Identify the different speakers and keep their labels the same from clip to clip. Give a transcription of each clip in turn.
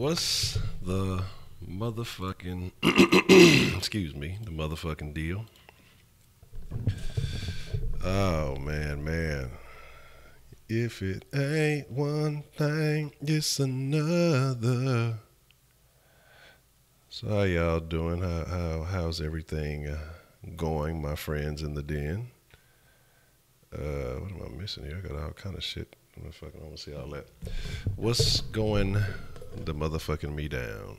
Speaker 1: What's the motherfucking excuse me, the motherfucking deal? Oh man. If it ain't one thing, it's another. So how y'all doing? How's everything going, my friends in the den? What am I missing here? I got all kind of shit. I want to see all that. What's going the motherfucking me down?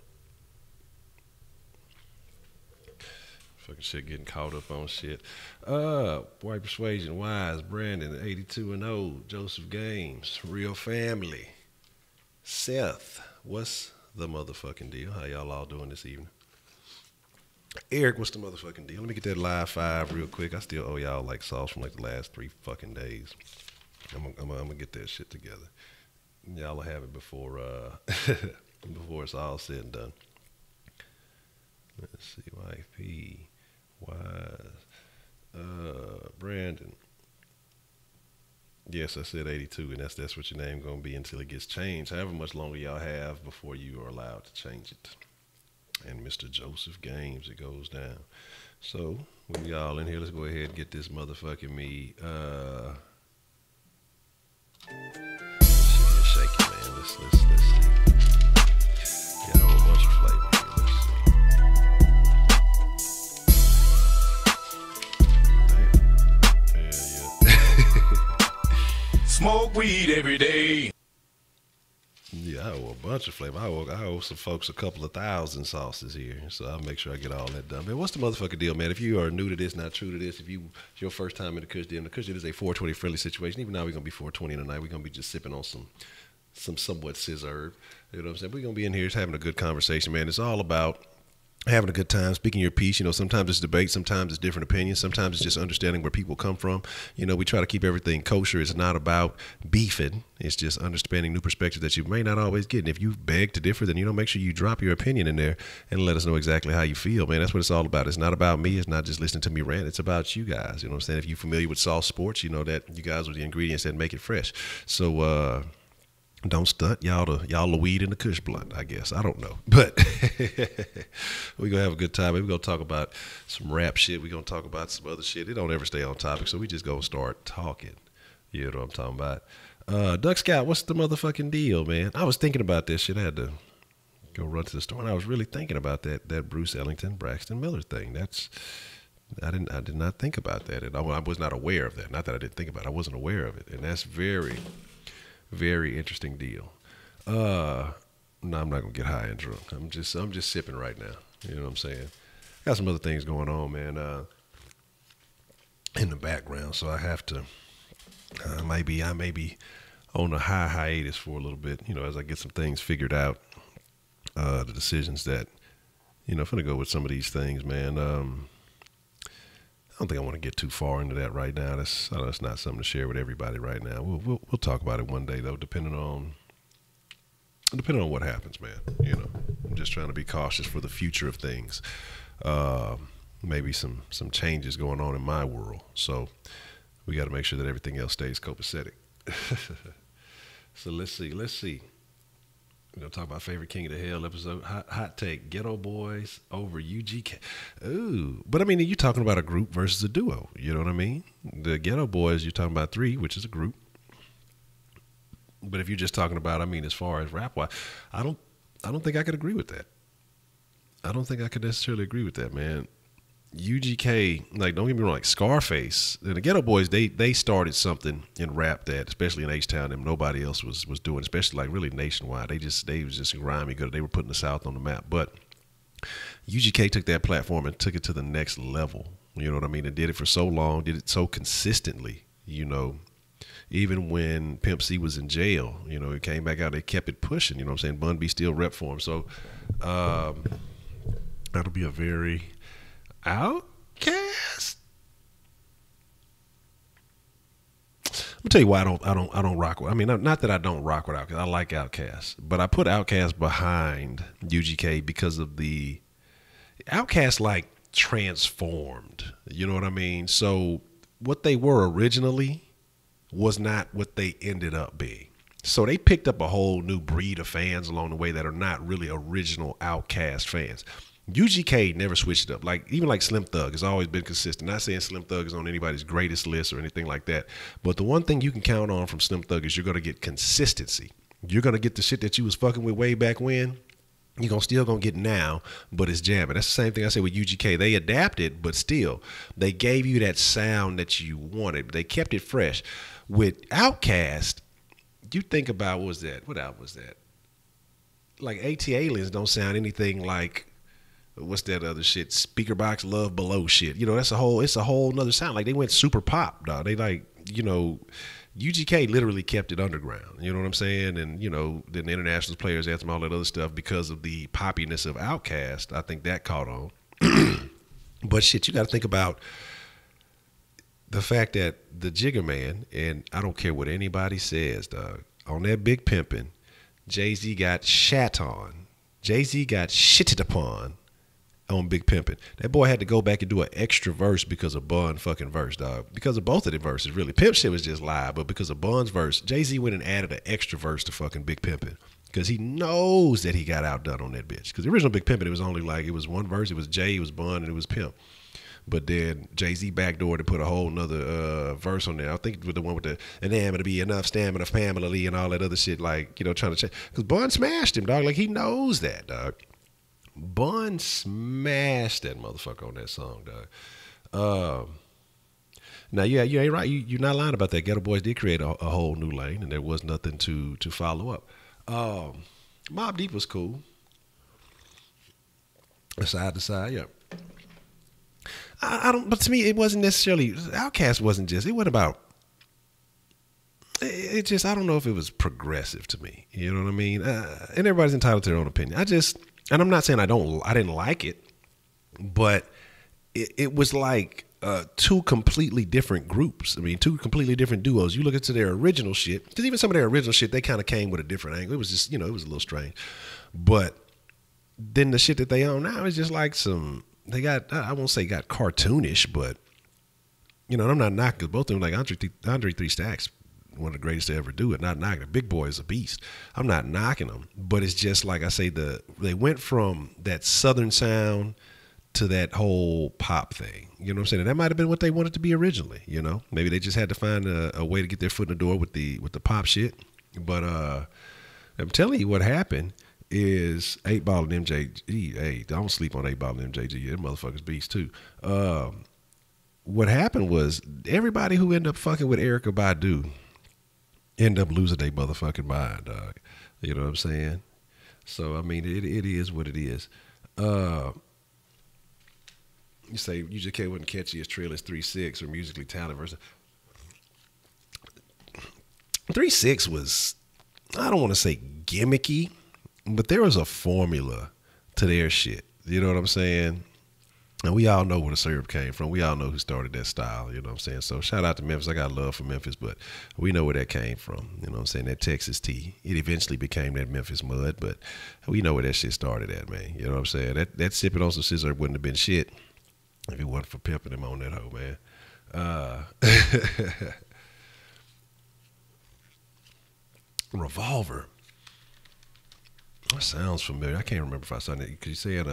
Speaker 1: Fucking shit getting caught up on shit. White Persuasion, Wise, Brandon, 82 and 0, Joseph Games, Real Family, Seth. What's the motherfucking deal? How y'all all doing this evening? Eric, what's the motherfucking deal? Let me get that live 5 real quick. I still owe y'all like sauce from like the last 3 fucking days. I'm gonna get that shit together. Y'all will have it before before it's all said and done. Let's see, YP, Wise, Brandon. Yes, I said 82, and that's what your name gonna be until it gets changed. However much longer y'all have before you are allowed to change it. And Mr. Joseph Games, it goes down. So we all in here. Let's go ahead and get this motherfucking me. Shit here shaking, man. Let's see. Got a whole bunch of flavor here. Let's see. Damn. Yeah.
Speaker 2: Smoke weed every day.
Speaker 1: Yeah, I owe a bunch of flavor. I owe some folks a couple of thousand sauces here, so I'll make sure I get all that done. Man, what's the motherfucking deal, man? If you are new to this, not true to this, if it's your first time in the Kush Den is a 420 friendly situation. Even now, we're gonna be 420 tonight. We're gonna be just sipping on some somewhat scissor. You know what I'm saying? We're gonna be in here just having a good conversation, man. It's all about having a good time, speaking your piece. You know, sometimes it's debate, sometimes it's different opinions, sometimes it's just understanding where people come from. You know, we try to keep everything kosher. It's not about beefing. It's just understanding new perspectives that you may not always get. And if you beg to differ, then, you know, make sure you drop your opinion in there and let us know exactly how you feel, man. That's what it's all about. It's not about me. It's not just listening to me rant. It's about you guys. You know what I'm saying? If you're familiar with Sauce Sports, you know that you guys are the ingredients that make it fresh. So, don't stunt, y'all the weed in the Kush blunt, I guess. I don't know. But we're going to have a good time. We're going to talk about some rap shit. We're going to talk about some other shit. It don't ever stay on topic, so we just going to start talking. You know what I'm talking about. Duck Scout, what's the motherfucking deal, man? I was thinking about this shit. I had to go run to the store, and I was really thinking about that Bruce Ellington, Braxton Miller thing. I did not think about that. And I was not aware of that. Not that I didn't think about it. I wasn't aware of it. And that's very interesting deal. No, I'm not gonna get high and drunk. I'm just sipping right now. You know what I'm saying? Got some other things going on, man, in the background. So I have to. I may be on a hiatus for a little bit. You know, as I get some things figured out. The decisions that, you know, I'm gonna go with some of these things, man. I don't think I want to get too far into that right now. That's not something to share with everybody right now. We'll talk about it one day, though, depending on what happens, man. You know, I'm just trying to be cautious for the future of things. Maybe some changes going on in my world, so we got to make sure that everything else stays copacetic. So let's see. We're going to talk about Favorite King of the Hell episode. Hot take. Ghetto Boys over UGK. Ooh. But, I mean, you're talking about a group versus a duo. You know what I mean? The Ghetto Boys, you're talking about 3, which is a group. But if you're just talking about, I mean, as far as rap-wise, I don't think I could agree with that. I don't think I could necessarily agree with that, man. UGK, like, don't get me wrong, like Scarface and the Ghetto Boys, they started something in rap that, especially in H-Town, and nobody else was doing, especially like really nationwide. They was just grimy good. They were putting the South on the map. But UGK took that platform and took it to the next level. You know what I mean? And did it for so long, did it so consistently, you know. Even when Pimp C was in jail, you know, it came back out, they kept it pushing, you know what I'm saying? Bun B still rep for him. So that'll be a very Outcast. I'm gonna tell you why I don't rock with. I mean, not that I don't rock with Outkast. I like Outkast, but I put Outkast behind UGK because of the Outkast like transformed. You know what I mean? So what they were originally was not what they ended up being. So they picked up a whole new breed of fans along the way that are not really original Outkast fans. UGK never switched it up. Like even like Slim Thug has always been consistent. Not saying Slim Thug is on anybody's greatest list or anything like that, but the one thing you can count on from Slim Thug is you're gonna get consistency. You're gonna get the shit that you was fucking with way back when. You're still gonna get now, but it's jamming. That's the same thing I said with UGK. They adapted, but still, they gave you that sound that you wanted. They kept it fresh. With Outkast, you think about what album was that? Like AT Aliens don't sound anything like what's that other shit? Speaker Box Love Below shit. You know, it's a whole nother sound. Like they went super pop, dog. They like, you know, UGK literally kept it underground. You know what I'm saying? And, you know, then the international players anthem, all that other stuff because of the poppiness of Outkast. I think that caught on. But shit, you got to think about the fact that the Jigga Man, and I don't care what anybody says, dog, on that Big Pimpin', Jay-Z got shat on. Jay-Z got shitted upon on Big Pimpin'. That boy had to go back and do an extra verse because of Bun fucking verse, dog. Because of both of the verses, really. Pimp shit was just live, but because of Bun's verse, Jay-Z went and added an extra verse to fucking Big Pimpin'. Because he knows that he got outdone on that bitch. Because the original Big Pimpin', it was only like, it was one verse, it was Jay, it was Bun, and it was Pimp. But then Jay-Z backdoored to put a whole nother verse on there. I think with the one with the, and then to be enough stamina for Pamela Lee and all that other shit, like, you know, trying to change. Because Bun smashed him, dog. Like, he knows that, dog. Bun smashed that motherfucker on that song, dog. Now, yeah, you ain't right. You're not lying about that. Ghetto Boys did create a whole new lane, and there was nothing to follow up. Mobb Deep was cool. Side to side, yeah. I don't, but to me, it wasn't necessarily, Outkast wasn't just, it wasn't about, it just, I don't know if it was progressive to me. You know what I mean? And everybody's entitled to their own opinion. And I'm not saying I didn't like it, but it was like two completely different groups. I mean, two completely different duos. You look into their original shit, because even some of their original shit, they kind of came with a different angle. It was just, you know, it was a little strange. But then the shit that they own now is just like some, they got, I won't say got cartoonish, but, you know, I'm not knocking, because both of them, like Andre 3 Stacks, one of the greatest to ever do it, not knocking. Big Boy is a beast. I'm not knocking them, but it's just like I say, they went from that Southern sound to that whole pop thing. You know what I'm saying? And that might have been what they wanted to be originally, you know? Maybe they just had to find a way to get their foot in the door with the pop shit. But I'm telling you what happened is 8 Ball and MJG. Hey, don't sleep on 8 Ball and MJG. Them motherfuckers beast too. What happened was everybody who ended up fucking with Erykah Badu end up losing their motherfucking mind, dog. You know what I'm saying? So, I mean, it is what it is. You say UGK wasn't catchy as Trill as 3-6 or musically talented versus 3-6 was, I don't want to say gimmicky, but there was a formula to their shit. You know what I'm saying? And we all know where the syrup came from. We all know who started that style. You know what I'm saying? So shout out to Memphis. I got love for Memphis, but we know where that came from. You know what I'm saying? That Texas tea. It eventually became that Memphis mud, but we know where that shit started at, man. You know what I'm saying? That sipping on some scissor wouldn't have been shit if it wasn't for pimping him on that hoe, man. Revolver. That sounds familiar. I can't remember if I saw it. Because you said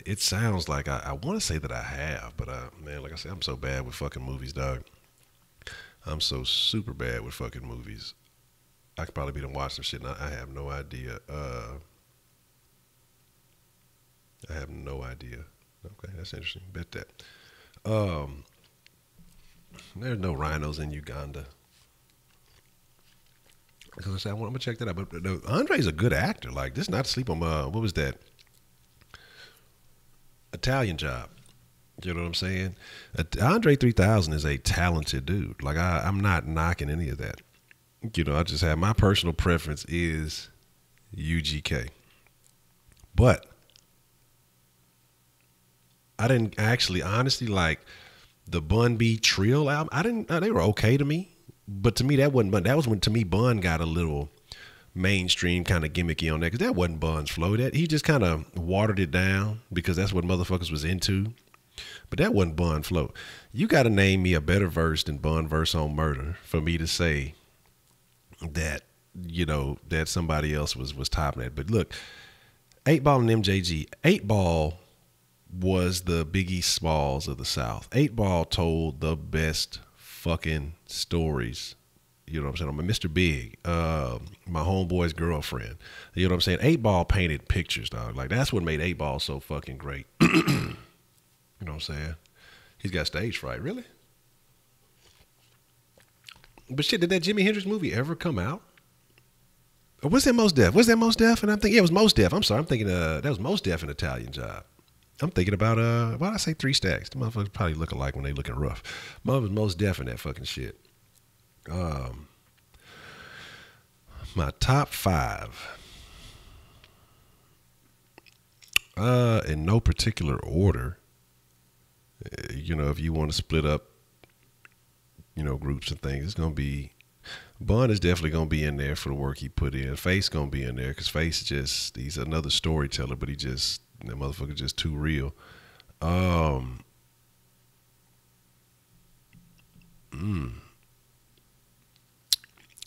Speaker 1: it sounds like I want to say that I have, but man, like I said, I'm so bad with fucking movies, dog. I'm so super bad with fucking movies. I could probably be done watching some shit, and I have no idea. I have no idea. Okay, that's interesting. Bet that. There's no rhinos in Uganda. Because I said, I'm going to check that out. But Andre's a good actor. Like, this is not to sleep on, what was that? Italian Job. You know what I'm saying? Andre 3000 is a talented dude. Like, I'm not knocking any of that. You know, I just have, my personal preference is UGK. But I didn't actually, honestly, like, the Bun B Trill album, they were okay to me. But to me, that wasn't Bun. That was when, to me, Bun got a little mainstream kind of gimmicky on that. Because that wasn't Bun's flow. He just kind of watered it down because that's what motherfuckers was into. But that wasn't Bun flow. You got to name me a better verse than Bun verse on Murder for me to say that you know, that somebody else was topping that. But look, 8 Ball and MJG. 8 Ball was the Biggie Smalls of the South. 8 Ball told the best fucking stories. You know what I'm saying? I'm a Mr. Big, my homeboy's girlfriend. You know what I'm saying? 8 Ball painted pictures, dog. Like, that's what made 8 Ball so fucking great. You know what I'm saying? He's got stage fright, really? But shit, did that Jimi Hendrix movie ever come out? Or was that Most Def? Was that Most Def? And I'm thinking, yeah, it was Most Def. I'm sorry, I'm thinking that was Most Def, An Italian Job. I'm thinking about, why did I say 3 Stacks? The motherfuckers probably look alike when they looking rough. Mother was Most Def in that fucking shit. My top 5. In no particular order. You know, if you want to split up, you know, groups and things, it's gonna be Bun is definitely gonna be in there for the work he put in. Face gonna be in there because Face he's another storyteller, but that motherfucker just too real. I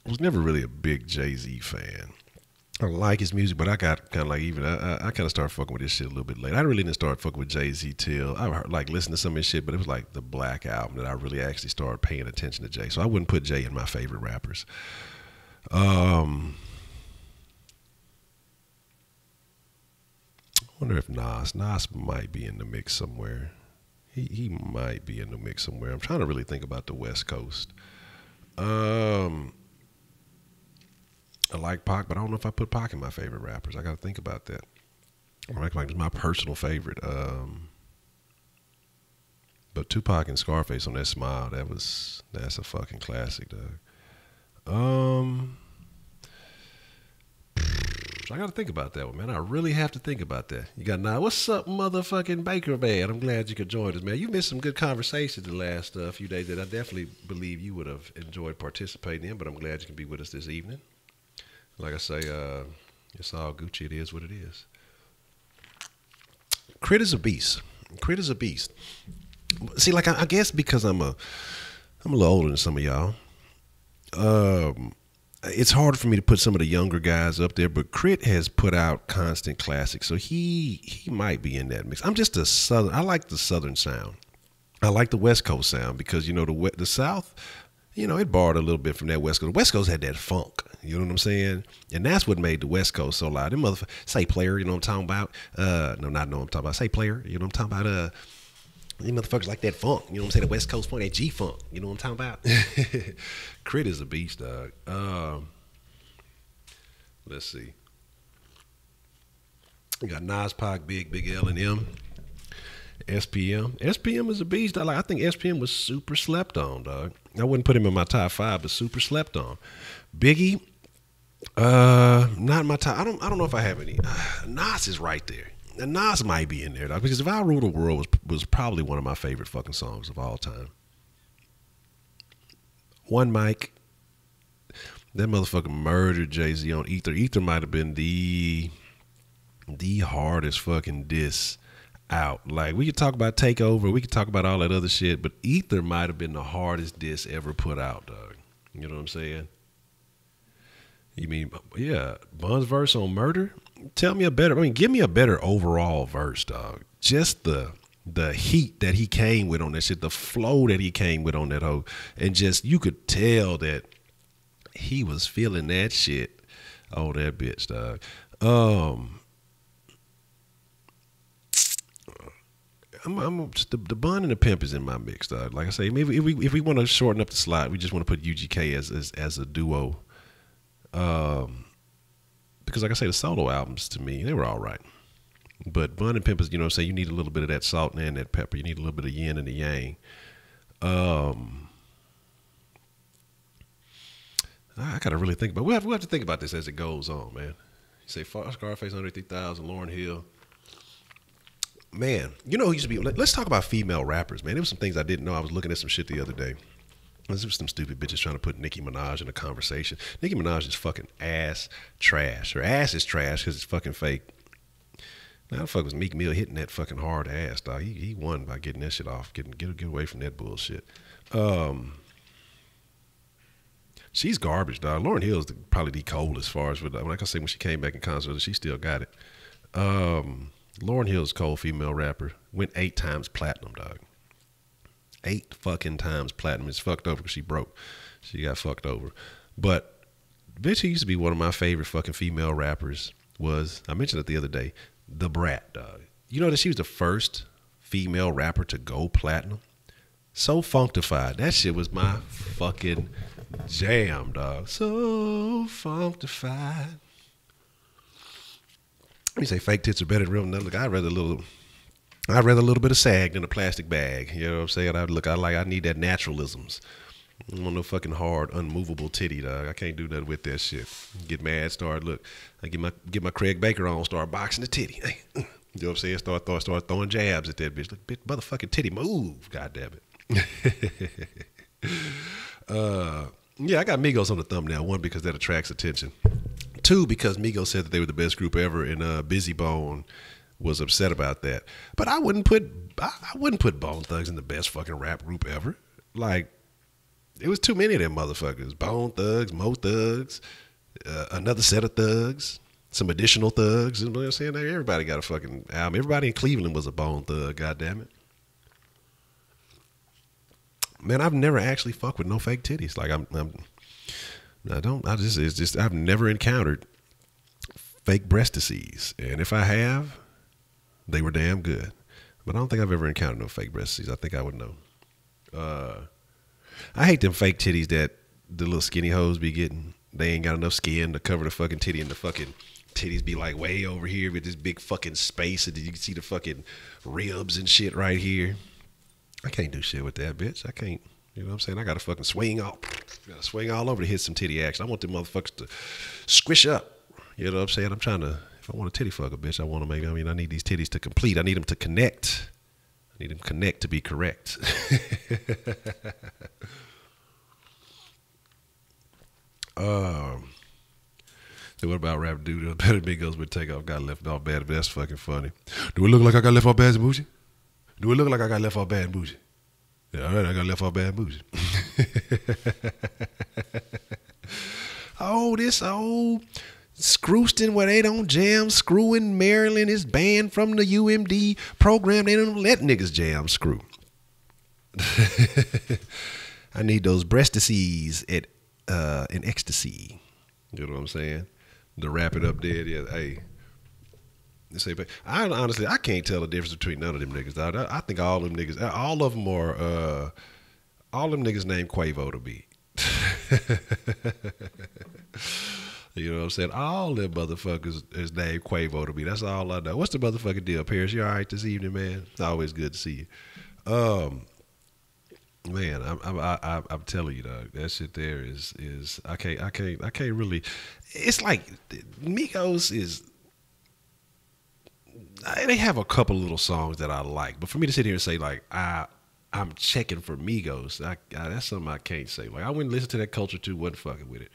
Speaker 1: was never really a big Jay-Z fan. I like his music, but I got kind of like I kind of started fucking with this shit a little bit late. I really didn't start fucking with Jay-Z till I heard, like, listen to some of his shit, but it was like the Black Album that I really actually started paying attention to Jay. So I wouldn't put Jay in my favorite rappers. I wonder if Nas might be in the mix somewhere. He might be in the mix somewhere. I'm trying to really think about the West Coast. I like Pac, but I don't know if I put Pac in my favorite rappers. I got to think about that. Like it's my personal favorite. But Tupac and Scarface on that Smile, that's a fucking classic, dog. I got to think about that one, man. I really have to think about that. You got now. What's up, motherfucking Baker Man? I'm glad you could join us, man. You missed some good conversations the last few days that I definitely believe you would have enjoyed participating in, but I'm glad you can be with us this evening. Like I say, it's all Gucci. It is what it is. Crit is a beast. Crit is a beast. See, like I guess because I'm a little older than some of y'all. It's hard for me to put some of the younger guys up there, but Crit has put out constant classics, so he might be in that mix. I'm just I like the Southern sound. I like the West Coast sound because, you know, the South, you know, it borrowed a little bit from that West Coast. The West Coast had that funk, you know what I'm saying? And that's what made the West Coast so loud. Them motherfuckers, Say Player, you know what I'm talking about? No, not know what I'm talking about. Say Player, you know what I'm talking about? These motherfuckers like that funk, you know what I'm saying? The West Coast funk, that G-funk, you know what I'm talking about? Crit is a beast, dog. Let's see. We got Nas, Pac, Big L, and M. SPM. SPM is a beast. I think SPM was super slept on, dog. I wouldn't put him in my top 5, but super slept on. Biggie, not in my top. I don't know if I have any. Nas is right there. And Nas might be in there, dog, because If I Rule the World was probably one of my favorite fucking songs of all time. One Mic. That motherfucker murdered Jay-Z on Ether. Ether might have been the hardest fucking diss out. Like, we could talk about Takeover, we could talk about all that other shit, but Ether might have been the hardest diss ever put out, dog. You know what I'm saying? You mean, yeah, Bun's verse on Murder? Give me a better overall verse, dog. Just the heat that he came with on that shit, the flow that he came with on that hoe, and just, you could tell that he was feeling that shit on that bitch, dog. The Bun and the Pimp is in my mix, dog. Like I say, maybe if we want to shorten up the slot, we just want to put UGK as a duo. Because like I say, the solo albums to me, they were all right. But Bun and Pimp is, you know what I'm saying, you need a little bit of that salt and that pepper. You need a little bit of yin and the yang. I gotta really think about. We'll have to think about this as it goes on, man. You say Scarface, Andre 3000, Lauryn Hill. Man, you know who used to be. Let's talk about female rappers, man. There was some things I didn't know. I was looking at some shit the other day. There was some stupid bitches trying to put Nicki Minaj in a conversation. Nicki Minaj is fucking ass trash. Her ass is trash because it's fucking fake. Now the fuck was Meek Mill hitting that fucking hard ass, dog. He won by getting that shit off, get away from that bullshit. She's garbage, dog. Lauryn Hill is probably the coldest as far as, like I say, when she came back in concert, she still got it. Lauryn Hill is a cold female rapper. Went 8 times platinum, dog. 8 fucking times platinum. It's fucked over because she broke. She got fucked over. But bitch who used to be one of my favorite fucking female rappers was, I mentioned it the other day, The Brat, dog. You know that she was the first female rapper to go platinum? So Functified. That shit was my fucking jam, dog. So Functified. Let me say fake tits are better than real. Now, look, I'd rather a little bit of sag than a plastic bag. You know what I'm saying? I need that naturalisms. I don't want no fucking hard, unmovable titty, dog. I can't do nothing with that shit. Get mad, I get my Craig Baker on, start boxing the titty. Hey, you know what I'm saying? Start throwing jabs at that bitch. Look, bitch, motherfucking titty, move. God damn it. Yeah, I got Migos on the thumbnail. 1, because that attracts attention. 2, because Migos said that they were the best group ever, and Busy Bone was upset about that. But I wouldn't put Bone Thugs in the best fucking rap group ever. Like, it was too many of them motherfuckers. Bone Thugs, Mo Thugs, another set of thugs, some additional thugs. You know what I'm saying? Everybody got a fucking album. Everybody in Cleveland was a Bone Thug, goddammit. Man, I've never actually fucked with no fake titties. Like I've never encountered fake breastises. And if I have, they were damn good. But I don't think I've ever encountered no fake breastises. I think I would know. I hate them fake titties that the little skinny hoes be getting. They ain't got enough skin to cover the fucking titty, and the fucking titties be like way over here with this big fucking space, and you can see the fucking ribs and shit right here. I can't do shit with that, bitch. I can't. You know what I'm saying? I gotta fucking swing all over to hit some titty action. I want them motherfuckers to squish up. You know what I'm saying? I'm trying to, if I want a titty fuck a bitch, I need these titties to complete. I need them to connect. I need them to connect to be correct. So what about rap dude? Better Migos would take off, got left off bad, but that's fucking funny. Do it look like I got left off bad and bougie? Do it look like I got left off bad and bougie? Yeah, all right, I got left off bad and bougie. Oh, this old Screwston where they don't jam screw in Maryland is banned from the UMD program. They don't let niggas jam screw. I need those breastises in ecstasy. You know what I'm saying? To wrap it up there, yeah, hey. Honestly, I can't tell the difference between none of them niggas, dog. I think all them niggas named Quavo to be. You know what I'm saying? All them motherfuckers is named Quavo to me. That's all I know. What's the motherfucking deal, Paris? You all right this evening, man? It's always good to see you. Man, I'm telling you, dog. That shit there is I can't really. It's like Migos is. They have a couple little songs that I like, but for me to sit here and say like I'm checking for Migos, that's something I can't say. Like I wouldn't listen to that Culture 2, wasn't fucking with it.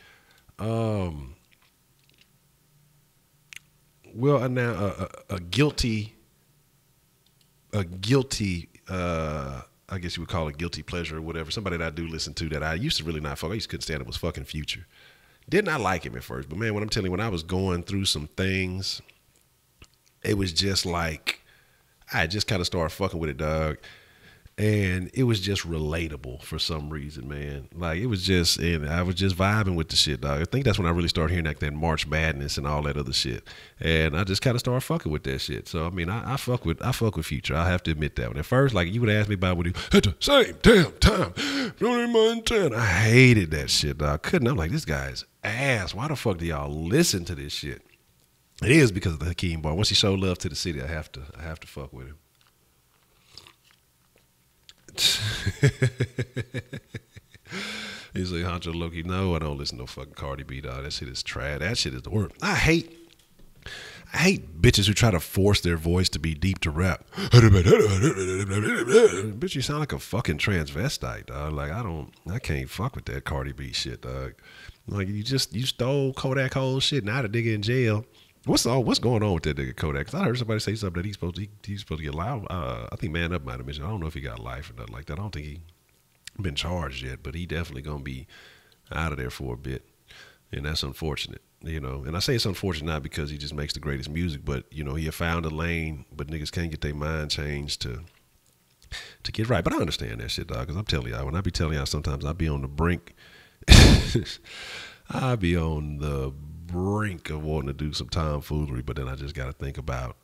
Speaker 1: Well, now a guilty. I guess you would call it guilty pleasure or whatever. Somebody that I do listen to that I used to really not fuck. I used to couldn't stand it was fucking Future. Did not like him at first, but man, when I'm telling you, when I was going through some things, it was just like I just kind of started fucking with it, dog. And it was just relatable for some reason, man. Like it was just, and I was just vibing with the shit, dog. I think that's when I really started hearing like that March Madness and all that other shit. And I just kind of started fucking with that shit. So I mean, I fuck with Future. I have to admit that one. At first, like you would ask me about what he at the same damn time, Montana. I hated that shit, dog. I'm like, this guy's ass. Why the fuck do y'all listen to this shit? It is because of the Hakeem bar. Once he showed love to the city, I have to fuck with him. He's like, Honcho Loki, no, I don't listen to no fucking Cardi B, dog. That shit is trash. That shit is the worst. I hate bitches who try to force their voice to be deep to rap. Bitch, you sound like a fucking transvestite, dog. Like I can't fuck with that Cardi B shit, dog. Like you stole Kodak whole shit. Now the nigga in jail. What's going on with that nigga Kodak? 'Cause I heard somebody say something that he's supposed to get life. I think Man Up might have mentioned. I don't know if he got life or nothing like that. I don't think he been charged yet, but he definitely gonna be. out of there for a bit, and that's unfortunate. You know, and I say it's unfortunate not because he just makes the greatest music, but you know, he had found a lane, but niggas can't get their mind changed to get right. But I understand that shit, dog. Cause I'm telling y'all, when I be telling y'all, sometimes I be on the brink. I be on the brink of wanting to do some tomfoolery, but then I just got to think about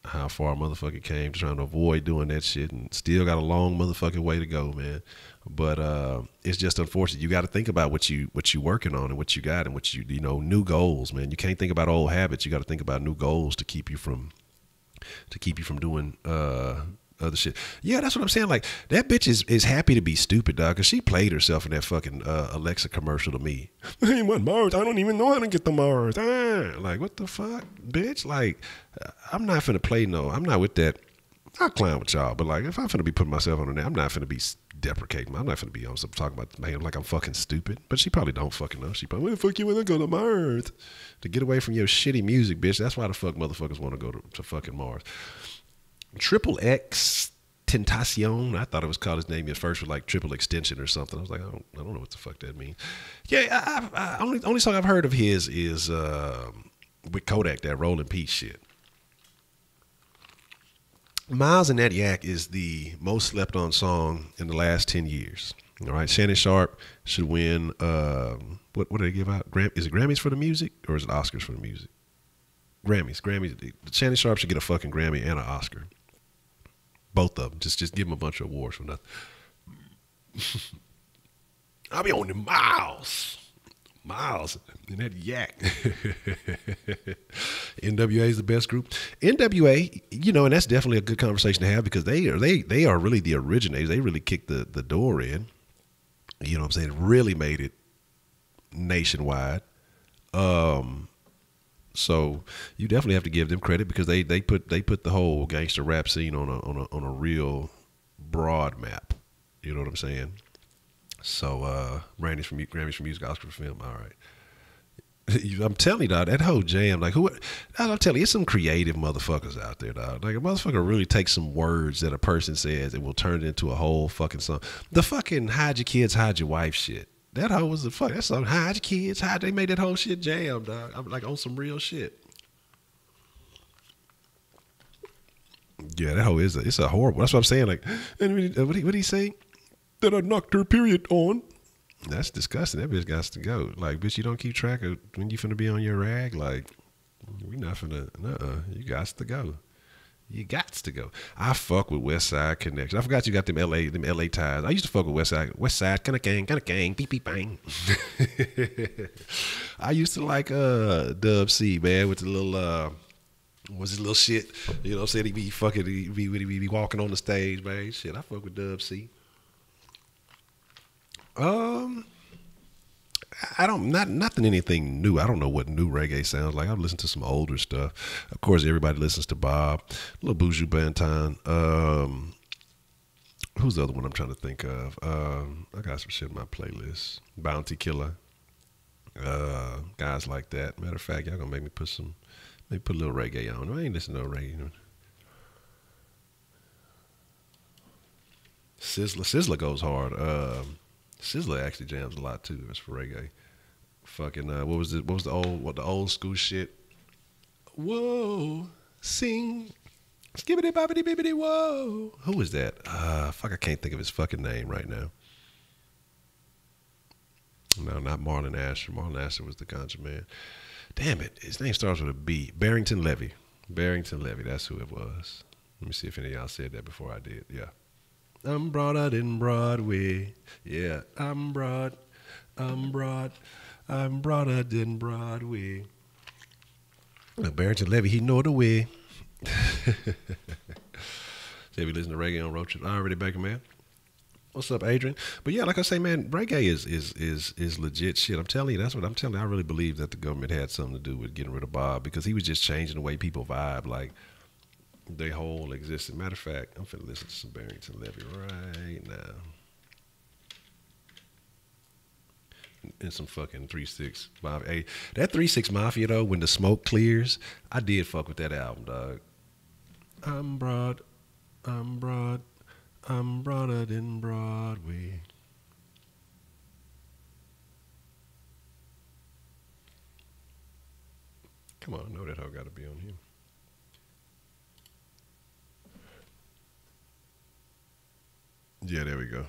Speaker 1: how far a motherfucker came trying to avoid doing that shit, and still got a long motherfucking way to go, man. But it's just unfortunate. You got to think about what you working on and what you got and what you know, new goals, man. You can't think about old habits. You got to think about new goals to keep you from doing other shit. Yeah, that's what I'm saying. Like, that bitch is happy to be stupid, dog, because she played herself in that fucking Alexa commercial to me. I want Mars. I don't even know how to get the Mars. Like, what the fuck, bitch? Like, I'm not finna play I'm not with that. I'll clown with y'all, but like, if I'm finna be putting myself on there, I'm not finna be deprecating. I'm not finna be on some talking about man like I'm fucking stupid. But she probably don't fucking know. She probably, fuck you when I go to Mars. To get away from your shitty music, bitch. That's why the fuck motherfuckers want to go to fucking Mars. Triple X Tentacion. I thought it was called his name at first with like triple extension or something. I was like, I don't know what the fuck that means. Yeah, I only song I've heard of his is with Kodak, that Rolling Peace shit. Miles and That Yak is the most slept on song in the last 10 years. All right, Shannon Sharp should win. What do they give out? Is it Grammys for the music or is it Oscars for the music? Grammys. Shannon Sharp should get a fucking Grammy and an Oscar. Both of them. Just give them a bunch of awards for nothing. I'll be on the Miles and That Yak. NWA is the best group. NWA, you know, and that's definitely a good conversation to have because they are really the originators. They really kicked the door in. You know what I'm saying? Really made it nationwide. So you definitely have to give them credit because they put the whole gangster rap scene on a real broad map. You know what I'm saying? So Grammys for music, Oscar for film. All right. I'm telling you, dog, that whole jam, like I'm telling you, it's some creative motherfuckers out there, dog. Like a motherfucker really takes some words that a person says and will turn it into a whole fucking song. The fucking hide your kids, hide your wife shit. That hoe was the fuck. That song, hide your kids, hide. They made that whole shit jam, dog. I'm like on some real shit. Yeah, that hoe it's a horrible. That's what I'm saying. Like, what did he say? That I knocked her period on. That's disgusting. That bitch got to go. Like, bitch, you don't keep track of when you finna be on your rag. Like, we not finna. You got to go. You got to go. I fuck with West Side Connection. I forgot you got them LA ties. I used to fuck with West Side, kind of gang, beep beep bang. I used to like Dub C, man, with the little was his little shit. You know what I'm saying? He be walking on the stage, man. Shit, I fuck with Dub C. I don't nothing anything new. I don't know what new reggae sounds like. I've listened to some older stuff. Of course, everybody listens to Bob, little Buju Banton. Who's the other one I'm trying to think of? I got some shit in my playlist. Bounty Killer. Guys like that. Matter of fact, y'all gonna make me put a little reggae on. I ain't listening to no reggae. Sizzler goes hard. Sizzler actually jams a lot too. That's for reggae. Fucking what was the old school shit? Whoa, sing, skibbity bobbity bibbity whoa. Who is that? Fuck, I can't think of his fucking name right now. No, not Marlon Asher. Marlon Asher was the ganja man. Damn it, his name starts with a B. Barrington Levy. That's who it was. Let me see if any of y'all said that before I did. Yeah. I'm broader than Broadway. Yeah, I'm broader than Broadway. Look, Barrington Levy, he know the way. Say we listen to reggae on road trip. Already back, man. What's up, Adrian? But yeah, like I say, man, reggae is legit shit. I'm telling you, that's what I'm telling you. I really believe that the government had something to do with getting rid of Bob because he was just changing the way people vibe. Like, they whole existence. Matter of fact, I'm finna listen to some Barrington Levy right now. And some fucking 3-6 Mafia. Hey, that 3-6 Mafia though, when the smoke clears, I did fuck with that album, dog. I'm broader than Broadway. Come on, I know that hoe got to be on here. Yeah, there we go.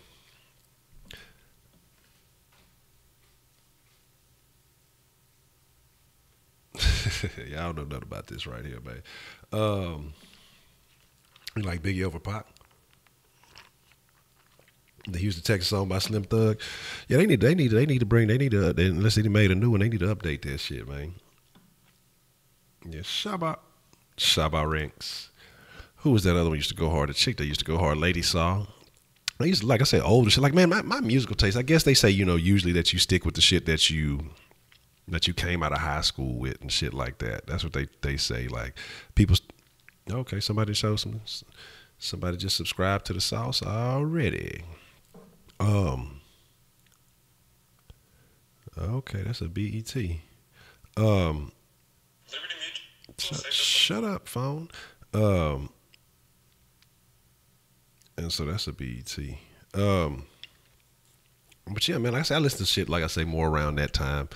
Speaker 1: Yeah, I don't know nothing about this right here, man. You like Biggie over Pac? The Houston, Texas song by Slim Thug. Yeah, unless they made a new one, they need to update that shit, man. Yeah, Shabba Ranks. Who was that other one used to go hard? The chick that used to go hard, Lady Saw. I used to, like I said, older shit. Like, man, my musical taste, I guess they say, usually that you stick with the shit that you came out of high school with and shit like that. That's what they say. Like, people, okay, somebody just subscribed to the sauce already. Okay, that's a BET. Shut up, phone. And so that's a BET. But yeah, man, like I said, I listen to shit, like I say, more around that time.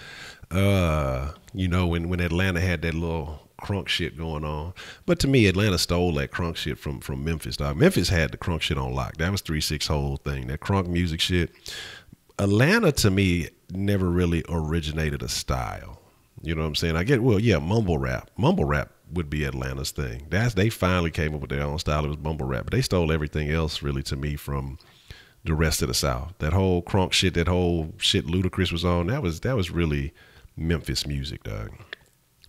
Speaker 1: When Atlanta had that little crunk shit going on. But to me, Atlanta stole that crunk shit from Memphis, dog. Memphis had the crunk shit on lock. That was 3-6 whole thing. That crunk music shit. Atlanta, to me, never really originated a style. You know what I'm saying? Mumble rap. Mumble rap would be Atlanta's thing. They finally came up with their own style. It was mumble rap. But they stole everything else, really, to me, from the rest of the South. That whole crunk shit, that whole shit Ludacris was on, that was really Memphis music, dog.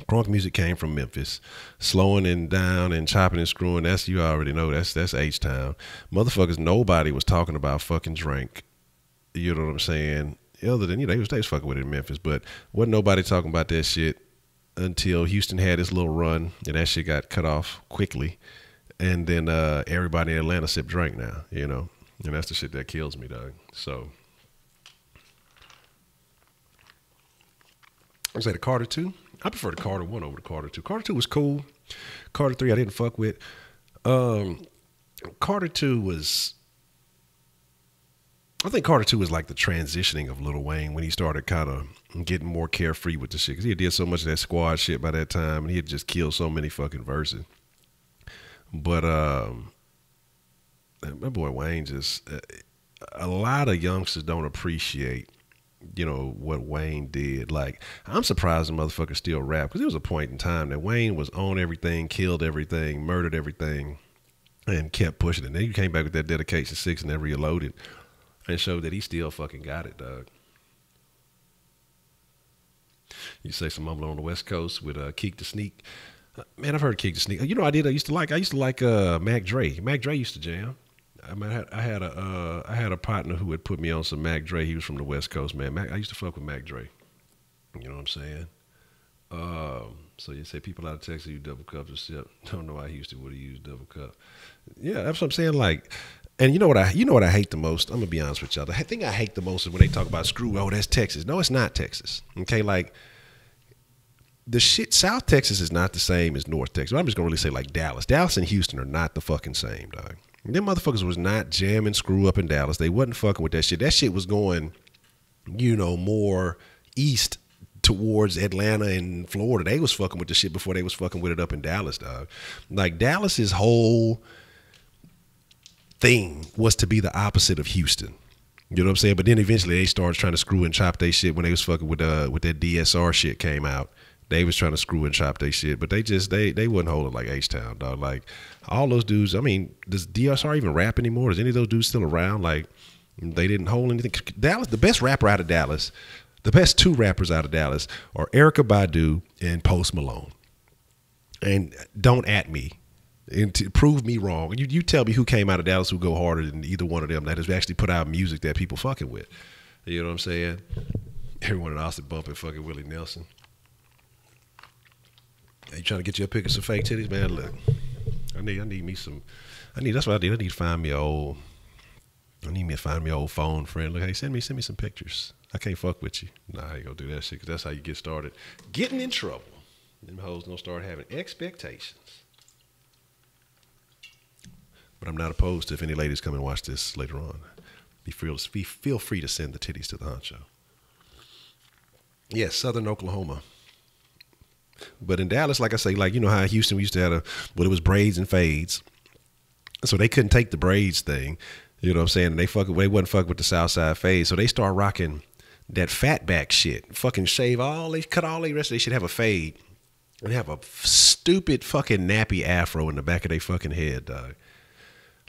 Speaker 1: Crunk music came from Memphis. Slowing and down and chopping and screwing, you already know, that's H-Town. Motherfuckers, nobody was talking about fucking drink. You know what I'm saying? Other than, they was fucking with it in Memphis, but wasn't nobody talking about that shit until Houston had this little run, and that shit got cut off quickly. And then everybody in Atlanta sip drink now, And that's the shit that kills me, dog. So, I say the Carter 2. I prefer the Carter 1 over the Carter 2. Carter 2 was cool. Carter 3 I didn't fuck with. Carter 2 was... I think Carter 2 was like the transitioning of Lil Wayne when he started kind of getting more carefree with the shit. Because he did so much of that squad shit by that time, and he had just killed so many fucking verses. But my boy Wayne just... a lot of youngsters don't appreciate, what Wayne did. Like, I'm surprised the motherfucker still rap, because there was a point in time that Wayne was on everything, killed everything, murdered everything, and kept pushing it. And then he came back with that Dedication 6 and then reloaded and showed that he still fucking got it, dog. You say some mumble on the West Coast with Keek the Sneak. Man, I've heard Keek the Sneak. I used to like Mac Dre. Mac Dre used to jam. I had a partner who had put me on some Mac Dre. He was from the West Coast, man. I used to fuck with Mac Dre. You know what I'm saying? So you say people out of Texas use double cups or sip. Don't know why Houston would have used double cup. Yeah, that's what I'm saying. Like, and you know what I hate the most? I'm gonna be honest with y'all. The thing I hate the most is when they talk about screw. Oh, that's Texas. No, it's not Texas. Okay, like the shit. South Texas is not the same as North Texas. I'm just gonna really say like Dallas. Dallas and Houston are not the fucking same, dog. Them motherfuckers was not jamming screw up in Dallas. They wasn't fucking with that shit. That shit was going, more east towards Atlanta and Florida. They was fucking with the shit before they was fucking with it up in Dallas, dog. Like, Dallas's whole thing was to be the opposite of Houston. You know what I'm saying? But then eventually they started trying to screw and chop their shit when they was fucking with that DSR shit came out. They was trying to screw and chop their shit, but they wouldn't hold it like H-Town, dog. Like, all those dudes, I mean, does DSR even rap anymore? Is any of those dudes still around? Like, they didn't hold anything. Dallas, the best rapper out of Dallas, the best two rappers out of Dallas are Erykah Badu and Post Malone. And don't at me and to prove me wrong. You tell me who came out of Dallas who go harder than either one of them that has actually put out music that people fucking with. You know what I'm saying? Everyone in Austin bumping fucking Willie Nelson. You trying to get you a pick of some fake titties, man? Look, that's what I need. I need to find me an old phone friend. Look, hey, send me some pictures. I can't fuck with you. Nah, I ain't gonna do that shit, because that's how you get started getting in trouble. Them hoes gonna start having expectations. But I'm not opposed to if any ladies come and watch this later on. Feel free to send the titties to the Honcho. Yes, Southern Oklahoma. But in Dallas, like I say, like, you know how in Houston we used to have it was braids and fades. So they couldn't take the braids thing. You know what I'm saying? And they wasn't fucking with the South Side fade. So they start rocking that fat back shit. Fucking cut all the rest of they should have a fade. And have a stupid fucking nappy afro in the back of their fucking head, dog.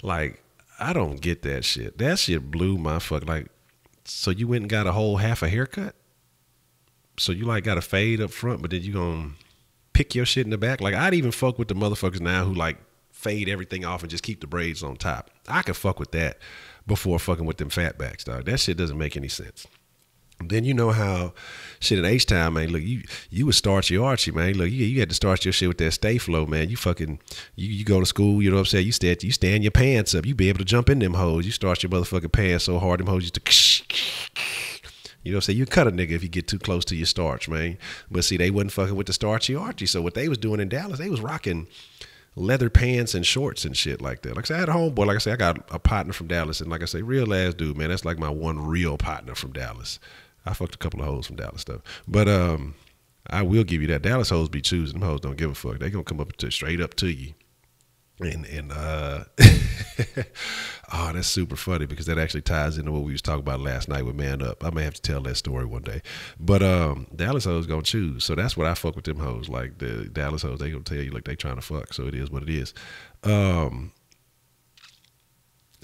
Speaker 1: Like, I don't get that shit. That shit blew my fuck. Like, so you went and got a whole half a haircut? So you like got a fade up front, but then you gonna pick your shit in the back? Like, I'd even fuck with the motherfuckers now who like fade everything off and just keep the braids on top. I could fuck with that before fucking with them fat backs, dog. That shit doesn't make any sense. Then you know how shit in H-Town, man. Look, you was starchy Archie, man. Look, you had to start your shit with that stay flow, man. You fucking you go to school, you know what I'm saying? You stand your pants up. You be able to jump in them hoes. You start your motherfucking pants so hard them hoes used to you know what I'm saying? You cut a nigga if you get too close to your starch, man. But see, they wasn't fucking with the starchy Archie. So what they was doing in Dallas, they was rocking leather pants and shorts and shit like that. Like I said, I had a homeboy. Like I said, I got a partner from Dallas, and like I say, real ass dude, man. That's like my one real partner from Dallas. I fucked a couple of hoes from Dallas though. But I will give you that. Dallas hoes be choosing. Them hoes don't give a fuck. They gonna come up straight up to you. And oh, that's super funny because that actually ties into what we was talking about last night with Man Up. I may have to tell that story one day. But Dallas hoes gonna choose. So that's what I fuck with them hoes. Like the Dallas hoes, they gonna tell you like they trying to fuck. So it is what it is.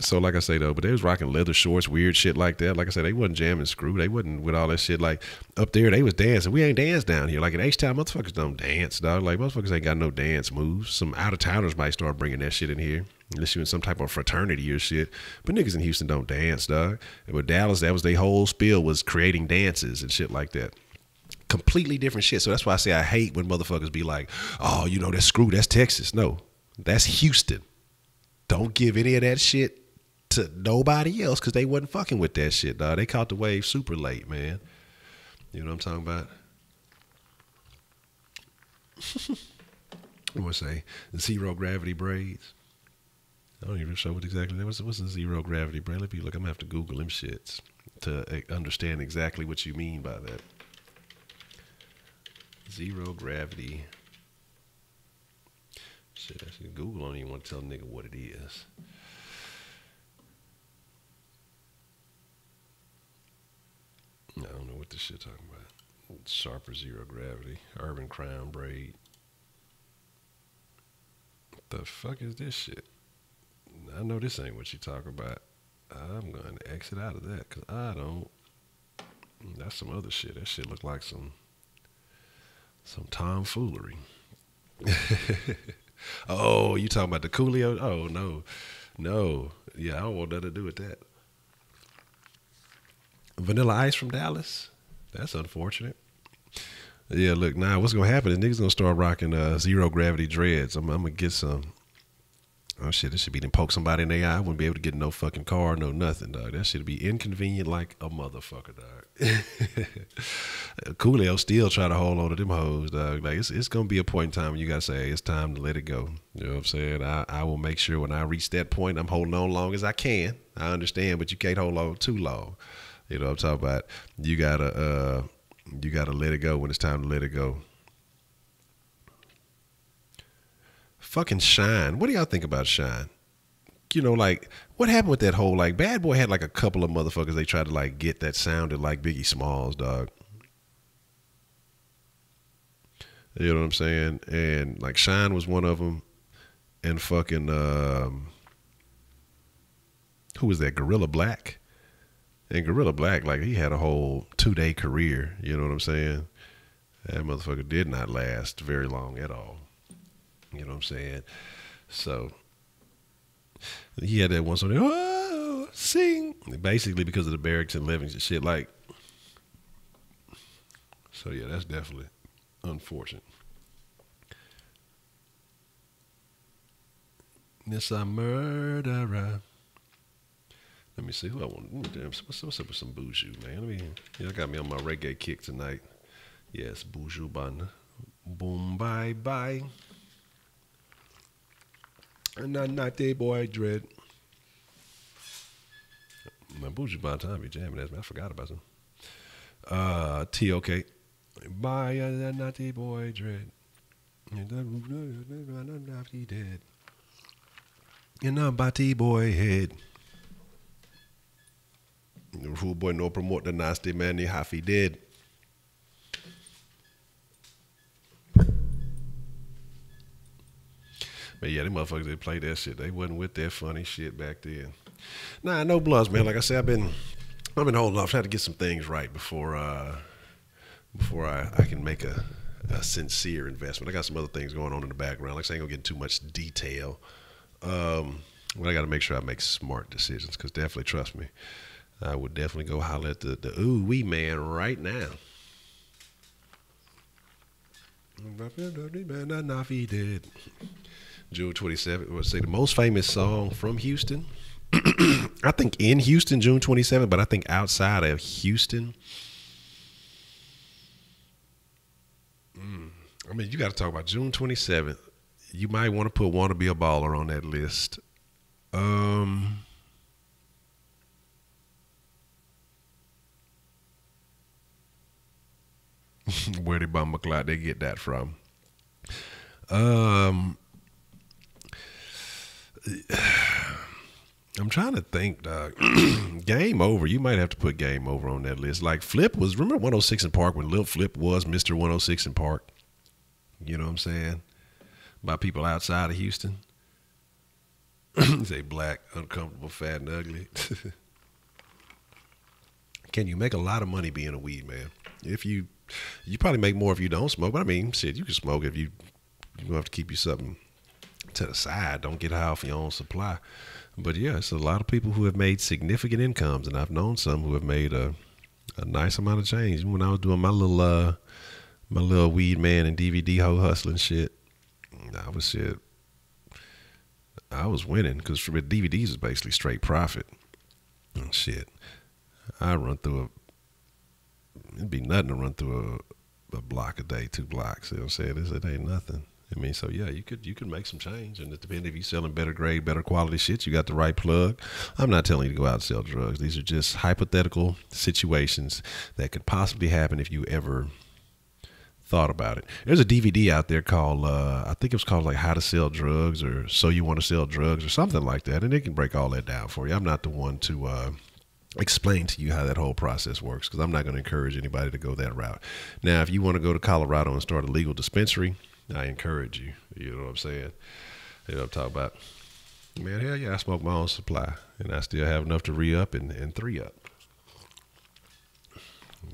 Speaker 1: So like I say though, but they was rocking leather shorts, weird shit like that. Like I said, they wasn't jamming screw. They wasn't with all that shit. Like up there, they was dancing. We ain't dance down here. Like in H-Town, motherfuckers don't dance, dog. Like motherfuckers ain't got no dance moves. Some out of towners might start bringing that shit in here, unless you in some type of fraternity or shit. But niggas in Houston don't dance, dog. And with Dallas, that was their whole spiel was creating dances and shit like that. Completely different shit. So that's why I say I hate when motherfuckers be like, oh, you know, that's screw. That's Texas. No, that's Houston. Don't give any of that shit to nobody else because they wasn't fucking with that shit, dog. They caught the wave super late, man. You know what I'm talking about? I'm gonna say zero gravity braids. I don't even know what exactly that was. What's a zero gravity braid? Let me look. I'm gonna have to Google them shits to understand exactly what you mean by that. Zero gravity. Shit, actually, Google don't even want to tell a nigga what it is. I don't know what this shit talking about. Sharper zero gravity. Urban crown braid. What the fuck is this shit? I know this ain't what you talking about. I'm going to exit out of that because I don't. That's some other shit. That shit look like some tomfoolery. Oh, you talking about the Coolio? Oh, no. Yeah, I don't want nothing to do with that. Vanilla Ice from Dallas? That's unfortunate. Yeah, look, now what's going to happen is niggas going to start rocking zero gravity dreads. I'm going to get some. Oh, shit, this should be to poke somebody in the eye. I wouldn't be able to get no fucking car, no nothing, dog. That should be inconvenient like a motherfucker, dog. Coolio still try to hold on to them hoes, dog. Like, it's going to be a point in time when you got to say, hey, it's time to let it go. You know what I'm saying? I will make sure when I reach that point, I'm holding on long as I can. I understand, but you can't hold on too long. You know what I'm talking about? You gotta let it go when it's time to let it go. Fucking Shine. What do y'all think about Shine? You know, like, what happened with that whole, like, Bad Boy had like a couple of motherfuckers they tried to like get that sounded like Biggie Smalls, dog. You know what I'm saying? And like Shine was one of them. And fucking who was that? Gorilla Black. And Gorilla Black, like, he had a whole 2-day career. You know what I'm saying? That motherfucker did not last very long at all. You know what I'm saying? So he had that one song, oh, sing, basically because of the barracks and livings and shit. Like, so yeah, that's definitely unfortunate. This a murderer. Let me see who I want. Damn, what's up with some Buju, man? I got me on my reggae kick tonight. Yes, Buju Ban. Boom, bye, bye. And not the boy dread. My Buju Ban time be jamming as me. I forgot about him. TOK. Bye, not the boy dread. dead. In a body boy head. The fool boy no promote the nasty man, he half he dead. But yeah, them motherfuckers that play that shit, they wasn't with that funny shit back then. Nah, no bloods, man. Like I said, I've been holding off. I had to get some things right before I can make a sincere investment. I got some other things going on in the background. Like I said, I ain't gonna get into too much detail. But I got to make sure I make smart decisions, because definitely, trust me, I would definitely go holler at the ooh wee man right now. June 27th. Let's say the most famous song from Houston. I think in Houston, June 27th, but I think outside of Houston. I mean, you got to talk about June 27th. You might want to put "Wanna Be a Baller" on that list. Where did Bumba Cloud they get that from? I'm trying to think, dog. Game Over. You might have to put Game Over on that list. Like Flip was, remember 106 in Park when Lil Flip was Mr. 106 in Park? You know what I'm saying? By people outside of Houston. Say black, uncomfortable, fat, and ugly. Can you make a lot of money being a weed man? If you probably make more if you don't smoke. But I mean, shit, you can smoke if you have to keep you something to the side. Don't get high off your own supply. But yeah, it's a lot of people who have made significant incomes, and I've known some who have made a nice amount of change. When I was doing my little weed man and DVD hoe hustling shit, I was winning, because with DVDs is basically straight profit. And shit, it'd be nothing to run through a block a day, 2 blocks. You know what I'm saying? It ain't nothing. I mean, so yeah, you could make some change, and it depends if you're selling better grade, better quality shit. You got the right plug. I'm not telling you to go out and sell drugs. These are just hypothetical situations that could possibly happen if you ever thought about it. There's a DVD out there called, I think it was called like How to Sell Drugs, or So You Want to Sell Drugs, or something like that, and it can break all that down for you. I'm not the one to explain to you how that whole process works, because I'm not going to encourage anybody to go that route. Now, if you want to go to Colorado and start a legal dispensary, I encourage you. You know what I'm saying? You know what I'm talking about? Man, hell yeah, I smoke my own supply, and I still have enough to re-up and 3-up.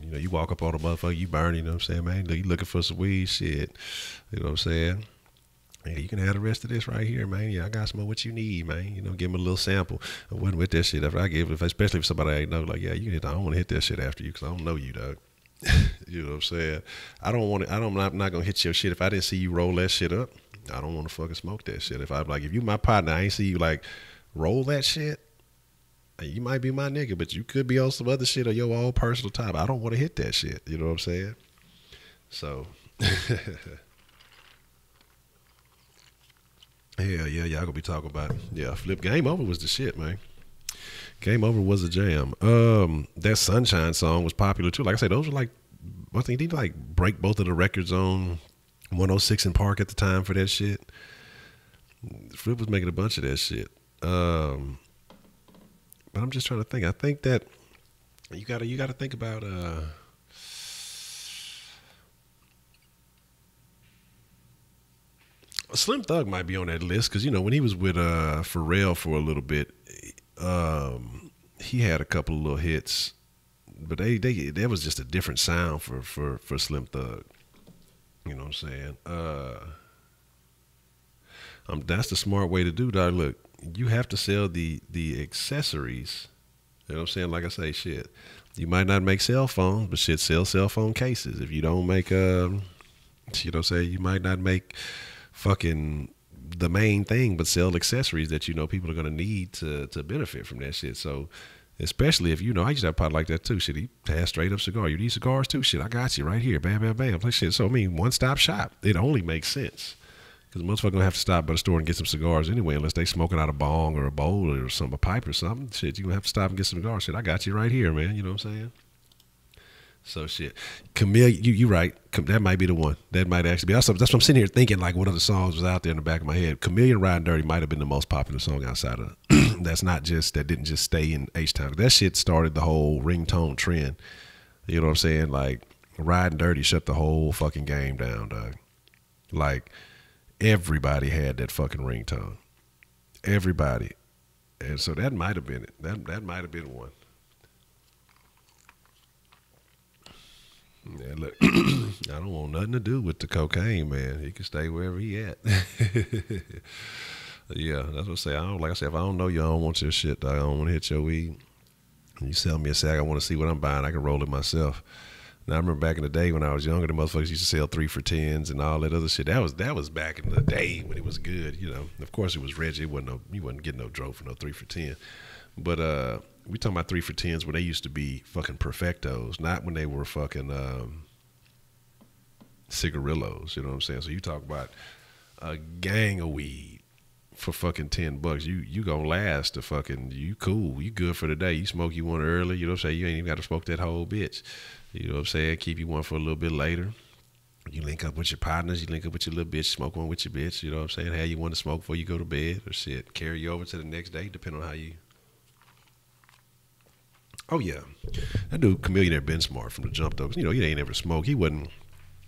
Speaker 1: You know, you walk up on a motherfucker, you burn, you know what I'm saying, man? You looking for some weed, shit. You know what I'm saying? Yeah, you can have the rest of this right here, man. Yeah, I got some of what you need, man. You know, give them a little sample. I wasn't with that shit after I gave it, especially if somebody I ain't know, like, yeah, you hit, I don't want to hit that shit after you, because I don't know you, dog. You know what I'm saying? I'm not gonna hit your shit if I didn't see you roll that shit up. I don't want to fucking smoke that shit. If I'm like, if you my partner, I ain't see you like roll that shit. You might be my nigga, but you could be on some other shit or your own personal time. I don't want to hit that shit. You know what I'm saying? So, hell yeah, y'all gonna be talking about Flip. Game Over was the shit, man. Game Over was a jam. That Sunshine song was popular too. Like I said, those were like, I think he like break both of the records on 106 in Park at the time for that shit. Flip was making a bunch of that shit. But I'm just trying to think. I think that you gotta think about Slim Thug might be on that list, because you know when he was with Pharrell for a little bit. He had a couple of little hits, but there was just a different sound for Slim Thug. You know what I'm saying? That's the smart way to do, dog. Look, you have to sell the accessories. You know what I'm saying? Like I say, shit, you might not make cell phones, but shit, sell cell phone cases. If you don't make, you know what I'm saying? You might not make fucking the main thing, but sell accessories that you know people are gonna need to benefit from that shit. So, especially if you know, I used to have a pot like that too. Shit, he had straight up cigar. You need cigars too? Shit, I got you right here. Bam, bam, bam. Like shit. So I mean, one stop shop. It only makes sense, because most motherfuckers gonna have to stop by the store and get some cigars anyway, unless they smoking out a bong or a bowl or a pipe or something. Shit, you gonna have to stop and get some cigars. Shit, I got you right here, man. You know what I'm saying? So shit, Camille, you right. That might be the one. That might actually be. That's what I'm sitting here thinking. Like one of the songs was out there in the back of my head. Chameleon Riding Dirty might have been the most popular song outside of. That didn't just stay in H Town. That shit started the whole ringtone trend. You know what I'm saying? Like Riding Dirty shut the whole fucking game down, dog. Like everybody had that fucking ringtone. Everybody, and so that might have been it. That might have been one. Yeah, look, I don't want nothing to do with the cocaine, man. He can stay wherever he at. Yeah, that's what I say. Like I said, if I don't know you, I don't want your shit, dog. I don't want to hit your weed. You sell me a sack, I want to see what I'm buying. I can roll it myself. Now I remember back in the day when I was younger, the motherfuckers used to sell 3 for $10s and all that other shit. That was back in the day when it was good, you know. Of course it was Reggie. You wasn't getting no dro for no 3 for 10. But we talking about 3 for $10s when they used to be fucking perfectos, not when they were fucking cigarillos. You know what I'm saying? So you talk about a gang of weed for fucking $10. You gonna last the fucking, you cool, you good for the day. You smoke you one early, you know what I'm saying? You ain't even got to smoke that whole bitch. You know what I'm saying? Keep you one for a little bit later. You link up with your partners, you link up with your little bitch, smoke one with your bitch, you know what I'm saying? How you want to smoke before you go to bed or shit. Carry you over to the next day, depending on how you. Oh yeah. That dude, Chameleon, been smart from the jump though. You know, he ain't ever smoked. He wasn't,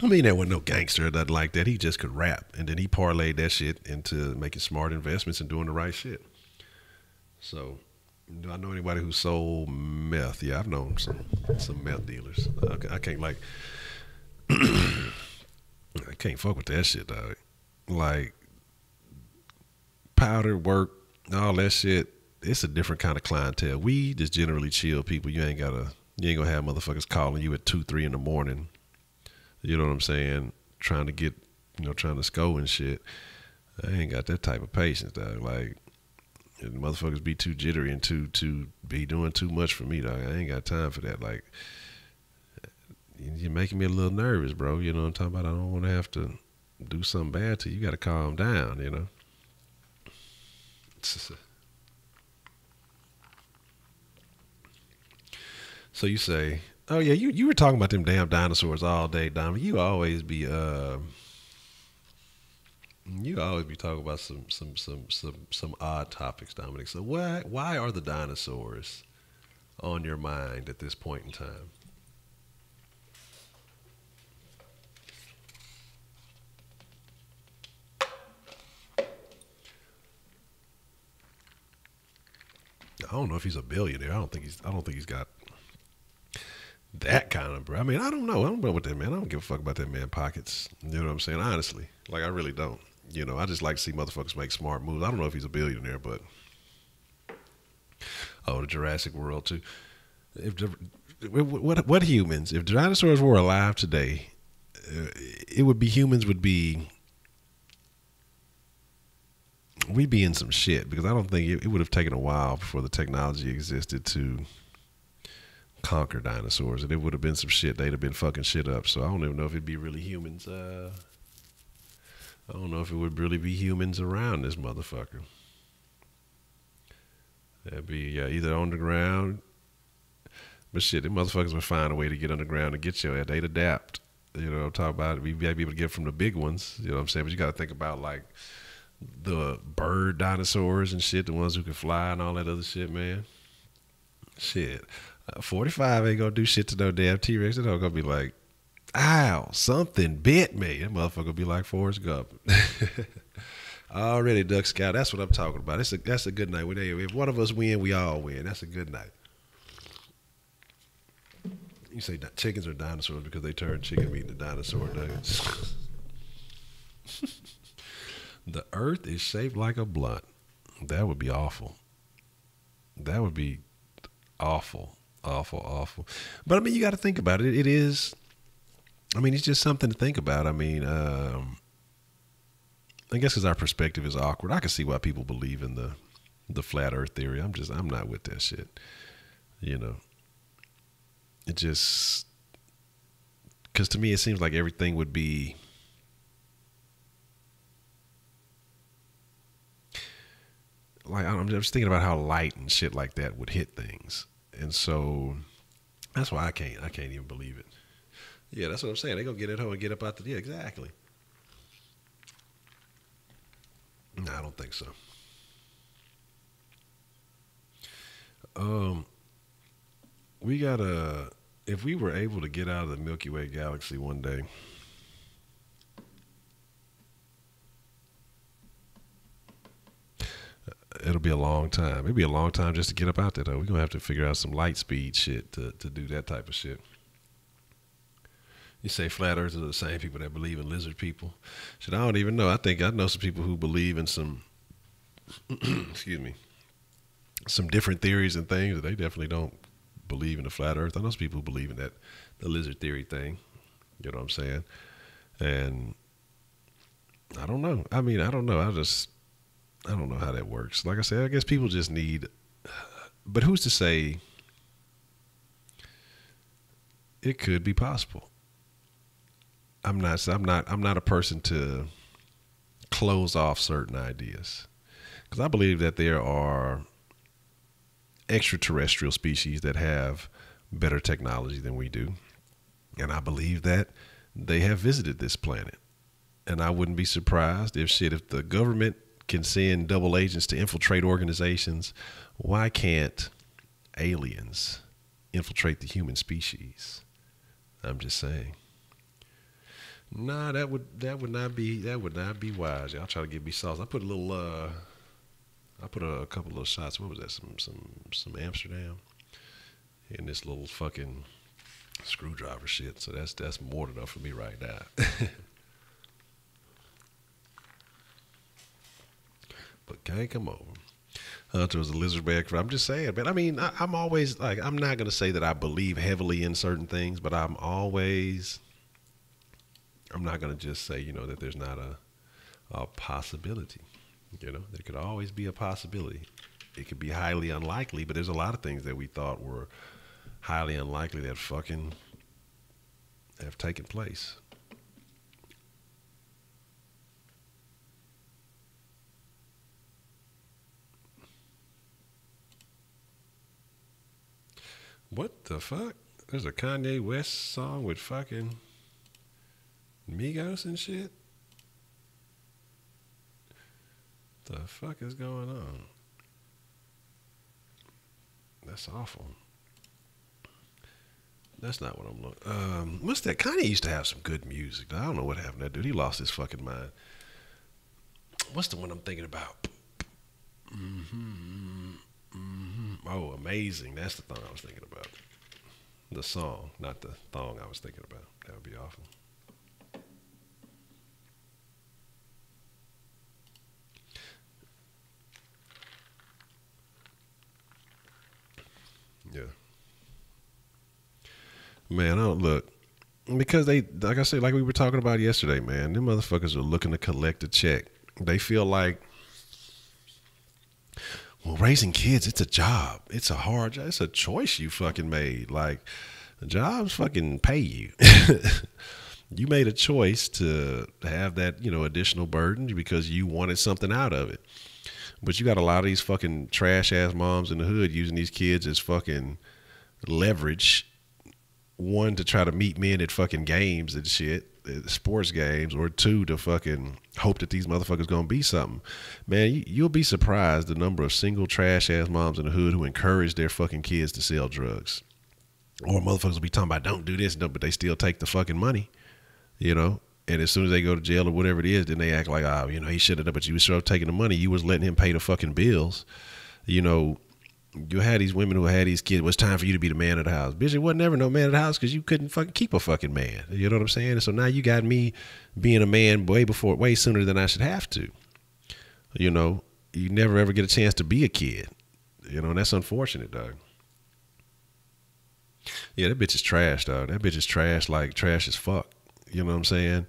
Speaker 1: I mean, that wasn't no gangster or nothing like that. He just could rap. And then he parlayed that shit into making smart investments and doing the right shit. So, do I know anybody who sold meth? Yeah, I've known some meth dealers. I can't like, I can't fuck with that shit, dog. Like, powder work, all that shit. It's a different kind of clientele. We just generally chill people. You ain't gonna have motherfuckers calling you at 2, 3 in the morning. You know what I'm saying? Trying to score and shit. I ain't got that type of patience, dog. Like, motherfuckers be too jittery and too be doing too much for me, dog. I ain't got time for that. Like, you're making me a little nervous, bro. You know what I'm talking about? I don't want to have to do something bad to you. You got to calm down, you know? So you say, oh yeah, you were talking about them damn dinosaurs all day, Dominic. You always be talking about some odd topics, Dominic. So why are the dinosaurs on your mind at this point in time? I don't know if he's a billionaire. I don't think he's got that kind of, bro. I mean, I don't know what that man. I don't give a fuck about that man pockets. You know what I'm saying? Honestly, like I really don't. You know, I just like to see motherfuckers make smart moves. I don't know if he's a billionaire, but the Jurassic World too. What humans? If dinosaurs were alive today, we'd be in some shit because I don't think it would have taken a while before the technology existed to conquer dinosaurs, and it would have been some shit. They'd have been fucking shit up. So I don't even know if it'd be really humans. I don't know if it would really be humans around this motherfucker. That'd be either on the ground, but shit, the motherfuckers would find a way to get underground and get your ass. They'd adapt. You know what I'm talking about? We'd be able to get from the big ones. You know what I'm saying? But you got to think about like the bird dinosaurs and shit, the ones who can fly and all that other shit, man. Shit. 45 ain't gonna do shit to no damn T-Rex. They're gonna be like, ow, something bit me. That motherfucker will be like Forrest Gump. Already, Duck Scout. That's what I'm talking about. That's a good night. If one of us win, we all win. That's a good night. You say chickens are dinosaurs because they turned chicken meat into dinosaur nuggets. The earth is shaped like a blunt. That would be awful. That would be awful. Awful. But I mean, you got to think about it. It is, I mean, it's just something to think about. I mean, I guess because our perspective is awkward. I can see why people believe in the flat earth theory. I'm not with that shit. You know, it just, because to me, it seems like everything would be, like, I'm just thinking about how light and shit like that would hit things. And so That's why I can't even believe it. Yeah, that's what I'm saying. They gonna get at home and get up out the yeah, exactly. No, I don't think so. Um, we gotta if we were able to get out of the Milky Way galaxy one day, it'll be a long time. It'll be a long time just to get up out there though. We're gonna have to figure out some light speed shit to do that type of shit. You say flat earthers are the same people that believe in lizard people. Shit, I don't even know. I think I know some people who believe in some excuse me, some different theories and things. They definitely don't believe in the flat earth. I know some people who believe in that the lizard theory thing. You know what I'm saying? And I don't know. I mean, I don't know. I don't know how that works. Like I said, I guess people just need but who's to say it could be possible? I'm not a person to close off certain ideas. Because I believe that there are extraterrestrial species that have better technology than we do. And I believe that they have visited this planet. And I wouldn't be surprised if the government can send double agents to infiltrate organizations, why can't aliens infiltrate the human species? I'm just saying. Nah, that would not be wise. Y'all try to give me sauce. I put a couple of shots. What was that? Some Amsterdam in this little fucking screwdriver shit. So that's more than enough for me right now. But can't come over. Hunter was a lizard bag. I'm just saying, man. I mean, I'm always like, I'm not gonna say that I believe heavily in certain things, but I'm not gonna just say, that there's not a possibility. There could always be a possibility. It could be highly unlikely, but there's a lot of things that we thought were highly unlikely that fucking have taken place. What the fuck? There's a Kanye West song with fucking Migos and shit? The fuck is going on? That's awful. That's not what I'm looking. What's that? Kanye used to have some good music. I don't know what happened to that dude. He lost his fucking mind. What's the one I'm thinking about? Oh, Amazing. That's the thong I was thinking about. The song, not the thong I was thinking about. That would be awful. Yeah. Man, I don't look. Because they, like I said, like we were talking about yesterday, man, them motherfuckers are looking to collect a check. They feel like, well, raising kids, it's a job. It's a hard job. It's a choice you fucking made. Like, jobs fucking pay you. You made a choice to have that, additional burden because you wanted something out of it. But you got a lot of these fucking trash ass moms in the hood using these kids as fucking leverage. One, to try to meet men at fucking games and shit, sports games, or two, to fucking hope that these motherfuckers gonna be something. Man, you'll be surprised the number of single trash ass moms in the hood who encourage their fucking kids to sell drugs. Or motherfuckers will be talking about don't do this, but they still take the fucking money, And as soon as they go to jail or whatever it is, then they act like, oh, he should have, but you was sort of taking the money. You was letting him pay the fucking bills. You had these women who had these kids. Well, it's time for you to be the man of the house. Bitch, it wasn't ever no man of the house because you couldn't fucking keep a fucking man. You know what I'm saying? And so now you got me being a man way sooner than I should have to. You never ever get a chance to be a kid. And that's unfortunate, dog. Yeah, that bitch is trash, dog. That bitch is trash, like trash as fuck. You know what I'm saying?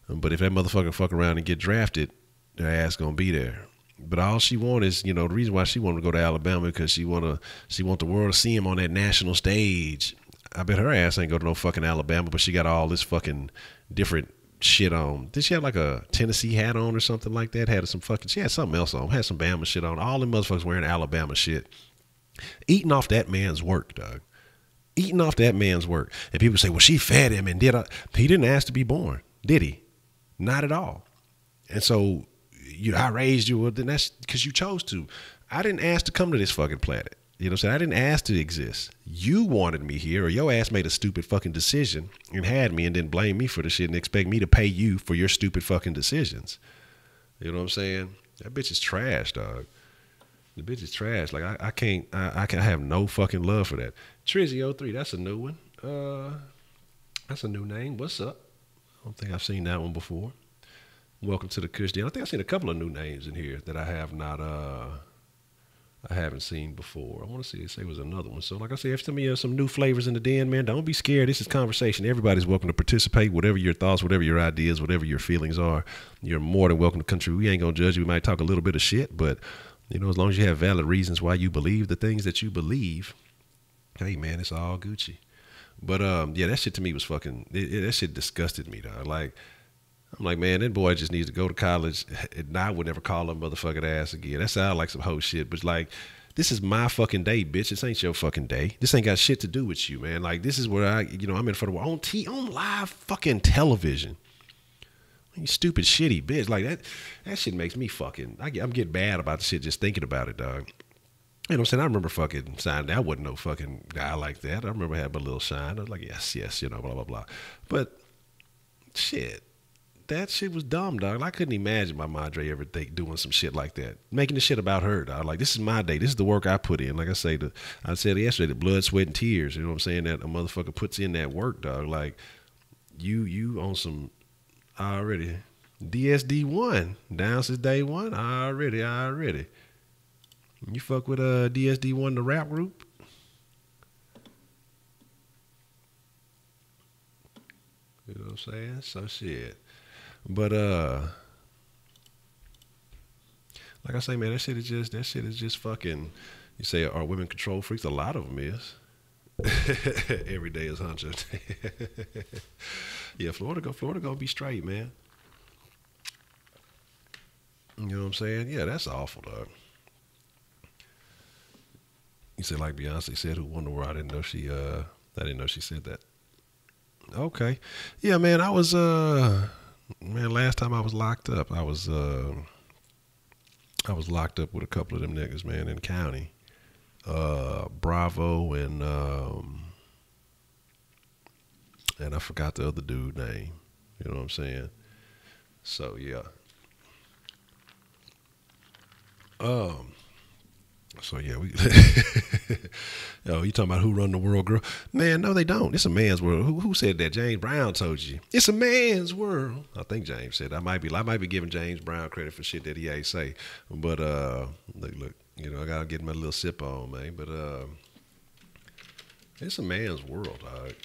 Speaker 1: But if that motherfucker fuck around and get drafted, their ass gonna be there. But all she want is, the reason why she want to go to Alabama because she want the world to see him on that national stage. I bet her ass ain't go to no fucking Alabama, but she got all this fucking different shit on. Did she have like a Tennessee hat on or something like that? She had something else on. Had some Bama shit on. All them motherfuckers wearing Alabama shit. Eating off that man's work, dog. eating off that man's work. And people say, well, she fed him and he didn't ask to be born, did he? Not at all. And so I raised you, well, then that's because you chose to. I didn't ask to come to this fucking planet. You know what I'm saying? I didn't ask to exist. You wanted me here, or your ass made a stupid fucking decision and had me and then blame me for the shit and expect me to pay you for your stupid fucking decisions. You know what I'm saying? That bitch is trash, dog. The bitch is trash. Like, I can't have no fucking love for that. Trizzy03, that's a new one. That's a new name. What's up? I don't think I've seen that one before. Welcome to the Kush deal. I think I've seen a couple of new names in here that I haven't seen before. I want to see it say it was another one. So like I said, if some of you have some new flavors in the den, man, don't be scared. This is conversation. Everybody's welcome to participate. Whatever your thoughts, whatever your ideas, whatever your feelings are, you're more than welcome to come through. We ain't going to judge you. We might talk a little bit of shit, but you know, as long as you have valid reasons why you believe the things that you believe, hey man, it's all Gucci. But yeah, that shit to me was fucking, that shit disgusted me, dog. Like, I'm like, man, that boy just needs to go to college, and I would never call him motherfucking ass again. That sounds like some hoe shit, but like, this is my fucking day, bitch. This ain't your fucking day. This ain't got shit to do with you, man. Like, this is where I'm in front of on live fucking television. You stupid shitty bitch. Like, that shit makes me fucking, I'm getting bad about the shit just thinking about it, dog. You know what I'm saying? I remember fucking signing. I wasn't no fucking guy like that. I remember having a little shine. I was like, yes, you know, blah, blah, blah. But shit. That shit was dumb, dog. I couldn't imagine my madre ever doing some shit like that. Making the shit about her, dog. Like, this is my day. This is the work I put in. Like I said yesterday, the blood, sweat, and tears. You know what I'm saying? That a motherfucker puts in that work, dog. Like, you on some already. DSD1. Down since day one. Already. You fuck with DSD1, the rap group? You know what I'm saying? So shit. But like I say, man, that shit is just fucking. You say, are women control freaks? A lot of them is. Every day is Honcho. Yeah, Florida gonna be straight, man. You know what I'm saying? Yeah, that's awful, dog. You said like Beyonce said, "Who won the world?" I didn't know she said that. Okay, yeah, man. I was man. Last time I was locked up, I was locked up with a couple of them niggas, man, in county. Bravo and I forgot the other dude name. You know what I'm saying? So yeah. So yeah, we. Oh, you talking about who run the world, girl? Man, no, they don't. It's a man's world. Who said that? James Brown told you. It's a man's world. I think James said. I might be giving James Brown credit for shit that he ain't say. But look, you know, I gotta get my little sip on, man. But it's a man's world, dog.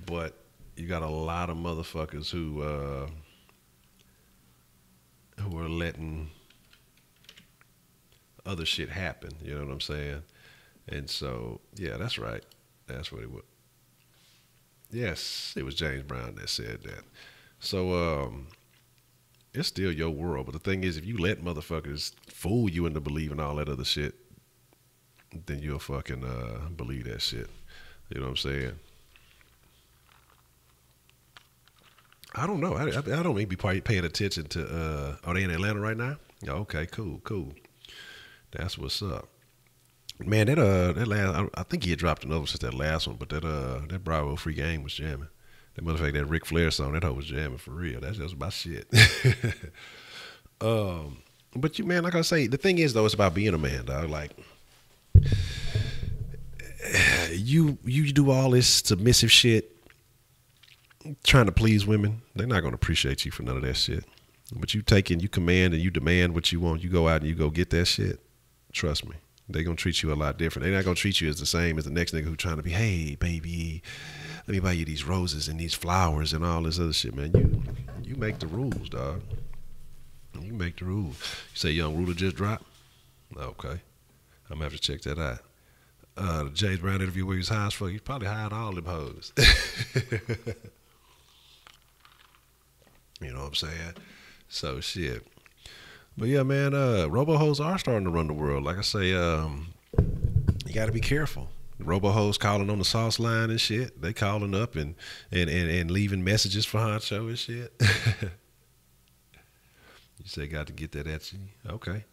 Speaker 1: But you got a lot of motherfuckers who are letting other shit happen, you know what I'm saying? And so, yeah, that's right. That's what it was. Yes, it was James Brown that said that. So, it's still your world. But the thing is, if you let motherfuckers fool you into believing all that other shit, then you'll fucking believe that shit. You know what I'm saying? I don't know. I don't even be paying attention to, are they in Atlanta right now? Okay, cool. That's what's up, man. That last, I think he had dropped another since that last one, but that Bravo Free Game was jamming. That motherfucker, that Ric Flair song, that hoe was jamming for real. That's just my shit. But you, man, like I say, the thing is though, it's about being a man, dog. Like, you do all this submissive shit, trying to please women. They're not gonna appreciate you for none of that shit. But you command and you demand what you want. You go out and you go get that shit. Trust me, they're going to treat you a lot different. They're not going to treat you as the same as the next nigga who's trying to be, hey, baby, let me buy you these roses and these flowers and all this other shit, man. You make the rules, dog. You make the rules. You say Young Ruler just dropped? Okay. I'm going to have to check that out. The James Brown interview where he was high as fuck, he's probably high on all them hoes. You know what I'm saying? So, shit. But yeah, man, robo-hoes are starting to run the world. Like I say, you got to be careful. Robo-hoes calling on the sauce line and shit. They calling up and leaving messages for Honcho and shit. You say got to get that at you. Okay.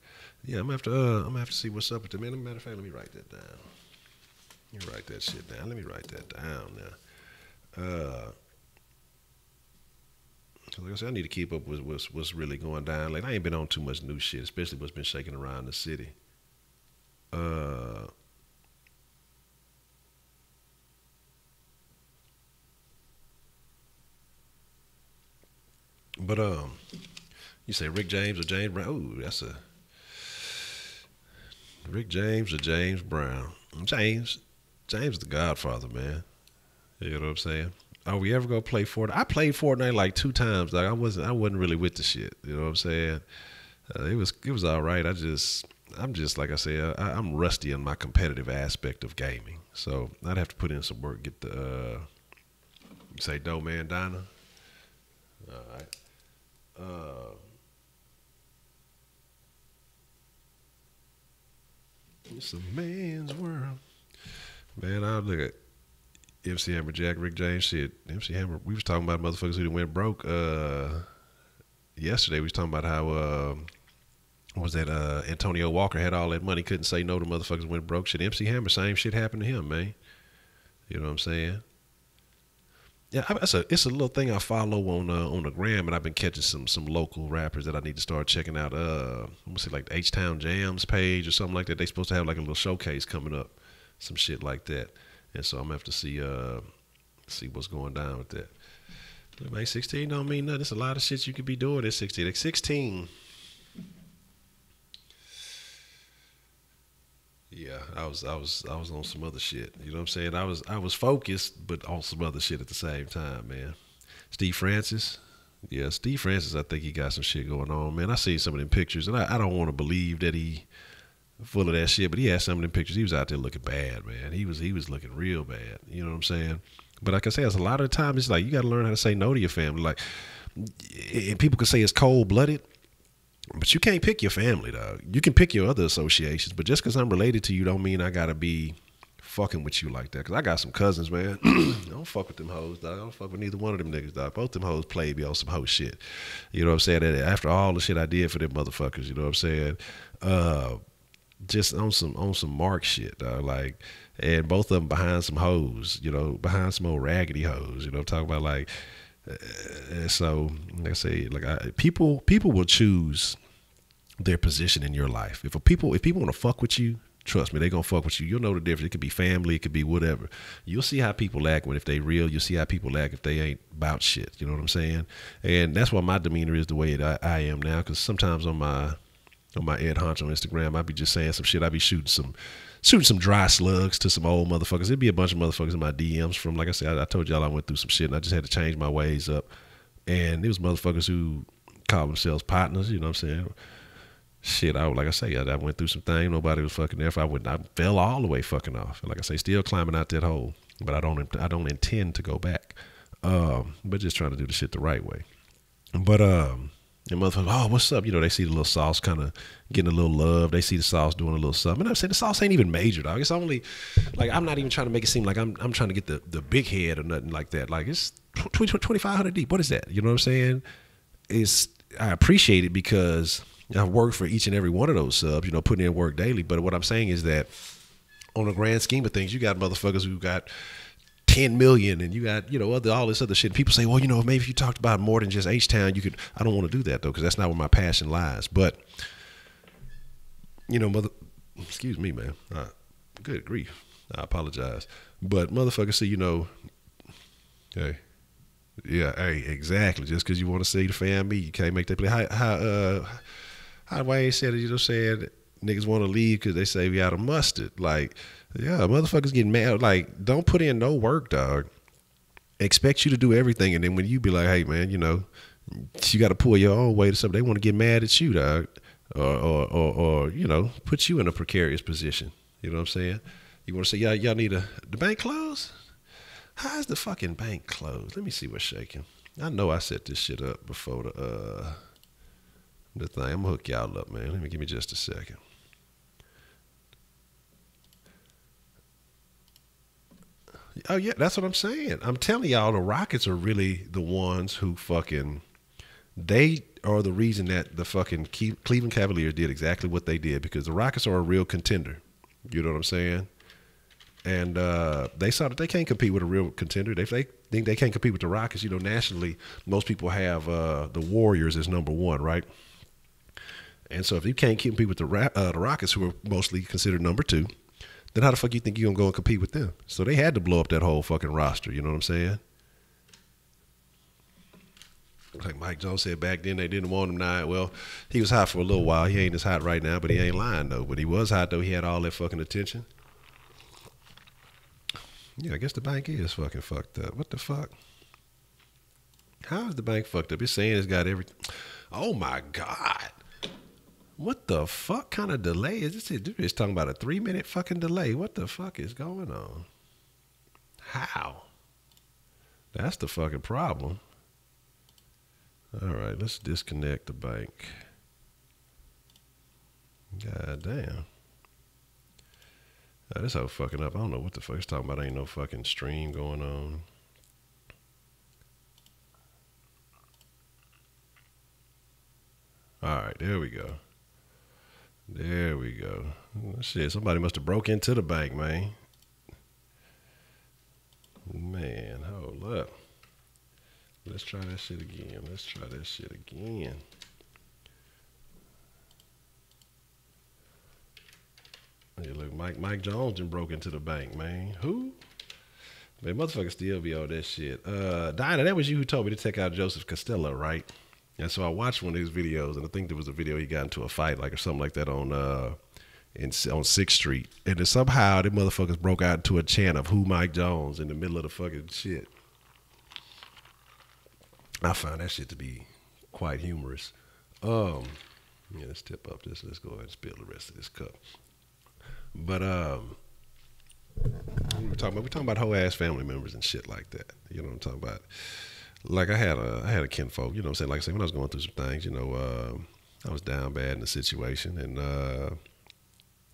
Speaker 1: Yeah, I'm gonna have to see what's up with them. Man, matter of fact, let me write that down. Let me write that shit down. Let me write that down now. Like I said, I need to keep up with what's really going down. Like I ain't been on too much new shit, especially what's been shaking around the city. But you say Rick James or James Brown? Ooh, that's a Rick James or James Brown. James the Godfather, man. You know what I'm saying? Are we ever gonna play Fortnite? I played Fortnite like 2 times. Like I wasn't really with the shit. You know what I'm saying? It was all right. I'm just like I said. I'm rusty in my competitive aspect of gaming. So I'd have to put in some work. Get the you say Doe Man Donna. All right. It's a man's world. Man, I look at MC Hammer, Jack, Rick James, shit. MC Hammer, we was talking about motherfuckers who went broke. Yesterday we was talking about how what was that Antonio Walker had all that money, couldn't say no to motherfuckers went broke. Shit, MC Hammer, same shit happened to him, man. You know what I'm saying? Yeah, it's a little thing I follow on the gram, and I've been catching some local rappers that I need to start checking out. I'm gonna say like the H Town Jams page or something like that. They supposed to have like a little showcase coming up, some shit like that. And so I'm gonna have to see what's going down with that. But man, 16 don't mean nothing. There's a lot of shit you could be doing at 16. Like 16. Yeah, I was on some other shit. You know what I'm saying? I was focused, but on some other shit at the same time, man. Steve Francis. Yeah, Steve Francis, I think he got some shit going on, man. I seen some of them pictures, and I don't want to believe that he full of that shit, but he had some of them pictures. He was out there looking bad, man. He was looking real bad. You know what I'm saying? But like I say, it's a lot of the time it's like you got to learn how to say no to your family. Like, and people can say it's cold blooded, but you can't pick your family, dog. You can pick your other associations, but just because I'm related to you don't mean I gotta be fucking with you like that. Cause I got some cousins, man. I don't fuck with them hoes, dog. I don't fuck with neither one of them niggas, dog. Both them hoes played me on some hoe shit. You know what I'm saying? And after all the shit I did for them motherfuckers, you know what I'm saying? Just on some Mark shit, dog. Like, and both of them behind some hoes, you know, behind some old raggedy hoes. You know, talking about like. So, like I say, like people will choose their position in your life. If people want to fuck with you, trust me, they gonna fuck with you. You'll know the difference. It could be family, it could be whatever. You'll see how people act when if they real. You'll see how people act if they ain't about shit. You know what I'm saying? And that's why my demeanor is the way I am now. Because sometimes on my Ed Honcho Instagram, I be just saying some shit. I be shooting some dry slugs to some old motherfuckers. It'd be a bunch of motherfuckers in my DMs from, like I said, I told y'all I went through some shit and I just had to change my ways up. And it was motherfuckers who call themselves partners, you know what I'm saying? Shit, like I say, I went through some things. Nobody was fucking there. I fell all the way fucking off. And like I say, still climbing out that hole. But I don't intend to go back. But just trying to do the shit the right way. But and motherfuckers, oh, what's up? You know, they see the little sauce kind of getting a little love. They see the sauce doing a little something. And I'm saying the sauce ain't even major, dog. It's only, like, I'm not even trying to make it seem like I'm trying to get the big head or nothing like that. Like, it's 2,500 deep. What is that? You know what I'm saying? I appreciate it because I've worked for each and every one of those subs, you know, putting in work daily. But what I'm saying is that on the grand scheme of things, you got motherfuckers who got 10 million and you got, you know, all this other shit. People say, well, you know, maybe if you talked about more than just H-Town, you could. I don't want to do that though, because that's not where my passion lies. But, you know, excuse me, man. Good grief. I apologize. But motherfuckers say, you know, hey, yeah, hey, exactly. Just because you want to see the family, you can't make that play. How Wayne said it, you know, said niggas want to leave because they say we out of mustard. Like, yeah, motherfuckers getting mad. Like, don't put in no work, dog. Expect you to do everything, and then when you be like, hey, man, you know, you got to pull your own weight or something, they want to get mad at you, dog, or you know, put you in a precarious position. You know what I'm saying? You want to say, y'all need the bank closed? How's the fucking bank closed? Let me see what's shaking. I know I set this shit up before the thing. I'm gonna hook y'all up, man. Give me just a second. Oh yeah, that's what I'm saying. I'm telling y'all, the Rockets are really the ones who fucking. They are the reason that the fucking Cleveland Cavaliers did exactly what they did, because the Rockets are a real contender. You know what I'm saying? And they saw that they can't compete with a real contender. If they think they can't compete with the Rockets, you know, nationally, most people have the Warriors as number one, right? And so if you can't compete with the Rockets, who are mostly considered number two, then how the fuck you think you're going to go and compete with them? So they had to blow up that whole fucking roster. You know what I'm saying? Like Mike Jones said back then, they didn't want him now. Well, he was hot for a little while. He ain't as hot right now, but he ain't lying, though. But he was hot, though. He had all that fucking attention. Yeah, I guess the bank is fucking fucked up. What the fuck? How is the bank fucked up? It's saying it's got everything. Oh, my God. What the fuck kind of delay is this? Dude is talking about a 3-minute fucking delay. What the fuck is going on? How? That's the fucking problem. All right, let's disconnect the bank. God damn. This whole fucking up. I don't know what the fuck it's talking about. Ain't no fucking stream going on. All right, there we go. There we go. Shit, somebody must have broke into the bank, man. Man, hold up. Let's try that shit again. Let's try that shit again. Hey, look, Mike Jones done broke into the bank, man. Who? Man, motherfucker still be on that shit. Dinah, that was you who told me to take out Joseph Costello, right? And so I watched one of his videos, and I think there was a video he got into a fight, like, or something like that on 6th Street. And then somehow the motherfuckers broke out into a chant of "Who Mike Jones" in the middle of the fucking shit. I found that shit to be quite humorous. Yeah, let's tip up this. Let's go ahead and spill the rest of this cup. But we're talking about whole ass family members and shit like that. You know what I'm talking about? Like I had a kinfolk. You know what I'm saying? Like I said, when I was going through some things, you know, I was down bad in the situation, and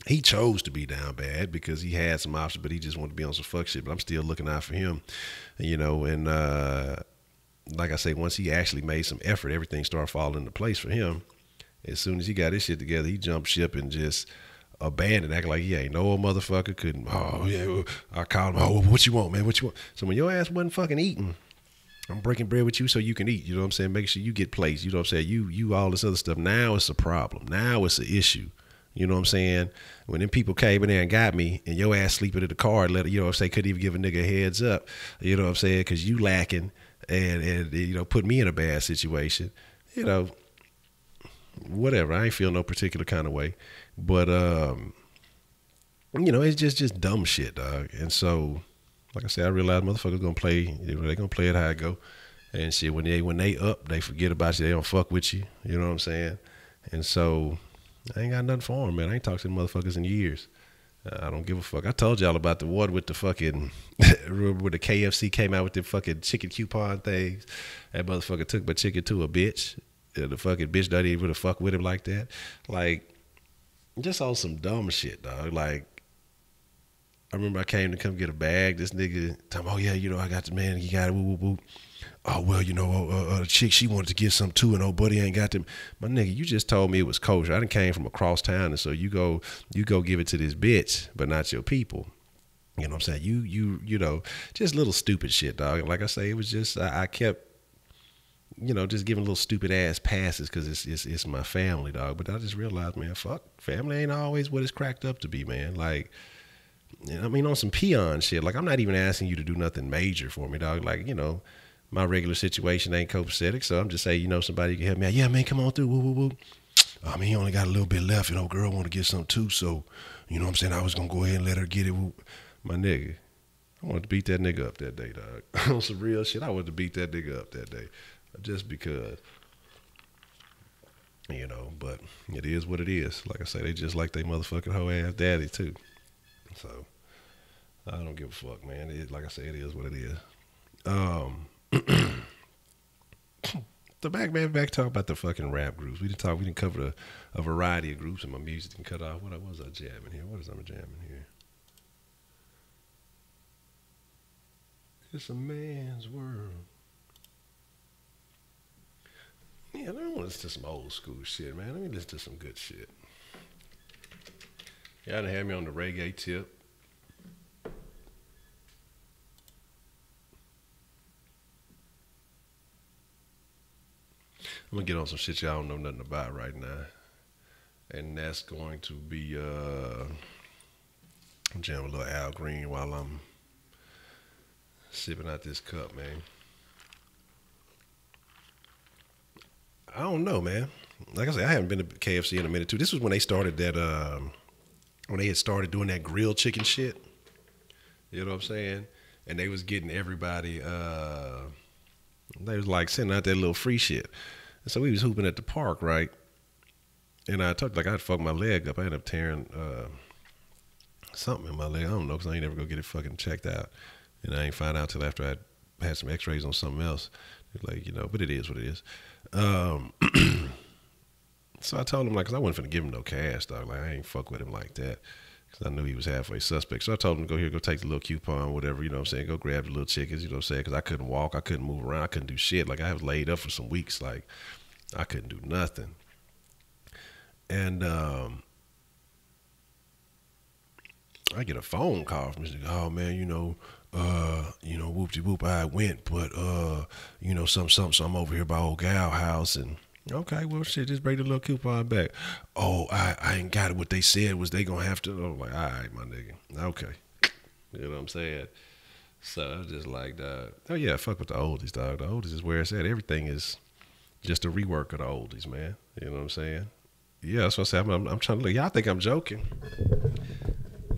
Speaker 1: he chose to be down bad because he had some options, but he just wanted to be on some fuck shit. But I'm still looking out for him, you know, and like I say, once he actually made some effort, everything started falling into place for him. As soon as he got his shit together, he jumped ship and just abandoned, acting like he ain't no motherfucker. Couldn't. Oh yeah, I called him. Oh, what you want, man? What you want? So when your ass wasn't fucking eating, I'm breaking bread with you so you can eat. You know what I'm saying? Make sure you get placed. You know what I'm saying? You all this other stuff. Now it's a problem. Now it's an issue. You know what I'm saying? When them people came in there and got me, and your ass sleeping in the car, and you know what I'm saying, couldn't even give a nigga a heads up. You know what I'm saying? Because you lacking. And you know, put me in a bad situation, you know, whatever. I ain't feel no particular kind of way, but you know, it's just dumb shit, dog. And so, like I said, I realized motherfuckers gonna play. You know, they gonna play it how it go, and shit. When they up, they forget about you. They don't fuck with you. You know what I'm saying? And so, I ain't got nothing for them, man. I ain't talked to them motherfuckers in years. I don't give a fuck. I told y'all about the one with the fucking, remember when the KFC came out with the fucking chicken coupon things? That motherfucker took my chicken to a bitch. And the fucking bitch doesn't even fuck with him like that. Like, just on some dumb shit, dog. Like, I remember I came to come get a bag. This nigga told me, oh yeah, you know, I got the man, he got it, woo, woo, woo. Oh, well, you know, a chick, she wanted to get some too, and old buddy ain't got them. My nigga, you just told me it was kosher. I done came from across town, and so you go give it to this bitch, but not your people. You know what I'm saying? You know, just little stupid shit, dog. And like I say, it was just, I kept, you know, just giving little stupid ass passes because it's my family, dog. But I just realized, man, fuck, family ain't always what it's cracked up to be, man. Like, I mean, on some peon shit. Like, I'm not even asking you to do nothing major for me, dog. Like, you know, my regular situation ain't copacetic, so I'm just saying, you know, somebody can help me out. Yeah, man, come on through. Woo, woo, woo. I mean, he only got a little bit left, and old girl want to get some too, so, you know what I'm saying, I was going to go ahead and let her get it. Woo. My nigga, I wanted to beat that nigga up that day, dog. On some real shit, I wanted to beat that nigga up that day. Just because, you know, but it is what it is. Like I say, they just like they motherfucking hoe ass daddy, too. So, I don't give a fuck, man. Like I say, it is what it is. The back talk about the fucking rap groups. We didn't cover a variety of groups, and my music didn't cut off. What was I jamming here? What is I jamming here? It's a man's world. Yeah, let me want to listen to some old school shit, man. Let me listen to some good shit. Y'all done had me on the reggae tip. I'm gonna get on some shit y'all don't know nothing about right now. And that's going to be I'm jamming a little Al Green while I'm sipping out this cup, man. I don't know, man. Like I said, I haven't been to KFC in a minute too. This was when they started that when they had started doing that grilled chicken shit. You know what I'm saying? And they was getting everybody they was like sending out that little free shit. And so we was hooping at the park, right? And I talked like I'd fucked my leg up. I ended up tearing something in my leg. I don't know, because I ain't never go get it fucking checked out. And I ain't find out till after I had some x-rays on something else. Like, you know, but it is what it is. So I told him, like, because I wasn't finna give him no cash, dog. Like, I ain't fuck with him like that. Because I knew he was halfway suspect. So I told him to go take the little coupon, whatever, you know what I'm saying? Go grab the little chickens, you know what I'm saying? Because I couldn't walk. I couldn't move around. I couldn't do shit. Like, I was laid up for some weeks. Like, I couldn't do nothing. And I get a phone call from him. Oh, man, whoop-de-whoop, I went, but, something, so I'm over here by old gal house, and okay, well, shit, just bring the little coupon back. Oh, I ain't got it. What they said was they gonna have to. I'm like, all right, my nigga. Okay. You know what I'm saying? So I was just like, oh, yeah, fuck with the oldies, dog. The oldies is where it's at. Everything is just a rework of the oldies, man. You know what I'm saying? Yeah, that's what I said. I'm trying to look. Y'all think I'm joking.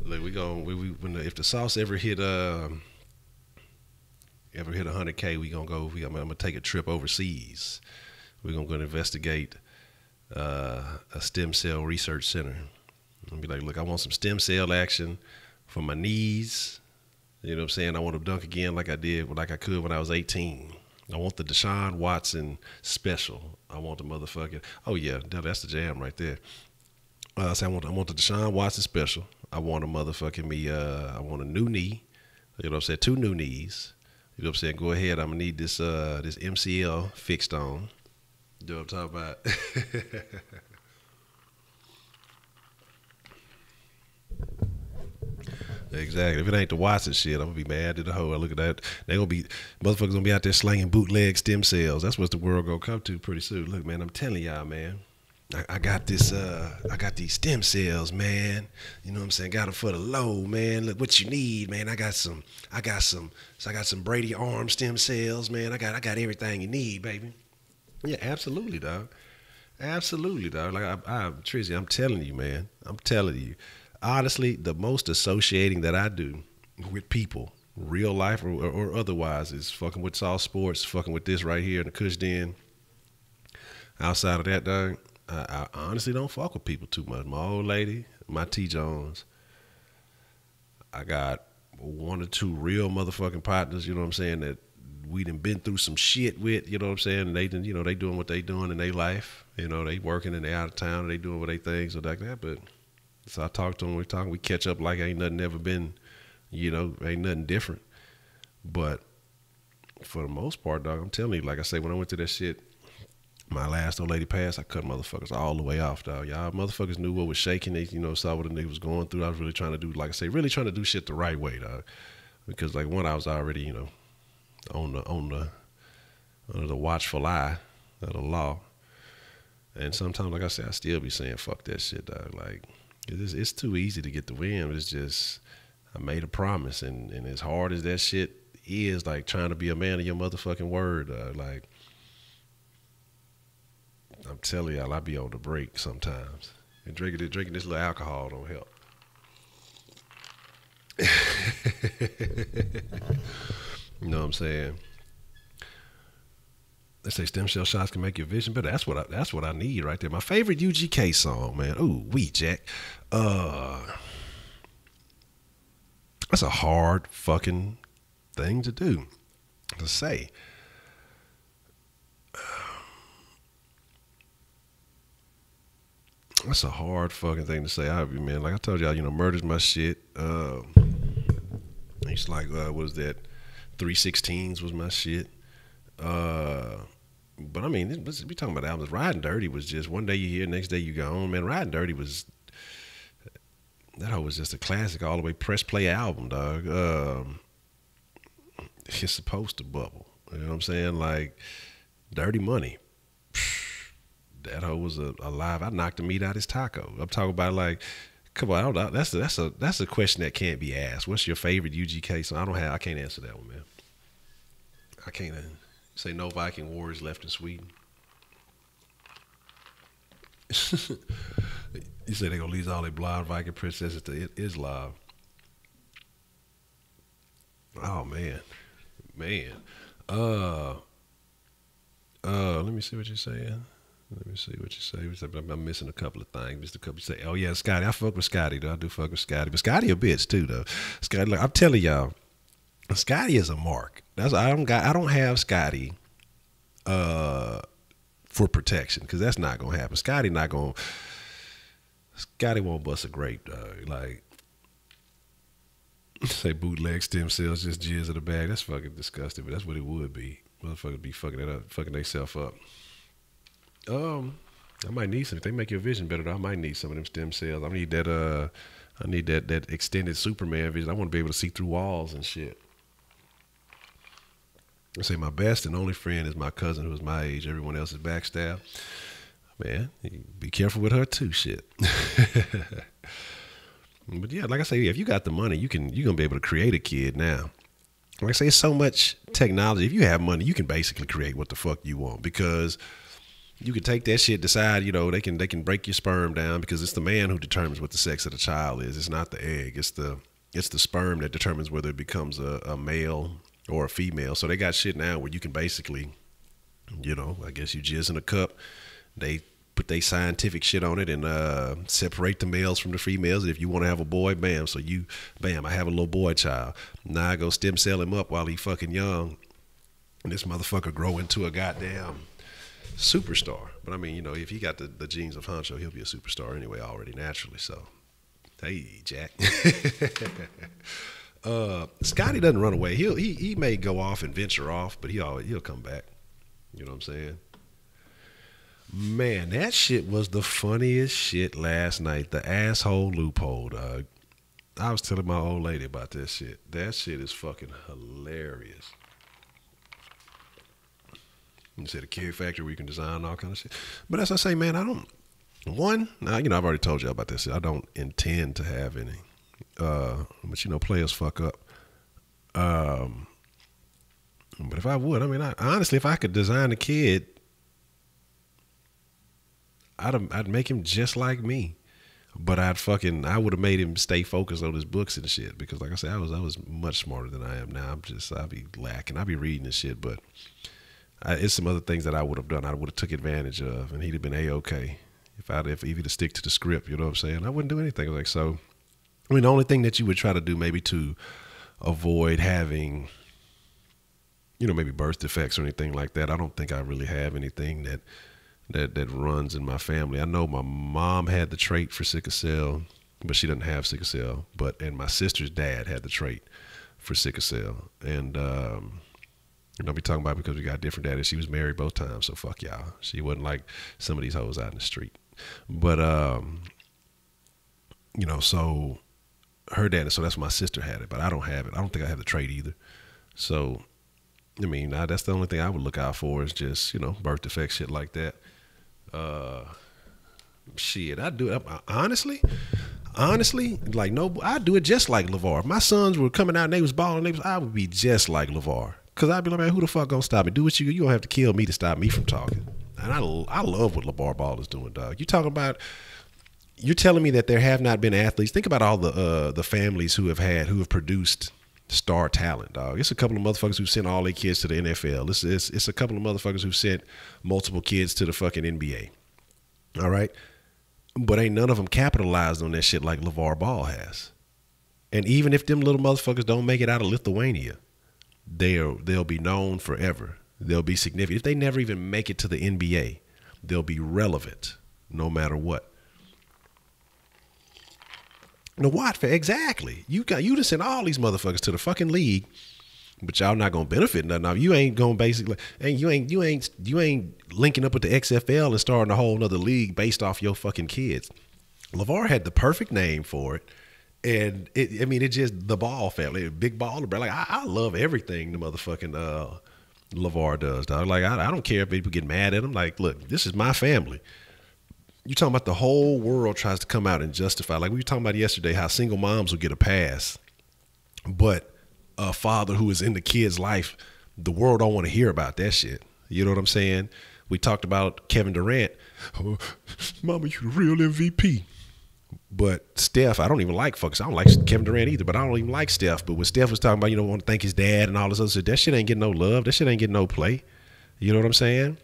Speaker 1: Look, if the sauce ever hit 100K, we gonna go. I'm gonna take a trip overseas. We're gonna go investigate a stem cell research center. I'm be like, look, I want some stem cell action for my knees. You know what I'm saying? I want to dunk again like I could when I was 18. I want the Deshaun Watson special. I want the motherfucking. Oh yeah, that's the jam right there. I want the Deshaun Watson special. I want a motherfucking I want a new knee. You know what I'm saying? 2 new knees. You know what I'm saying? Go ahead. I'm gonna need this MCL fixed on. You know what I'm talking about? Exactly. If it ain't the Watson shit, I'm gonna be mad at the hoe. I look at that. Motherfuckers gonna be out there slanging bootleg stem cells. That's what the world gonna come to pretty soon. Look, man, I'm telling y'all, man. I got this. I got these stem cells, man. You know what I'm saying? Got them for the low, man. Look what you need, man. I got some Brady arm stem cells, man. I got everything you need, baby. Yeah, absolutely, dog. Absolutely, dog. Like Trizzy, I'm telling you, man. I'm telling you. Honestly, the most associating that I do with people, real life or otherwise, is fucking with Sauce Sports, fucking with this right here in the Kush Den. Outside of that, dog, I honestly don't fuck with people too much. My old lady, my T Jones. I got 1 or 2 real motherfucking partners, you know what I'm saying, that we done been through some shit with, you know what I'm saying, and they doing what they doing in their life. You know, they working and they out of town and they doing what they things or like that. But so I talk to them, we catch up like ain't nothing ever been, ain't nothing different. But for the most part, dog, I'm telling you, like I say, when I went to that shit, my last old lady passed, I cut motherfuckers all the way off, dog. Y'all motherfuckers knew what was shaking. They, saw what the nigga was going through. I was really trying to do, like I say, really trying to do shit the right way, dog. Because like I was already, on the under the watchful eye of the law. And sometimes, like I said, I still be saying, fuck that shit, dog. Like, it's too easy to get the win. It's just, I made a promise. And as hard as that shit is, like, trying to be a man of your motherfucking word, like, I'm telling y'all, I be on the break sometimes. And drinking this little alcohol don't help. You know what I'm saying? They say stem cell shots can make your vision better. That's what I need right there. My favorite UGK song, man. Ooh, Jack. That's a hard fucking thing to do, to say. That's a hard fucking thing to say. Man, like I told y'all, murder's my shit. It's like, what is that? 316s was my shit. But I mean, we talking about albums. Riding Dirty was just one day you hear, next day you go home. Man, Riding Dirty was, that hoe was just a classic all the way. Press play album, dog. It's supposed to bubble. You know what I'm saying? Like Dirty Money. That hoe was alive. I knocked the meat out his taco. I'm talking about like, come on, that's a question that can't be asked. What's your favorite UGK song? I can't answer that one, man. I can't say no Viking warriors left in Sweden. You say they gonna leave all their blonde Viking princesses to Islam. Oh man. Let me see what you're saying. Let me see what you say. I'm missing a couple of things. Just a couple. You say, oh yeah, Scotty. I fuck with Scotty though. I do fuck with Scotty, but Scotty a bitch too though. Scotty, look, I'm telling y'all, Scotty is a mark. I don't have Scotty for protection because that's not gonna happen. Scotty won't bust a grape, dog. Like say bootleg stem cells, just jizz in the bag. That's fucking disgusting, but that's what it would be. Motherfuckers be fucking it up, fucking themselves up. I might need some. If they make your vision better, though, I might need some of them stem cells. I need that extended Superman vision. I want to be able to see through walls and shit. I say my best and only friend is my cousin who's my age. Everyone else is backstab. Man, be careful with her too, shit. But yeah, like I say, if you got the money, you're gonna be able to create a kid now. Like I say, it's so much technology. If you have money, you can basically create what the fuck you want because you can take that shit, decide, you know, they can break your sperm down because it's the man who determines what the sex of the child is. It's not the egg. It's the sperm that determines whether it becomes a male or a female. So they got shit now where you can basically, you know, I guess you jizz in a cup. They put their scientific shit on it and separate the males from the females. If you want to have a boy, bam. So I have a little boy child. Now I go stem cell him up while he fucking young. And this motherfucker grow into a goddamn superstar. But I mean, you know, if he got the genes of Honcho, he'll be a superstar anyway already naturally. So, hey, Jack. Scotty doesn't run away. He may go off and venture off, but he'll come back. You know what I'm saying? Man, that shit was the funniest shit last night. The asshole loophole, dog. I was telling my old lady about that shit. That shit is fucking hilarious. You said a kid factory where you can design all kind of shit. But as I say, man, I've already told you about this. I don't intend to have any. But you know, players fuck up. But if I would, I mean, honestly, if I could design a kid, I'd make him just like me. But I would have made him stay focused on his books and shit. Because like I said, I was much smarter than I am now. I'll be lacking. I'll be reading this shit, but it's some other things that I would have done. I would have took advantage of, and he'd have been A-okay. If he'd have stick to the script, you know what I'm saying? I wouldn't do anything like so. I mean, the only thing that you would try to do maybe to avoid having, you know, maybe birth defects or anything like that. I don't think I really have anything that runs in my family. I know my mom had the trait for sickle cell, but she doesn't have sickle cell. And my sister's dad had the trait for sickle cell. And you know, we talking about because we got different daddies. She was married both times, so fuck y'all. She wasn't like some of these hoes out in the street. But you know, so her dad, so that's my sister had it, but I don't have it. I don't think I have the trait either. So, I mean, that's the only thing I would look out for is just, you know, birth defects, shit like that. Shit, I do it. Honestly, like I do it just like LeVar. If my sons were coming out and they was balling, I would be just like LeVar. Cause I'd be like, man, who the fuck gonna stop me? Do what you don't have to kill me to stop me from talking. And I love what LeVar Ball is doing, dog. You're telling me that there have not been athletes. Think about all the families who have produced star talent, dog. It's a couple of motherfuckers who sent all their kids to the NFL. It's a couple of motherfuckers who sent multiple kids to the fucking NBA. All right, but ain't none of them capitalized on that shit like LeVar Ball has. And even if them little motherfuckers don't make it out of Lithuania, they'll be known forever. They'll be significant. If they never even make it to the NBA, they'll be relevant no matter what. Now what? Exactly. You just sent all these motherfuckers to the fucking league, but y'all not gonna benefit nothing off. You ain't gonna basically, and you ain't linking up with the XFL and starting a whole nother league based off your fucking kids. LeVar had the perfect name for it. And it just the Ball family, big baller, bro. Like I love everything the motherfucking LeVar does, dog. Like I don't care if people get mad at him. Like, look, this is my family. You talking about the whole world tries to come out and justify, like we were talking about yesterday, how single moms will get a pass, but a father who is in the kid's life, the world don't want to hear about that shit. You know what I'm saying? We talked about Kevin Durant. Oh, mama, you the real MVP. But Steph, I don't even like fucks. I don't like Kevin Durant either, but I don't even like Steph. But when Steph was talking about, want to thank his dad and all this other shit, that shit ain't getting no love. That shit ain't getting no play. You know what I'm saying?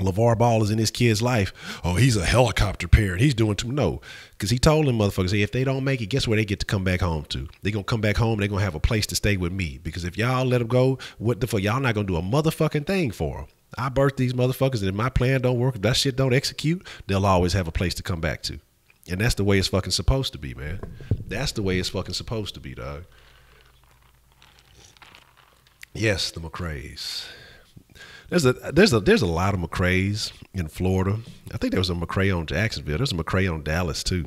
Speaker 1: LeVar Ball is in his kid's life. Oh, he's a helicopter parent. He's doing too. No, because he told them motherfuckers, hey, if they don't make it, guess where they get to come back home to? They're going to come back home. They're going to have a place to stay with me. Because if y'all let them go, what the fuck? Y'all not going to do a motherfucking thing for them. I birthed these motherfuckers, and if my plan don't work, if that shit don't execute, they'll always have a place to come back to. And that's the way it's fucking supposed to be, man. That's the way it's fucking supposed to be, dog. Yes, the McRaes. There's a lot of McRaes in Florida. I think there was a McRae on Jacksonville. There's a McRae on Dallas too.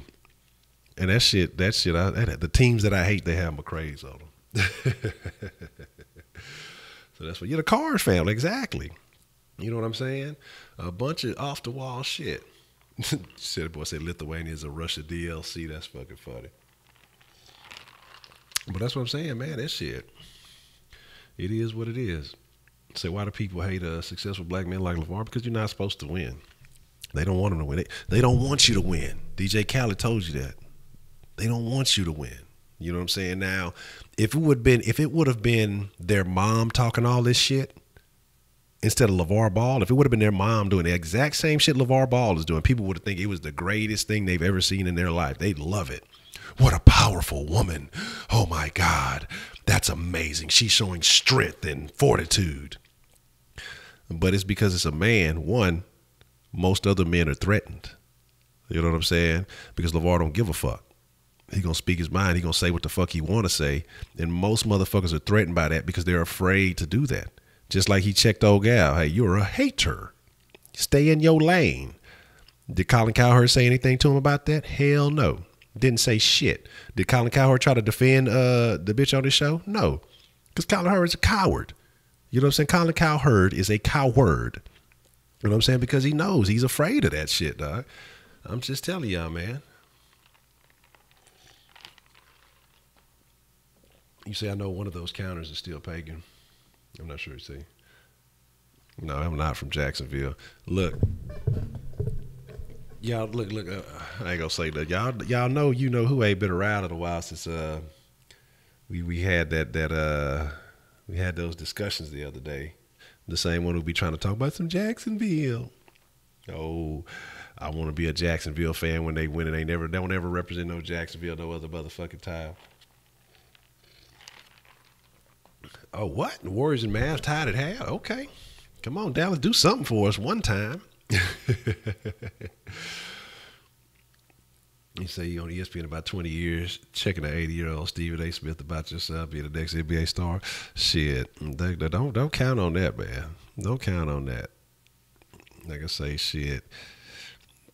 Speaker 1: And that shit, the teams that I hate, they have McRaes on them. So that's what you're the Cars family, exactly. You know what I'm saying? A bunch of off the wall shit. Said boy said Lithuania is a Russia DLC. That's fucking funny. But that's what I'm saying, man. That shit. It is what it is. So why do people hate successful black men like LeVar? Because you're not supposed to win. They don't want them to win. They don't want you to win. DJ Khaled told you that. They don't want you to win. You know what I'm saying? Now, if it would have been their mom talking all this shit instead of LeVar Ball, if it would have been their mom doing the exact same shit LeVar Ball is doing, people would have think it was the greatest thing they've ever seen in their life. They'd love it. What a powerful woman. Oh my God. That's amazing. She's showing strength and fortitude. But it's because it's a man. One, most other men are threatened. You know what I'm saying? Because LeVar don't give a fuck. He gonna speak his mind. He gonna say what the fuck he want to say. And most motherfuckers are threatened by that because they're afraid to do that. Just like he checked old gal. Hey, you're a hater. Stay in your lane. Did Colin Cowherd say anything to him about that? Hell no. Didn't say shit. Did Colin Cowherd try to defend the bitch on this show? No. Because Colin Cowherd's a coward. You know what I'm saying? Colin Cowherd is a coward. You know what I'm saying? Because he knows. He's afraid of that shit, dog. I'm just telling y'all, man. You say I know one of those counters is still pagan. I'm not sure, see. No, I'm not from Jacksonville. Look. Y'all, look, I ain't gonna say that. Y'all know, who ain't been around in a while since we had we had those discussions the other day. The same one who be trying to talk about some Jacksonville. Oh, I want to be a Jacksonville fan when they win, and they don't ever represent no Jacksonville no other motherfucking time. Oh, what? The Warriors and Mavs tied at half? Okay. Come on, Dallas, do something for us one time. You say you on ESPN about 20 years, checking an 80-year-old Stephen A. Smith about yourself being the next NBA star. Shit, don't count on that, man. Don't count on that. Like I say, shit,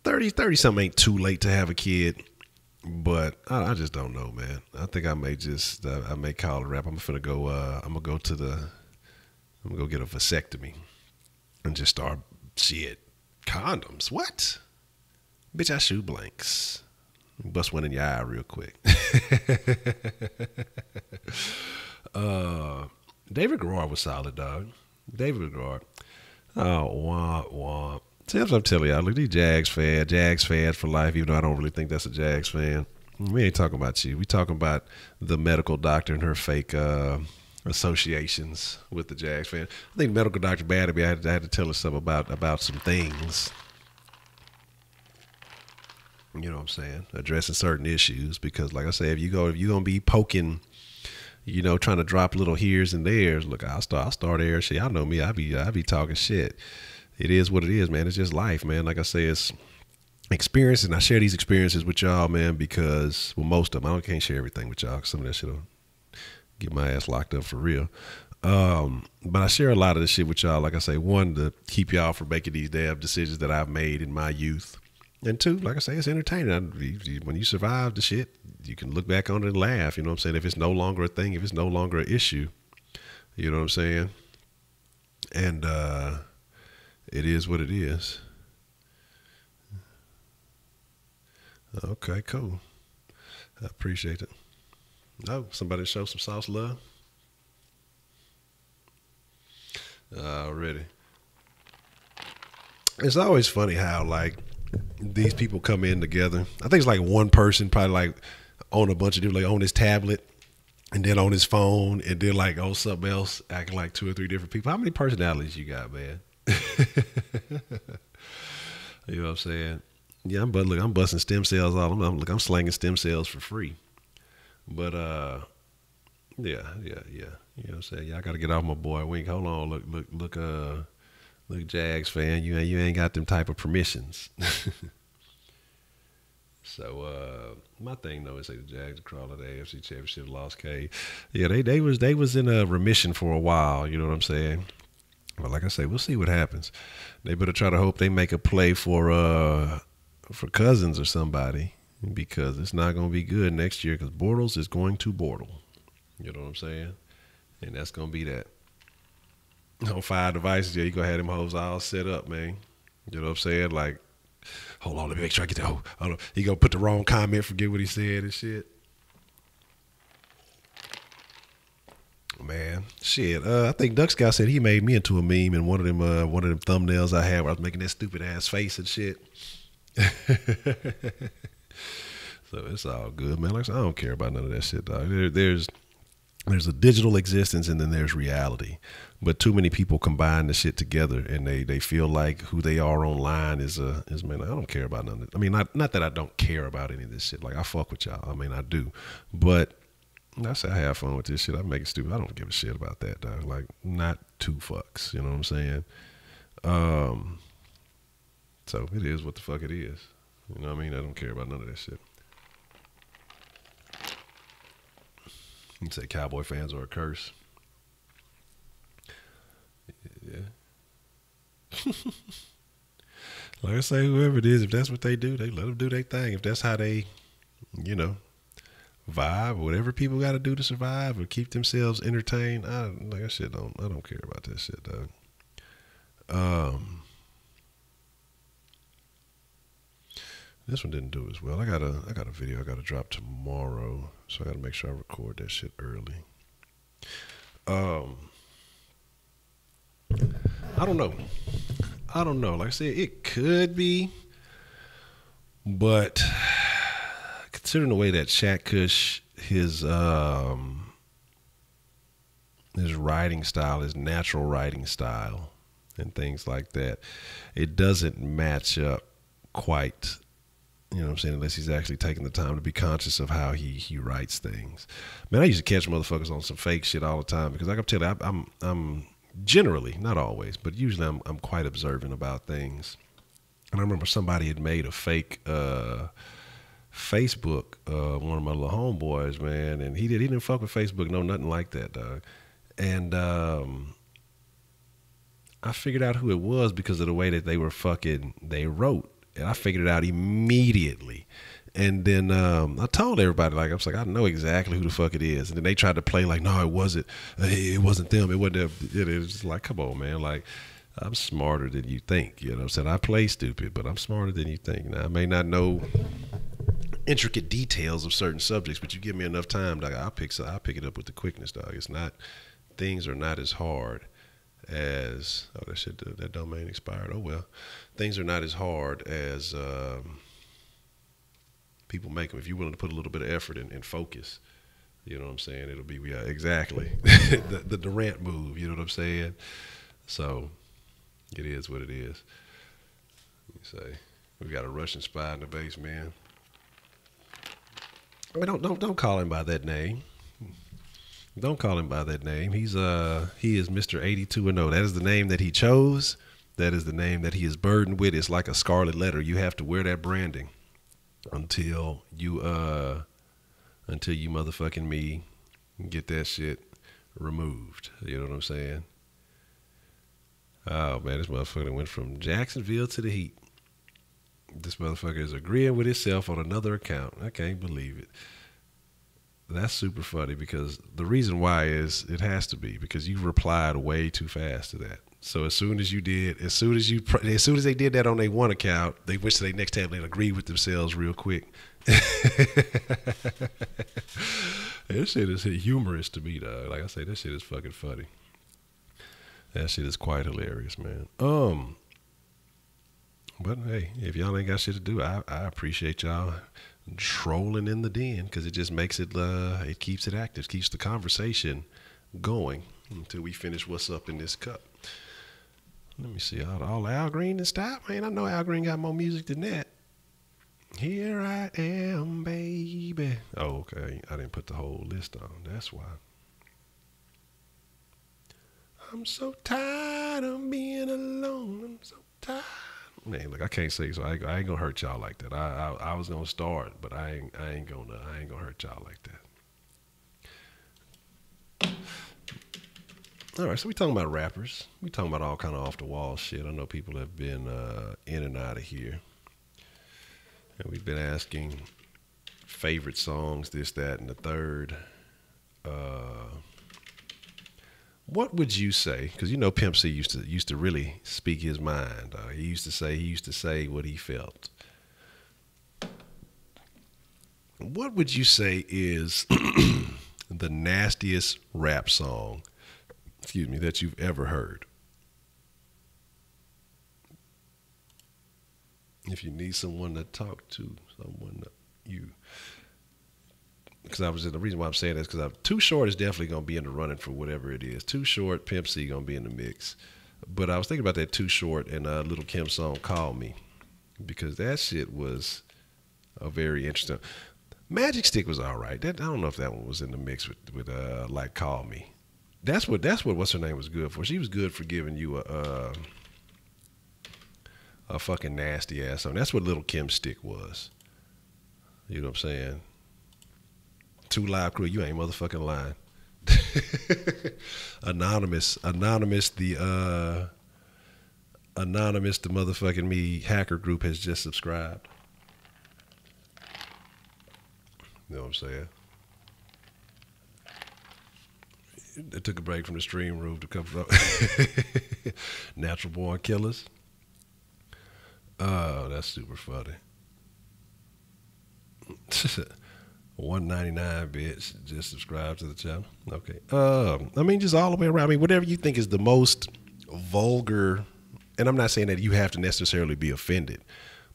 Speaker 1: 30 something ain't too late to have a kid, but I just don't know, man. I think I may just I may call it a wrap. I'm gonna go get a vasectomy and just start shit. Condoms? What? Bitch, I shoot blanks. Bust one in your eye real quick. David Garrard was solid, dog. David Garrard. Oh, womp, womp. See, that's what I'm telling y'all. Look, these Jags fans for life, even though I don't really think that's a Jags fan. We ain't talking about you. We talking about the medical doctor and her fake associations with the Jags fan. I think medical doctor bad at me. I had to tell her something about some things. You know what I'm saying? Addressing certain issues, because like I said, if you're gonna be poking, trying to drop little heres and theres, look, I'll start there. Shit, y'all know me. I be talking shit. It is what it is, man. It's just life, man. Like I say, it's experiences, and I share these experiences with y'all, man, because most of them, can't share everything with y'all. Some of that shit'll get my ass locked up for real. But I share a lot of this shit with y'all. Like I say, one, to keep y'all from making these damn decisions that I've made in my youth. And two, like I say, it's entertaining. When you survive the shit, you can look back on it and laugh. You know what I'm saying? If it's no longer a thing, if it's no longer an issue, you know what I'm saying? And it is what it is. Okay, cool. I appreciate it. Oh, somebody show some sauce love? Already. It's always funny how, like, these people come in together. I think it's like one person probably like on a bunch of different, like on his tablet and then on his phone and then like on something else, acting like 2 or 3 different people. How many personalities you got, man? You know what I'm saying? Yeah, I'm busting stem cells all. I'm slanging stem cells for free. But yeah. You know what I'm saying? Yeah, I gotta get off my boy Wink. Hold on, look, Jags fan, you ain't got them type of permissions. So my thing though is say the Jags crawl of the AFC Championship, lost K. Yeah, they was in a remission for a while. You know what I'm saying? But like I say, we'll see what happens. They better try to hope they make a play for Cousins or somebody, because it's not gonna be good next year. Because Bortles is going to Bortle. You know what I'm saying? And that's gonna be that. On 5 devices, yeah, you gonna have them hoes all set up, man. You know what I'm saying? Like, hold on, let me make sure I get that. Hold on. He gonna put the wrong comment, forget what he said and shit. Man, shit. I think Duck Scout said he made me into a meme in one of them thumbnails I had where I was making that stupid ass face and shit. So it's all good, man. Like I said, I don't care about none of that shit, dog. There's a digital existence and then there's reality. But too many people combine the shit together and they feel like who they are online is man, I don't care about none of it. I mean, not that I don't care about any of this shit. Like, I fuck with y'all. I mean, I do. But I say I have fun with this shit. I make it stupid. I don't give a shit about that, dog. Like, not 2 fucks. You know what I'm saying? So it is what the fuck it is. You know what I mean? I don't care about none of that shit. You can say Cowboy fans are a curse. Yeah. Like I say, whoever it is, if that's what they do, they let them do their thing. If that's how they, you know, vibe, whatever people got to do to survive or keep themselves entertained, I don't care about that shit, dog. This one didn't do as well. I got a video I got to drop tomorrow, so I got to make sure I record that shit early. I don't know. Like I said, it could be, but considering the way that Kush, his writing style, his natural writing style, and things like that, it doesn't match up quite. You know what I'm saying? Unless he's actually taking the time to be conscious of how he writes things. Man, I used to catch motherfuckers on some fake shit all the time because, like I'm telling you, I'm generally, not always, but usually I'm quite observant about things. And I remember somebody had made a fake Facebook, one of my little homeboys, man, and he didn't fuck with Facebook, no, nothing like that, dog. And I figured out who it was because of the way that they wrote. And I figured it out immediately. And then I told everybody, like, I was like, I know exactly who the fuck it is. And then they tried to play like, no, it wasn't them. It wasn't them. It was just like, come on, man. Like, I'm smarter than you think. You know what I'm saying? I play stupid, but I'm smarter than you think. Now, I may not know intricate details of certain subjects, but you give me enough time, dog, I'll pick it up with the quickness, dog. Things are not as hard as, that domain expired. Oh, well. Things are not as hard as people make them. If you're willing to put a little bit of effort and focus, you know what I'm saying? It'll be, yeah, exactly. the Durant move, you know what I'm saying? So it is what it is. Let me say, we got a Russian spy in the base, man. I mean, don't call him by that name. Don't call him by that name. He is Mr. 82-0. That is the name that he chose. That is the name that he is burdened with. It's like a scarlet letter. You have to wear that branding until you motherfucking me get that shit removed. You know what I'm saying? Oh man, this motherfucker went from Jacksonville to the Heat. This motherfucker is agreeing with himself on another account. I can't believe it. That's super funny because the reason why is it has to be because you replied way too fast to that. So as soon as they did that on their one account, they went to their next tab and agreed with themselves real quick. This shit is humorous to me, dog. Like I say, this shit is fucking funny. That shit is quite hilarious, man. But hey, if y'all ain't got shit to do, I appreciate y'all trolling in the den because it just makes it, it keeps it active, keeps the conversation going until we finish what's up in this cup. Let me see, all Al Green and stop, man. I know Al Green got more music than that. Here I am, baby. Oh, okay. I didn't put the whole list on. That's why. I'm so tired of being alone. I'm so tired. Man, look, I can't sing, so I ain't gonna hurt y'all like that. I was gonna start, but I ain't gonna hurt y'all like that. All right, so we talking about rappers. We talking about all kind of off the wall shit. I know people have been in and out of here, and we've been asking favorite songs, this, that, and the third. What would you say? Because you know Pimp C used to really speak his mind. He used to say what he felt. What would you say is the nastiest rap song, that you've ever heard? If you need someone to talk to, because the reason why I'm saying this because Too Short is definitely gonna be in the running for whatever it is. Too Short, Pimp C gonna be in the mix. But I was thinking about that Too Short and Little Kim song "Call Me" because that shit was a very interesting. Magic Stick was all right. I don't know if that one was in the mix with like "Call Me." That's what what's her name was good for. She was good for giving you a fucking nasty ass song. That's what Little Kim Stick was. You know what I'm saying? 2 Live Crew, you ain't motherfucking lying. Anonymous, the motherfucking me hacker group has just subscribed. You know what I'm saying? They took a break from the stream room to come up. Natural Born Killers. Oh, that's super funny. 199 bitch, just subscribe to the channel. Okay. I mean, just all the way around. I mean, whatever you think is the most vulgar, and I'm not saying that you have to necessarily be offended,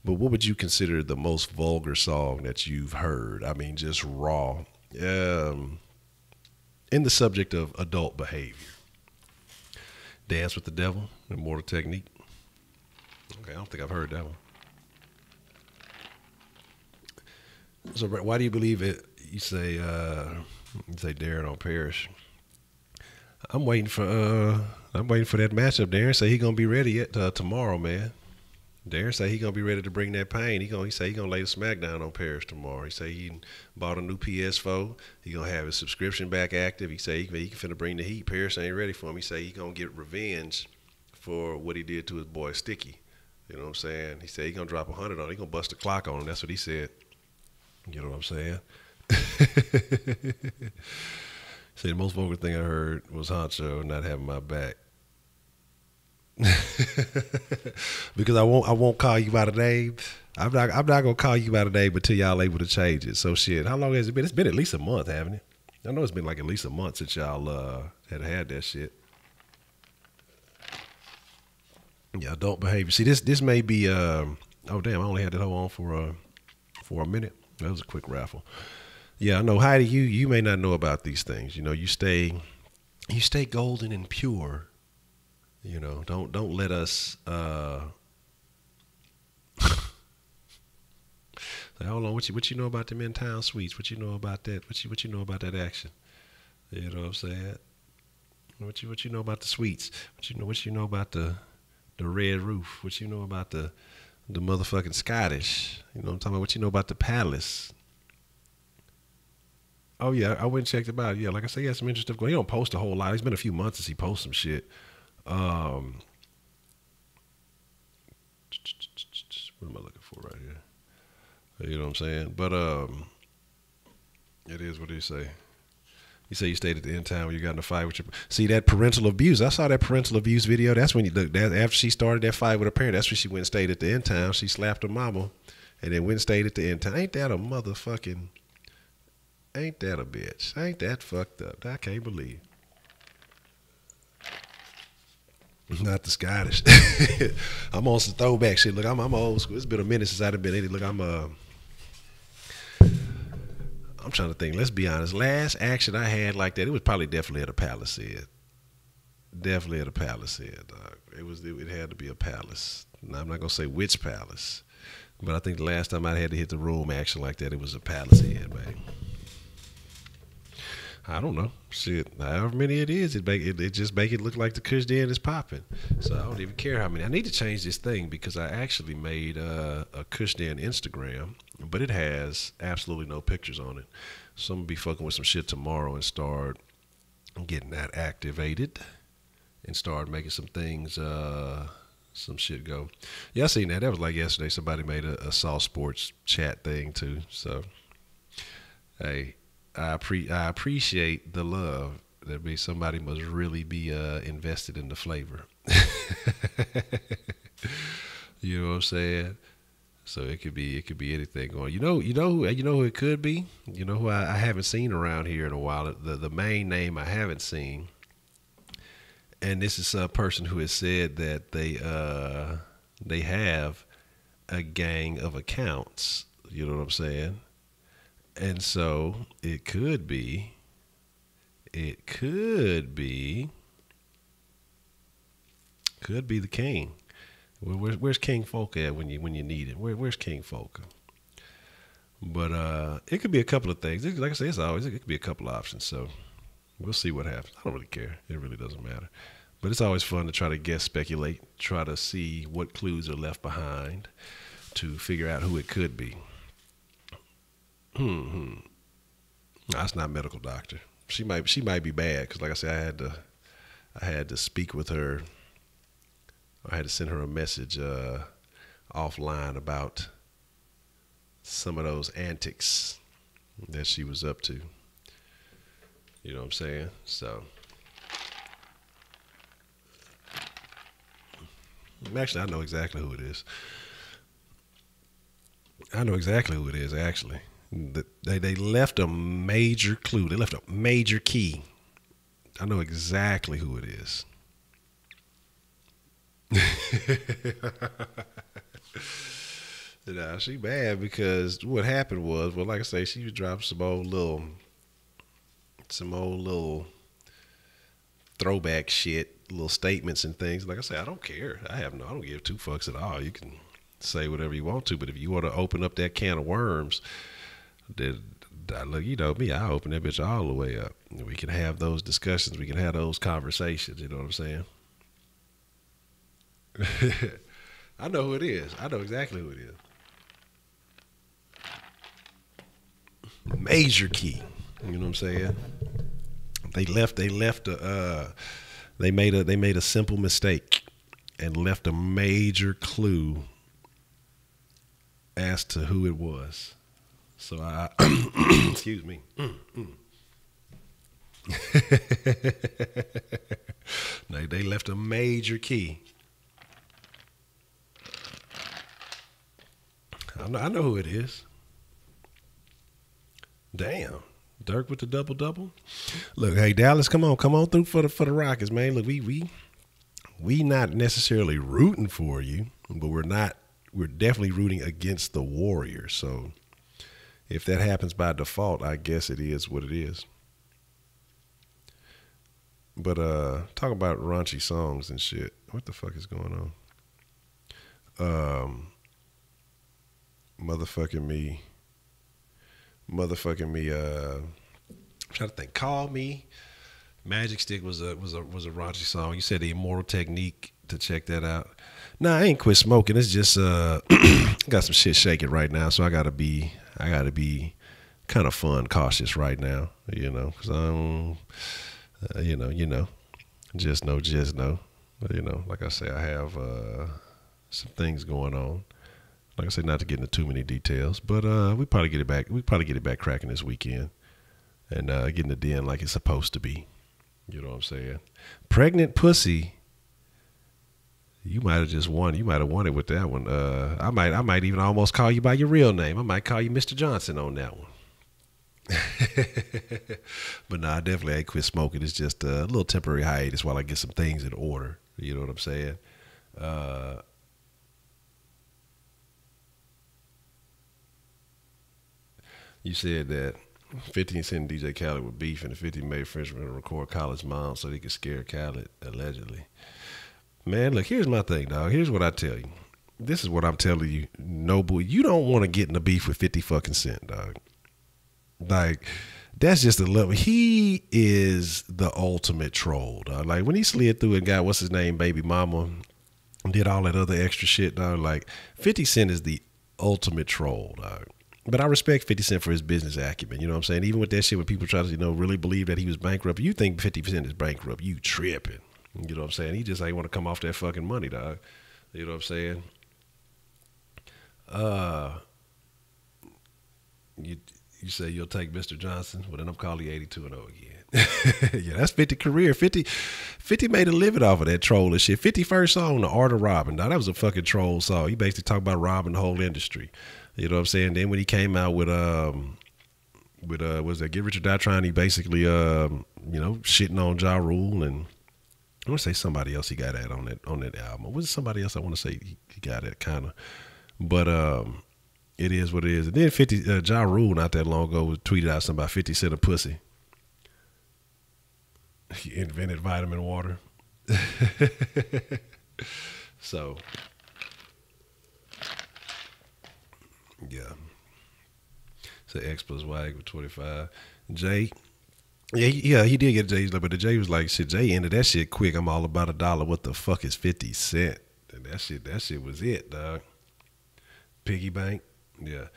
Speaker 1: but what would you consider the most vulgar song that you've heard? I mean, just raw. In the subject of adult behavior. Dance with the Devil, Immortal Technique. Okay, I don't think I've heard that one. So why do you believe it? You say Darren on Parrish. I'm waiting for that matchup. Darren say he gonna be ready tomorrow, man. Darren say he gonna be ready to bring that pain. He say he gonna lay the smackdown on Parrish tomorrow. He say he bought a new PS4. He gonna have his subscription back active. He say he finna bring the heat. Parrish ain't ready for him. He say he gonna get revenge for what he did to his boy Sticky. You know what I'm saying? He said he gonna drop 100 on him. He gonna bust the clock on him. That's what he said. You know what I'm saying? Say the most vulgar thing I heard was Honcho not having my back. Because I won't call you by the name. I'm not gonna call you by the name until y'all able to change it. So shit, how long has it been? It's been at least a month, haven't it? I know it's been like at least a month since y'all had that shit. Yeah, adult behavior. See, this may be. Oh damn, I only had that whole on for a minute. That was a quick raffle. Yeah, I know, Heidi. You may not know about these things. You know, you stay golden and pure. You know, don't let us. Hold on, what you know about them in-town suites? What you know about that? What you know about that action? You know what I'm saying? What you know about the suites? What you know about the red roof? What you know about the motherfucking Scottish? You know what I'm talking about? What you know about the palace? Oh yeah, I went and checked him out. Yeah, like I said, he has some interesting stuff going. He don't post a whole lot. It's been a few months since he posted some shit. Um, what am I looking for right here? You know what I'm saying? But it is what he say. You say you stayed at the end time when you got in a fight with your. See that parental abuse? I saw that parental abuse video. That's when you look. That after she started that fight with her parent, that's when she went and stayed at the end time. She slapped her mama, and then went and stayed at the end time. Ain't that a motherfucking? Ain't that a bitch? Ain't that fucked up? I can't believe. Not the Scottish. I'm on some throwback shit. Look, I'm old school. It's been a minute since I've been in it. Look, I'm trying to think. Let's be honest. Last action I had like that, it was probably definitely at a Palisade. Definitely at a Palisade, dog. It had to be a palace. Now, I'm not gonna say which palace, but I think the last time I had to hit the room action like that, it was a Palisade, man. I don't know. Shit, however many it is, it just make it look like the Kush Den is popping. So I don't even care how many. I need to change this thing because I actually made a Kush Den Instagram, but it has absolutely no pictures on it. So I'm gonna be fucking with some shit tomorrow and start getting that activated and start making some things, some shit go. Yeah, I seen that. That was like yesterday. Somebody made a Soft Sports chat thing too. So hey. I appreciate the love. That means somebody must really be invested in the flavor. You know what I'm saying? So it could be anything going. You know who it could be. You know who I haven't seen around here in a while. The main name I haven't seen, and this is a person who has said that they have a gang of accounts. You know what I'm saying? And so it could be the king. Where's King Folk at when you need it? Where's King Folk? But it could be a couple of things. Like I say, it could be a couple of options. So we'll see what happens. I don't really care. It really doesn't matter. But it's always fun to try to guess, speculate, try to see what clues are left behind to figure out who it could be. No, that's not medical doctor. She might be bad because, like I said, I had to speak with her. I had to send her a message offline about some of those antics that she was up to. You know what I'm saying? So, actually, I know exactly who it is. Actually. They left a major clue. They left a major key. I know exactly who it is. Nah, she bad because what happened was, well, like I say, she dropped some old little throwback shit, little statements and things. Like I say, I don't care. I don't give two fucks at all. You can say whatever you want to, but if you want to open up that can of worms, then look, you know me, I open that bitch all the way up. We can have those discussions. We can have those conversations. You know what I'm saying? I know who it is. I know exactly who it is. Major key. You know what I'm saying? They made a simple mistake and left a major clue as to who it was. So I excuse me. They left a major key. I know who it is. Damn. Dirk with the double. Look, hey Dallas, come on through for the Rockets, man. Look, we not necessarily rooting for you, but we're definitely rooting against the Warriors. So if that happens by default, I guess it is what it is. But talk about raunchy songs and shit. What the fuck is going on? Motherfucking me. I'm trying to think. Call Me. Magic Stick was a raunchy song. You said the Immortal Technique to check that out. Nah, I ain't quit smoking. It's just got some shit shaking right now, so I gotta be kind of fun, cautious right now, because I'm, just know, like I say, I have some things going on. Like I say, not to get into too many details, but we probably get it back. We probably get it back cracking this weekend, and getting it in like it's supposed to be. You know what I'm saying? Pregnant pussy. You might have just won. You might have won it with that one. I might even almost call you by your real name. I might call you Mr. Johnson on that one. But no, I definitely ain't quit smoking. It's just a little temporary hiatus while I get some things in order. You know what I'm saying? You said that 50 Cent and DJ Khaled were beefing, and 50 made friends with him to record Khaled's mom so they could scare Khaled, allegedly. Man, look, here's my thing, dog. Here's what I tell you. This is what I'm telling you, Noble. You don't want to get in a beef with 50 fucking Cent, dog. Like, that's just a level. He is the ultimate troll, dog. Like, when he slid through and got, what's his name, baby mama, and did all that other extra shit, dog. Like, 50 Cent is the ultimate troll, dog. But I respect 50 Cent for his business acumen. You know what I'm saying? Even with that shit, when people try to, really believe that he was bankrupt, you think 50 Cent is bankrupt, you tripping. You know what I'm saying? He just ain't want to come off that fucking money, dog. You know what I'm saying? You say you'll take Mr. Johnson? Well, then I'm calling you 82-0 again. Yeah, that's 50 career. 50 made a living off of that troll and shit. 50 first song, The Art of Robbing. Now, that was a fucking troll song. He basically talked about robbing the whole industry. You know what I'm saying? Then when he came out with was that Get Rich or Die Trying, he basically, shitting on Ja Rule, and I want to say somebody else he got at on that album. Was it somebody else? I want to say he got at kind of, but it is what it is. And then 50 Ja Rule not that long ago tweeted out something about 50 Cent a pussy. He invented vitamin water. So yeah. So X plus Y equals 25. Jay. Yeah, he did get Jay's, but the Jay was like, shit, Jay ended that shit quick. I'm all about $1. What the fuck is 50 Cent? And that shit was it, dog. Piggy bank. Yeah.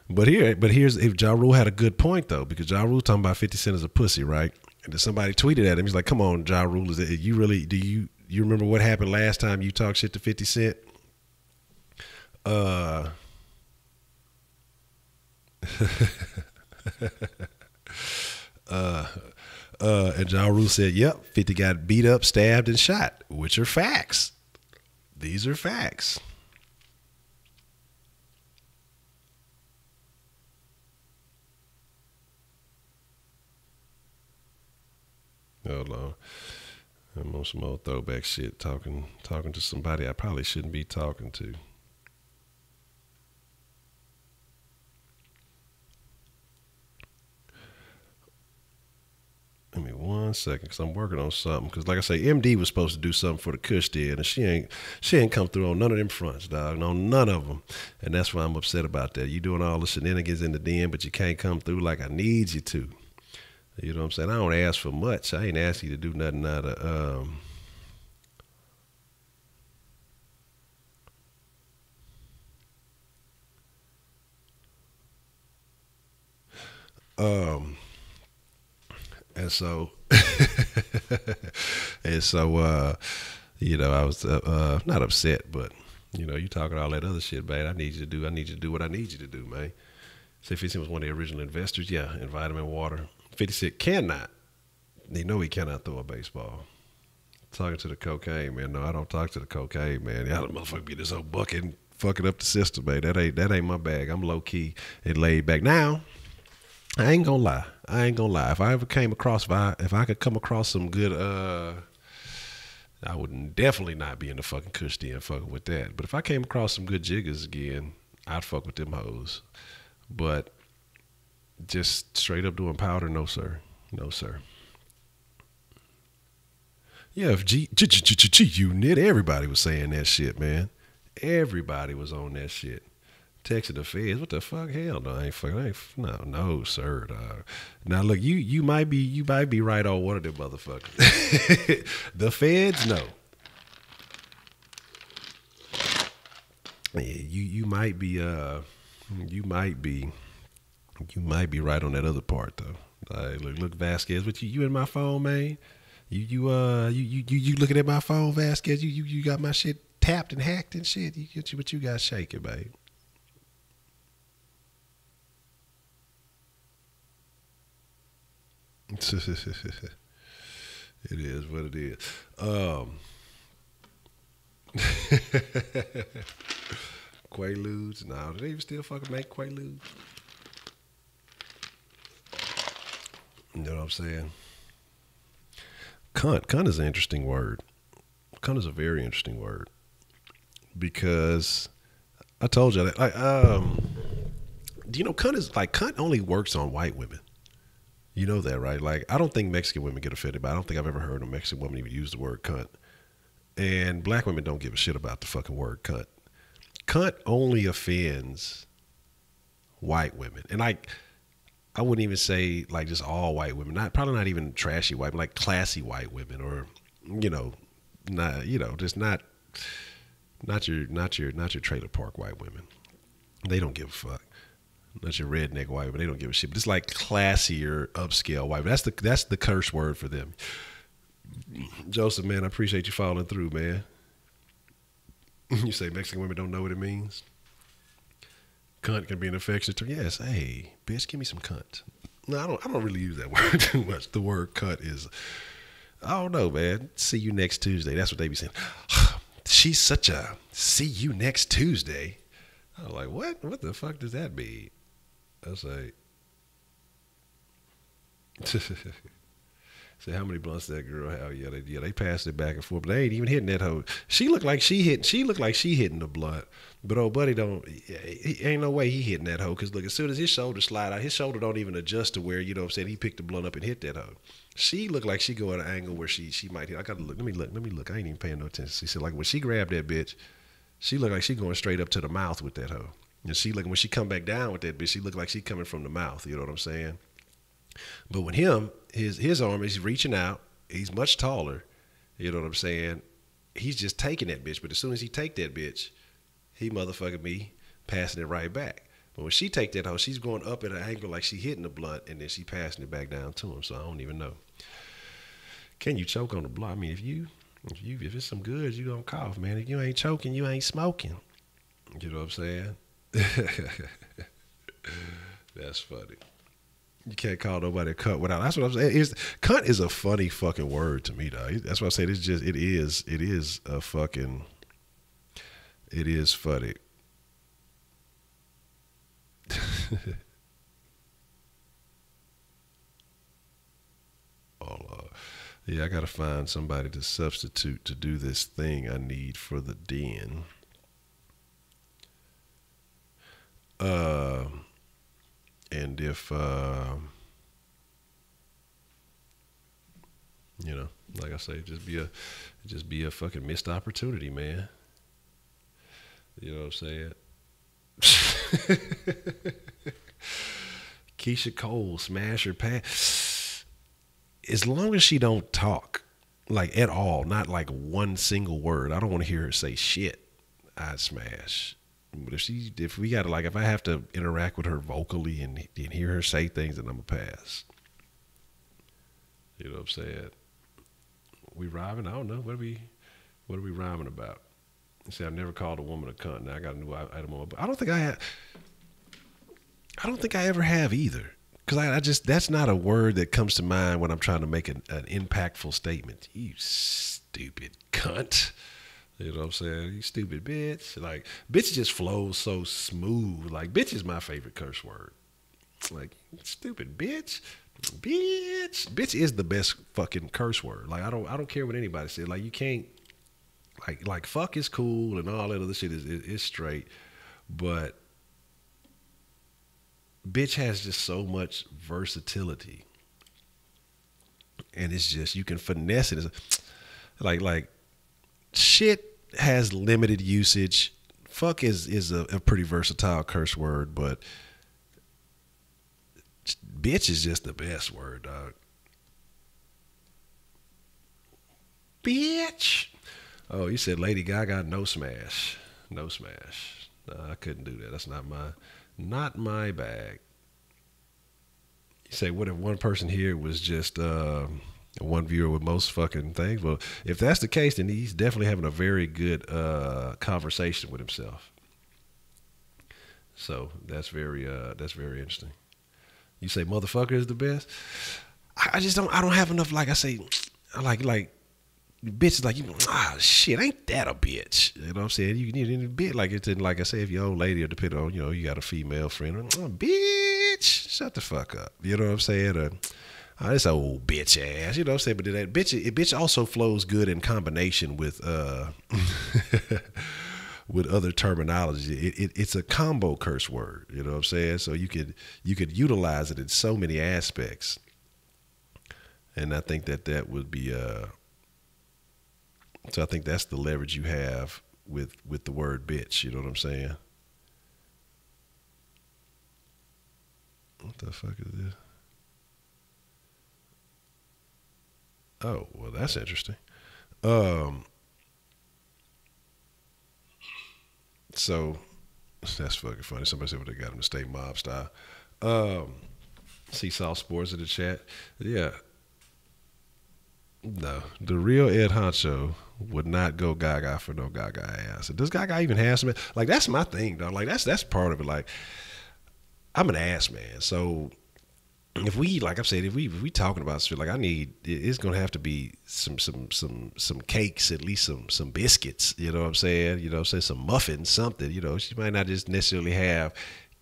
Speaker 1: But here's if Ja Rule had a good point though, because Ja Rule talking about 50 Cent as a pussy, right? And then somebody tweeted at him, he's like, come on, Ja Rule, do you remember what happened last time you talked shit to 50 Cent? And Ja Rule said, yep, 50 got beat up, stabbed, and shot, which are facts. These are facts. Hold on. I'm on some old throwback shit, talking to somebody I probably shouldn't be talking to. Give me 1 second, because I'm working on something. Because like I say, MD was supposed to do something for the Kush did, and she ain't come through on none of them fronts, dog. On none of them. And that's why I'm upset about that. You doing all the shenanigans in the den, but you can't come through like I need you to. You know what I'm saying? I don't ask for much. I ain't ask you to do nothing out of and so I was not upset, but you talking all that other shit, man. I need you to do what I need you to do, man. Say 50 Cent was one of the original investors, yeah, in vitamin water. 50 Cent cannot. They know he cannot throw a baseball. Talking to the cocaine, man. No, I don't talk to the cocaine, man. Y'all motherfucker be this whole bucket and fucking up the system, man. That ain't my bag. I'm low key and laid back. Now, I ain't gonna lie. If I ever came across, if I could come across some good, I would definitely not be in the fucking Kush den fucking with that. But if I came across some good jiggers again, I'd fuck with them hoes. But just straight up doing powder, no sir. No sir. Yeah, if G-Unit, everybody was saying that shit, man. Everybody was on that shit. Texting the feds, what the fuck? Hell no, no, sir. Dog. Now look, you might be right on one of them motherfuckers. The feds, no. Yeah, you might be You might be right on that other part though. Look, Vasquez, what you in my phone, man? You looking at my phone, Vasquez? You got my shit tapped and hacked and shit. What you got shaking, babe? It is what it is. Quaaludes? No, do they even still fucking make Quaaludes? You know what I'm saying? Cunt is an interesting word. Cunt is a very interesting word because I told you that. Like, do you know cunt only works on white women. You know that, right? Like, I don't think Mexican women get offended by it. I don't think I've ever heard a Mexican woman even use the word cunt. And black women don't give a shit about the fucking word cunt. Cunt only offends white women. And I wouldn't even say like just all white women. Probably not even trashy white, but like classy white women, or just not your trailer park white women. They don't give a fuck. Not your redneck white, but they don't give a shit. But it's like classier, upscale white. That's the curse word for them. Joseph, man, I appreciate you following through, man. You say Mexican women don't know what it means? Cunt can be an affectionate term. Yes, hey, bitch, give me some cunt. No, I don't really use that word too much. The word cunt is, I don't know, man. See you next Tuesday. That's what they be saying. She's such a see you next Tuesday. I was like, what? What the fuck does that mean? I was like, say how many blunts that girl have? Yeah, they passed it back and forth, but they ain't even hitting that hoe. She looked like she hitting the blunt, but old buddy ain't no way he hitting that hoe. Cause look, as soon as his shoulder slide out, his shoulder don't even adjust to where, you know what I'm saying, he picked the blunt up and hit that hoe. She looked like she go at an angle where she might hit. I gotta look. Let me look. I ain't even paying no attention. She said like when she grabbed that bitch, she looked like she going straight up to the mouth with that hoe. And she like when she come back down with that bitch, she looked like she coming from the mouth. You know what I'm saying? But when his arm is reaching out, he's much taller. You know what I'm saying? He's just taking that bitch. But as soon as he take that bitch, he motherfucking me passing it right back. But when she take that hoe, she's going up at an angle like she hitting the blunt, and then she passing it back down to him. So I don't even know. Can you choke on the blunt? I mean, if it's some good, you gonna cough, man. If you ain't choking, you ain't smoking. You know what I'm saying? That's funny. You can't call nobody a cunt without. That's what I'm saying. Cunt is a funny fucking word to me, though. That's what I said. It is a fucking. It is funny. Yeah, I gotta find somebody to substitute to do this thing I need for the den. And if like I say, just be a fucking missed opportunity, man. You know what I'm saying? Keisha Cole, smash her pass. As long as she don't talk, like at all, not like one single word. I don't want to hear her say shit. I'd smash. But if we gotta, like, if I have to interact with her vocally and hear her say things, then I'm gonna pass. You know what I'm saying? We rhyming? I don't know. What are we rhyming about? You say I've never called a woman a cunt. Now I got a new item on. But I don't think I ever have either. Because I just, that's not a word that comes to mind when I'm trying to make an impactful statement. You stupid cunt. You know what I'm saying? You stupid bitch. Like, bitch just flows so smooth. Like, bitch is my favorite curse word. Like, stupid bitch. Bitch is the best fucking curse word. Like, I don't care what anybody says. Like, you can't, like fuck is cool and all that other shit is straight. But bitch has just so much versatility. And it's just, you can finesse it. Like shit has limited usage. Fuck is a pretty versatile curse word, but bitch is just the best word, dog. Bitch. Oh, you said Lady Gaga, no smash. No smash. No, I couldn't do that. That's not my bag. say, what if one person here was just one viewer with most fucking things? Well, if that's the case, then he's definitely having a very good conversation with himself. So that's very interesting. You say motherfucker is the best. I just don't. I don't have enough. Like I say, I like bitches like you. Shit, ain't that a bitch? You know what I'm saying? You need a bit like it's in, like I say, if your old lady or depending on, you got a female friend, bitch, shut the fuck up. You know what I'm saying? This old bitch ass. You know what I'm saying? But that bitch also flows good in combination with with other terminology. It's a combo curse word. You know what I'm saying? So you could utilize it in so many aspects. And I think that would be so I think that's the leverage you have with the word bitch. You know what I'm saying? What the fuck is this? Oh, well, that's interesting. So that's fucking funny. Somebody said, well, they got him to stay mob style. Seesaw Sports in the chat. Yeah. No, the real Ed Honcho would not go gaga for no gaga ass. Does gaga even have some? Like, that's my thing, though. Like, that's part of it. Like, I'm an ass man. So if we, like I've said, if we talking about shit, like it's gonna have to be some cakes, at least some biscuits. You know what I'm saying? You know, say some muffins, something. You know, she might not just necessarily have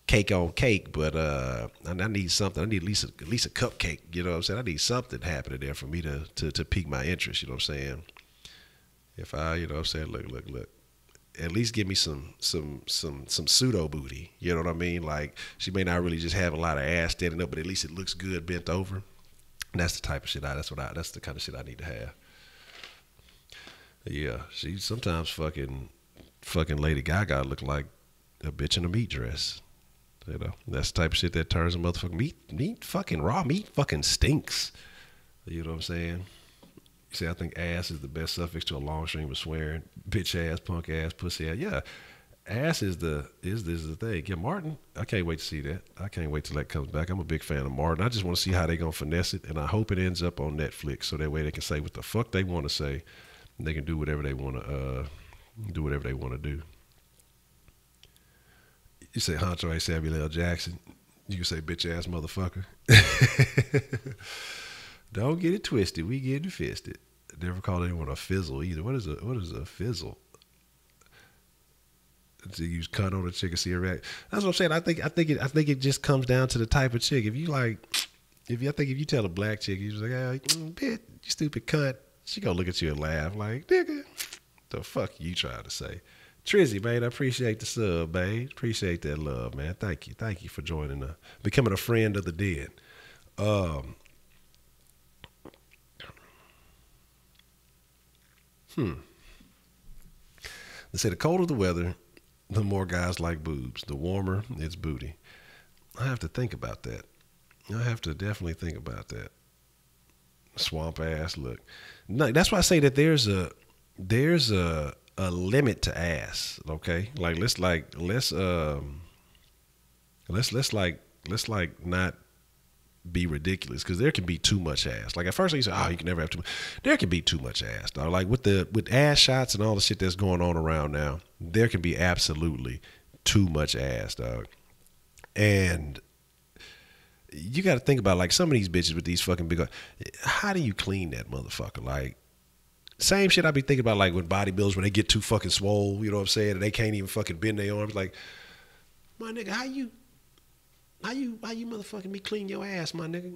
Speaker 1: cake on cake, but I need something. I need at least a cupcake. You know what I'm saying? I need something happening there for me to pique my interest. You know what I'm saying? If I, you know what I'm saying, look. At least give me some pseudo booty. You know what I mean? Like, she may not really just have a lot of ass standing up, but at least it looks good bent over. And that's the type of shit that's the kind of shit I need to have. Yeah, she sometimes fucking Lady Gaga look like a bitch in a meat dress. You know, that's the type of shit that turns a motherfucking meat fucking raw meat fucking stinks. You know what I'm saying? See, I think ass is the best suffix to a long string of swearing. Bitch ass, punk ass, pussy ass. Yeah, ass is the thing. Yeah, Martin, I can't wait to see that. I can't wait till that comes back. I'm a big fan of Martin. I just want to see how they gonna finesse it, and I hope it ends up on Netflix so that way they can say what the fuck they want to say, and they can do whatever they want to do. You say Honcho ain't Samuel L. Jackson. You can say bitch ass motherfucker. Don't get it twisted. We getting fisted. Never call anyone a fizzle either. What is a fizzle? To use cunt on a chick and see her react. That's what I'm saying. I think it just comes down to the type of chick. If you tell a black chick, you're just like, bitch, you stupid cunt. She gonna look at you and laugh like, nigga, the fuck you trying to say? Trizzy, man, I appreciate the sub, man. Appreciate that love, man. Thank you for joining, becoming a friend of the dead. They say the colder the weather, the more guys like boobs. The warmer, it's booty. I have to think about that. I have to definitely think about that. Swamp ass look. No, that's why I say that there's a limit to ass. Okay, like let's not be ridiculous, because there can be too much ass. Like at first you say, you can never have too much. There can be too much ass, dog. Like with ass shots and all the shit that's going on around now, there can be absolutely too much ass, dog. And you got to think about, like, some of these bitches with these fucking big, how do you clean that motherfucker? Like, same shit I be thinking about, like with bodybuilders when they get too fucking swole, you know what I'm saying, and they can't even fucking bend their arms. Like, my nigga, how you motherfucking me clean your ass, my nigga?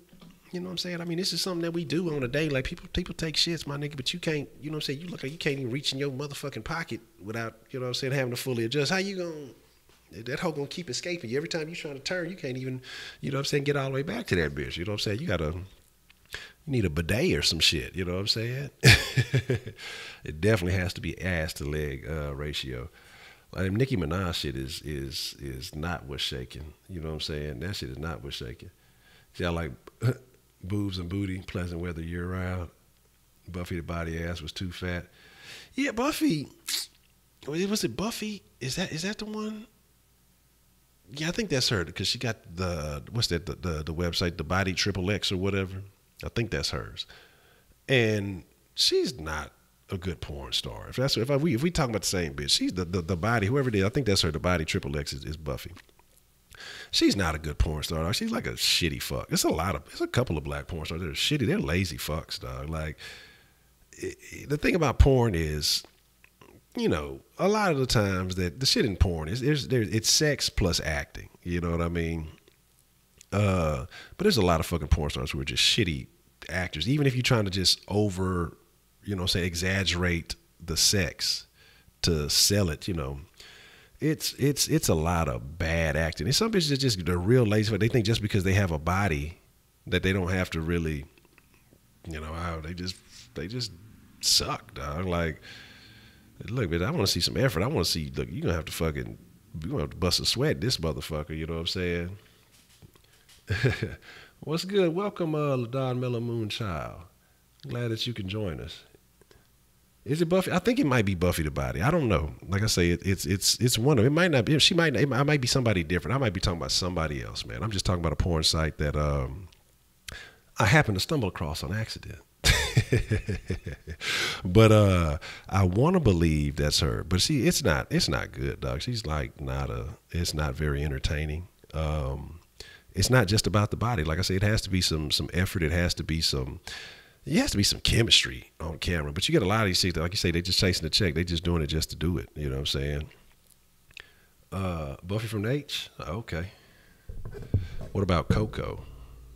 Speaker 1: You know what I'm saying? I mean, this is something that we do on a day. Like, people take shits, my nigga, but you can't, you know what I'm saying? You look like you can't even reach in your motherfucking pocket without, you know what I'm saying, having to fully adjust. How you gonna, that hoe gonna keep escaping you. Every time you trying to turn, you can't even, you know what I'm saying, get all the way back to that bitch. You know what I'm saying? You need a bidet or some shit. You know what I'm saying? It definitely has to be ass to leg ratio. Like, Nicki Minaj shit is not what's shaking. You know what I'm saying? That shit is not what's shaking. See, I like boobs and booty, pleasant weather year round. Buffy the body ass was too fat. Yeah, Buffy. Was it Buffy? Is that the one? Yeah, I think that's her because she got what's that the website, the Body Triple X or whatever. I think that's hers, and she's not a good porn star. If we talking about the same bitch, she's the Body, whoever it is. I think that's her. The Body Triple X is Buffy. She's not a good porn star, dog. She's like a shitty fuck. It's a couple of black porn stars that are shitty. They're lazy fucks, dog. Like the thing about porn is, a lot of the times that the shit in porn is it's sex plus acting. You know what I mean? But there's a lot of fucking porn stars who are just shitty actors. Even if you're trying to just exaggerate the sex to sell it, it's a lot of bad acting. And some bitches they're real lazy, but they think just because they have a body that they don't have to really, they just suck, dog. Like, look, bitch, I want to see some effort. I want to see, look, you're going to have to bust a sweat this motherfucker, you know what I'm saying? What's good? Welcome, LaDon Mellow Moonchild. Glad that you can join us. Is it Buffy? I think it might be Buffy the Body. I don't know. Like I say, it's one of it. Might not be. I might be somebody different. I might be talking about somebody else, man. I'm just talking about a porn site that I happened to stumble across on accident. But I want to believe that's her. But see, it's not good, dog. She's like it's not very entertaining. It's not just about the body. Like I say, it has to be some effort. It has to be some chemistry on camera. But you get a lot of these things that, like you say, they just chasing the check. They just doing it just to do it. You know what I'm saying? Buffy from the H? Okay. What about Coco?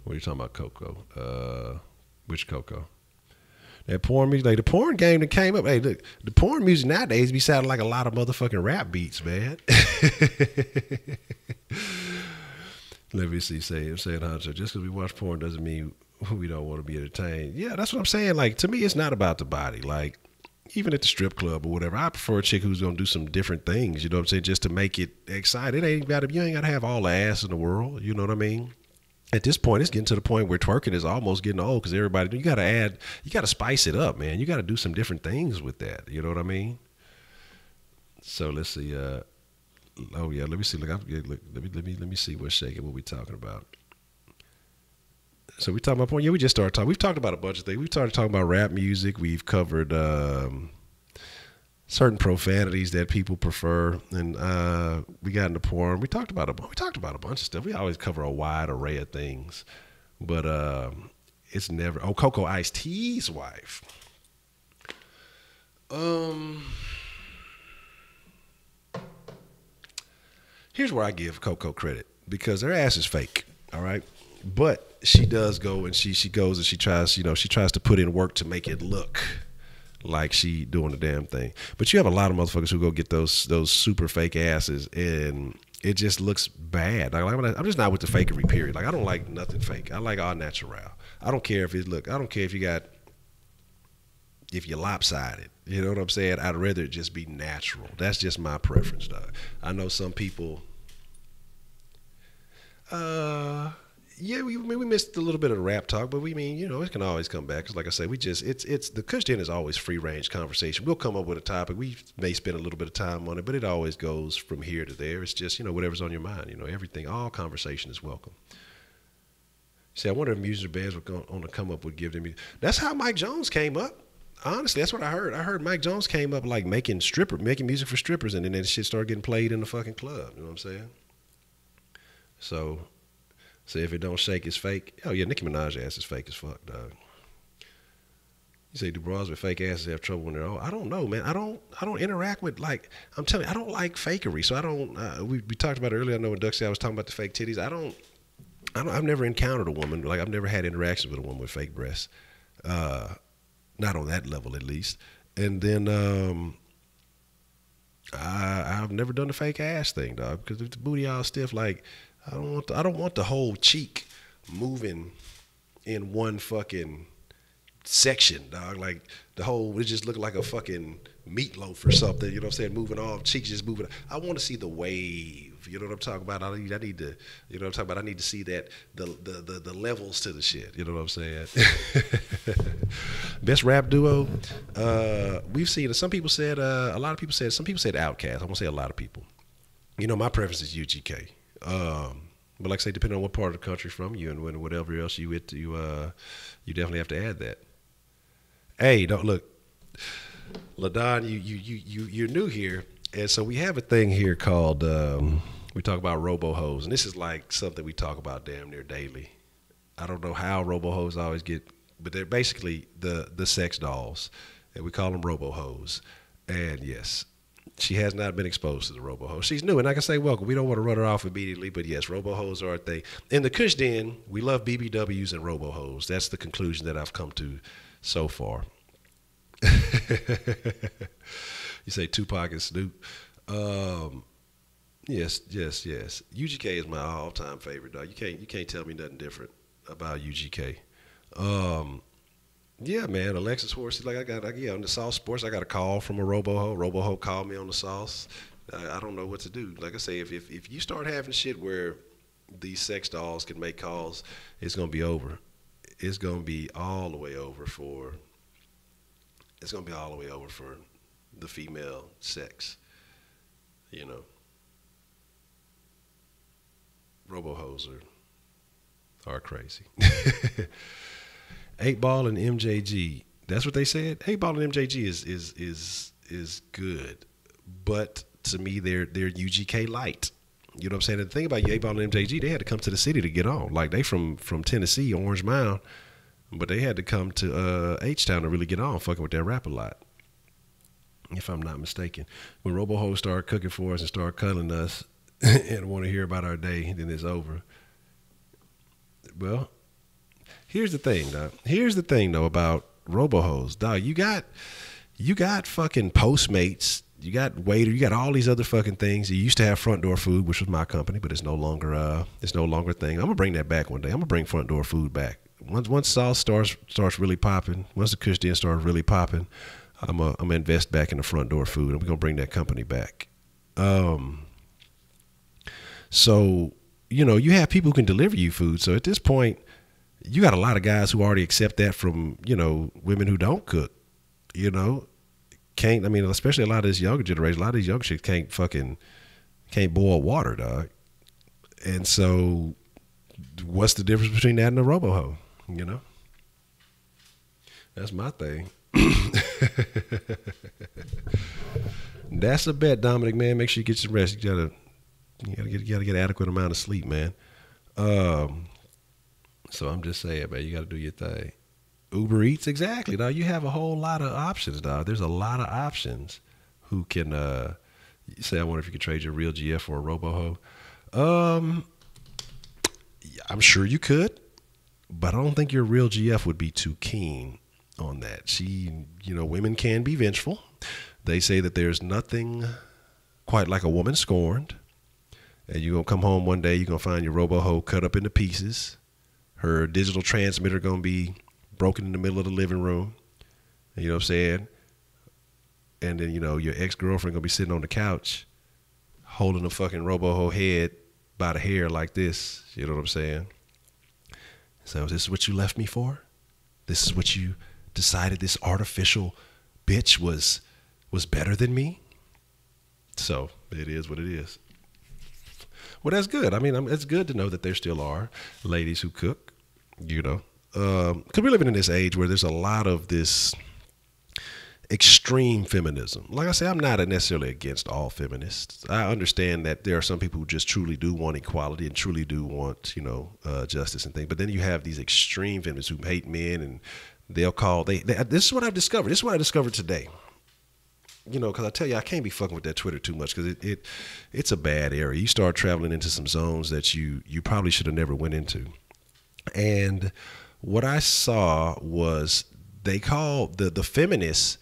Speaker 1: What are you talking about, Coco? Which Coco? That porn music, like the porn game that came up. Hey, look, the porn music nowadays be sounding like a lot of motherfucking rap beats, man. Let me see. I'm saying, Honcho, just because we watch porn doesn't mean we don't want to be entertained. Yeah, that's what I'm saying. Like, to me, it's not about the body. Like, even at the strip club or whatever, I prefer a chick who's going to do some different things, you know what I'm saying, just to make it exciting. You ain't got to have all the ass in the world, you know what I mean? At this point, it's getting to the point where twerking is almost getting old because everybody, you got to spice it up, man. You got to do some different things with that, you know what I mean? So let's see. Oh yeah, let me see. Look, let me see what's shaking. What we talking about? So we talking about porn. Yeah, we just started talking. We've talked about a bunch of things. We've started talking about rap music. We've covered certain profanities that people prefer, and we got into porn. We talked about a bunch of stuff. We always cover a wide array of things, but it's never. Oh, Coco Ice-T's wife. Here's where I give Coco credit because her ass is fake. All right. But she does go and she goes and she tries to put in work to make it look like she doing the damn thing. But you have a lot of motherfuckers who go get those super fake asses and it just looks bad. Like, I'm just not with the fakery period. Like, I don't like nothing fake. I like all natural. I don't care if you're lopsided. You know what I'm saying? I'd rather it just be natural. That's just my preference, dog. I know some people yeah, we missed a little bit of the rap talk, but it can always come back. Cause like I say, it's the Kush Den is always free range conversation. We'll come up with a topic. We may spend a little bit of time on it, but it always goes from here to there. It's just, whatever's on your mind, everything, all conversation is welcome. See, I wonder if music bands were going to come up with Give Them. That's how Mike Jones came up. Honestly, that's what I heard. I heard Mike Jones came up like making music for strippers, and then that shit started getting played in the fucking club. You know what I'm saying? So if it don't shake, it's fake. Oh yeah, Nicki Minaj ass is fake as fuck, dog. You say, do bras with fake asses have trouble when they're old? I don't know, man. I don't interact with, like, I'm telling you, I don't like fakery. So I don't. We talked about it earlier. I know when Duck said I was talking about the fake titties. I've never encountered a woman, like I've never had interactions with a woman with fake breasts. Not on that level, at least. And then I've never done the fake ass thing, dog, because if the booty all stiff, like I don't want the whole cheek moving in one fucking section, dog. Like the whole, it just look like a fucking meatloaf or something. You know what I'm saying? Moving off, cheeks just moving. I want to see the wave. You know what I'm talking about? I need to. You know what I'm talking about? I need to see that the levels to the shit. You know what I'm saying? Best rap duo. We've seen. Some people said. A lot of people said. Some people said Outkast. I'm gonna say a lot of people. My preference is UGK. But like I say, depending on what part of the country from you and whatever else you definitely have to add that. Hey, don't look, LaDon, you're new here, and so we have a thing here called we talk about robo-hoes, and this is like something we talk about damn near daily. I don't know how robo-hoes always get, but they're basically the sex dolls, and we call them robo-hoes. And yes, she has not been exposed to the robo-hoe. She's new, and I can say welcome. We don't want to run her off immediately, but yes, robo-hoes are a thing. In the Kush Den, we love BBWs and robo-hoes. That's the conclusion that I've come to so far. You say Tupac and Snoop. Yes. UGK is my all-time favorite, dog. You can't tell me nothing different about UGK. Yeah, man, Alexis Horsey. Like on the Sauce Sports, I got a call from a robo-ho. Robo-ho called me on the Sauce. I don't know what to do. Like I say, if you start having shit where these sex dolls can make calls, it's gonna be over. It's gonna be all the way over for. It's gonna be all the way over for the female sex. You know, robo-hoes are crazy. 8Ball and MJG. That's what they said. 8Ball and MJG is good, but to me they're UGK light. You know what I'm saying? And the thing about 8Ball and MJG, they had to come to the city to get on. Like they from Tennessee, Orange Mound, but they had to come to H-Town to really get on, fucking with that rap a lot. If I'm not mistaken, when robo-hoes start cooking for us and start cuddling us and want to hear about our day, then it's over. Well. Here's the thing, though, about robo-hoes. Dog, you got fucking Postmates, you got Waiter, you got all these other fucking things. You used to have Front Door Food, which was my company, but it's no longer a thing. I'm gonna bring that back one day. I'm gonna bring Front Door Food back. Once Sauce starts really popping, once the Kush Den starts really popping, I'm gonna invest back in the Front Door Food, and we're gonna bring that company back. So, you know, you have people who can deliver you food. So at this point, you got a lot of guys who already accept that from, you know, women who don't cook, you know, especially a lot of this younger generation, a lot of these young chicks can't boil water, dog. And so what's the difference between that and a robo-hoe, you know? That's my thing. That's a bet, Dominic, man. Make sure you get some rest. You gotta get adequate amount of sleep, man. So I'm just saying, man, you got to do your thing. Uber Eats, exactly, dog. You have a whole lot of options, dog. There's a lot of options who can you say, I wonder if you could trade your real GF for a robo-ho. I'm sure you could, but I don't think your real GF would be too keen on that. Women can be vengeful. They say that there's nothing quite like a woman scorned. And you're going to come home one day, you're going to find your robo-ho cut up into pieces. Her digital transmitter going to be broken in the middle of the living room. You know what I'm saying? And then, you know, your ex-girlfriend going to be sitting on the couch holding a fucking robo-ho head by the hair like this. You know what I'm saying? So this is what you left me for? This is what you decided this artificial bitch was better than me? So it is what it is. Well, that's good. I mean, it's good to know that there still are ladies who cook, you know. Because we're living in this age where there's a lot of this extreme feminism. Like I say, I'm not necessarily against all feminists. I understand that there are some people who just truly do want equality and truly do want, you know, justice and things. But then you have these extreme feminists who hate men, and they'll call, this is what I've discovered. This is what I discovered today. You know, because I tell you, I can't be fucking with that Twitter too much because it's a bad area. You start traveling into some zones that you probably should have never went into. And what I saw was they call the feminists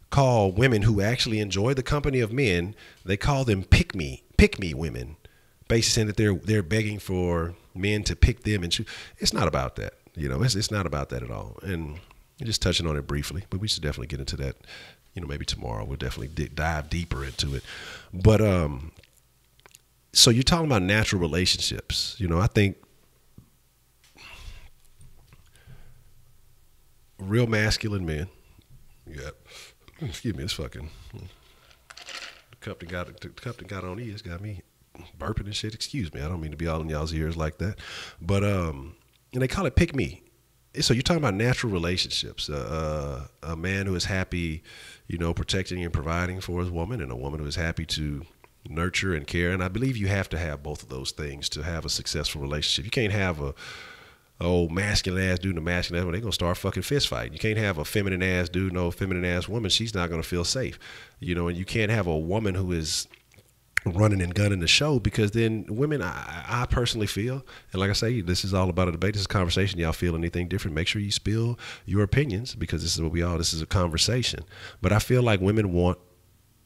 Speaker 1: call women who actually enjoy the company of men, they call them pick me women, basically saying that they're begging for men to pick them and choose. It's not about that. You know, it's not about that at all. And just touching on it briefly, but we should definitely get into that. You know, maybe tomorrow we'll definitely dive deeper into it. But so you're talking about natural relationships. You know, I think real masculine men. Yeah. Excuse me, it's fucking. The company got on ears, got me burping and shit. Excuse me. I don't mean to be all in y'all's ears like that. But and they call it pick me. So you're talking about natural relationships. A man who is happy, protecting and providing for his woman, and a woman who is happy to nurture and care. And I believe you have to have both of those things to have a successful relationship. You can't have a old masculine ass dude and a masculine ass woman. They're going to start fucking fist fighting. You can't have a feminine ass dude, no feminine ass woman. She's not going to feel safe. And you can't have a woman who is running and gunning the show, because then women, I personally feel, and like I say, this is all about a debate. This is a conversation. Y'all feel anything different, make sure you spill your opinions, because this is a conversation. But I feel like women want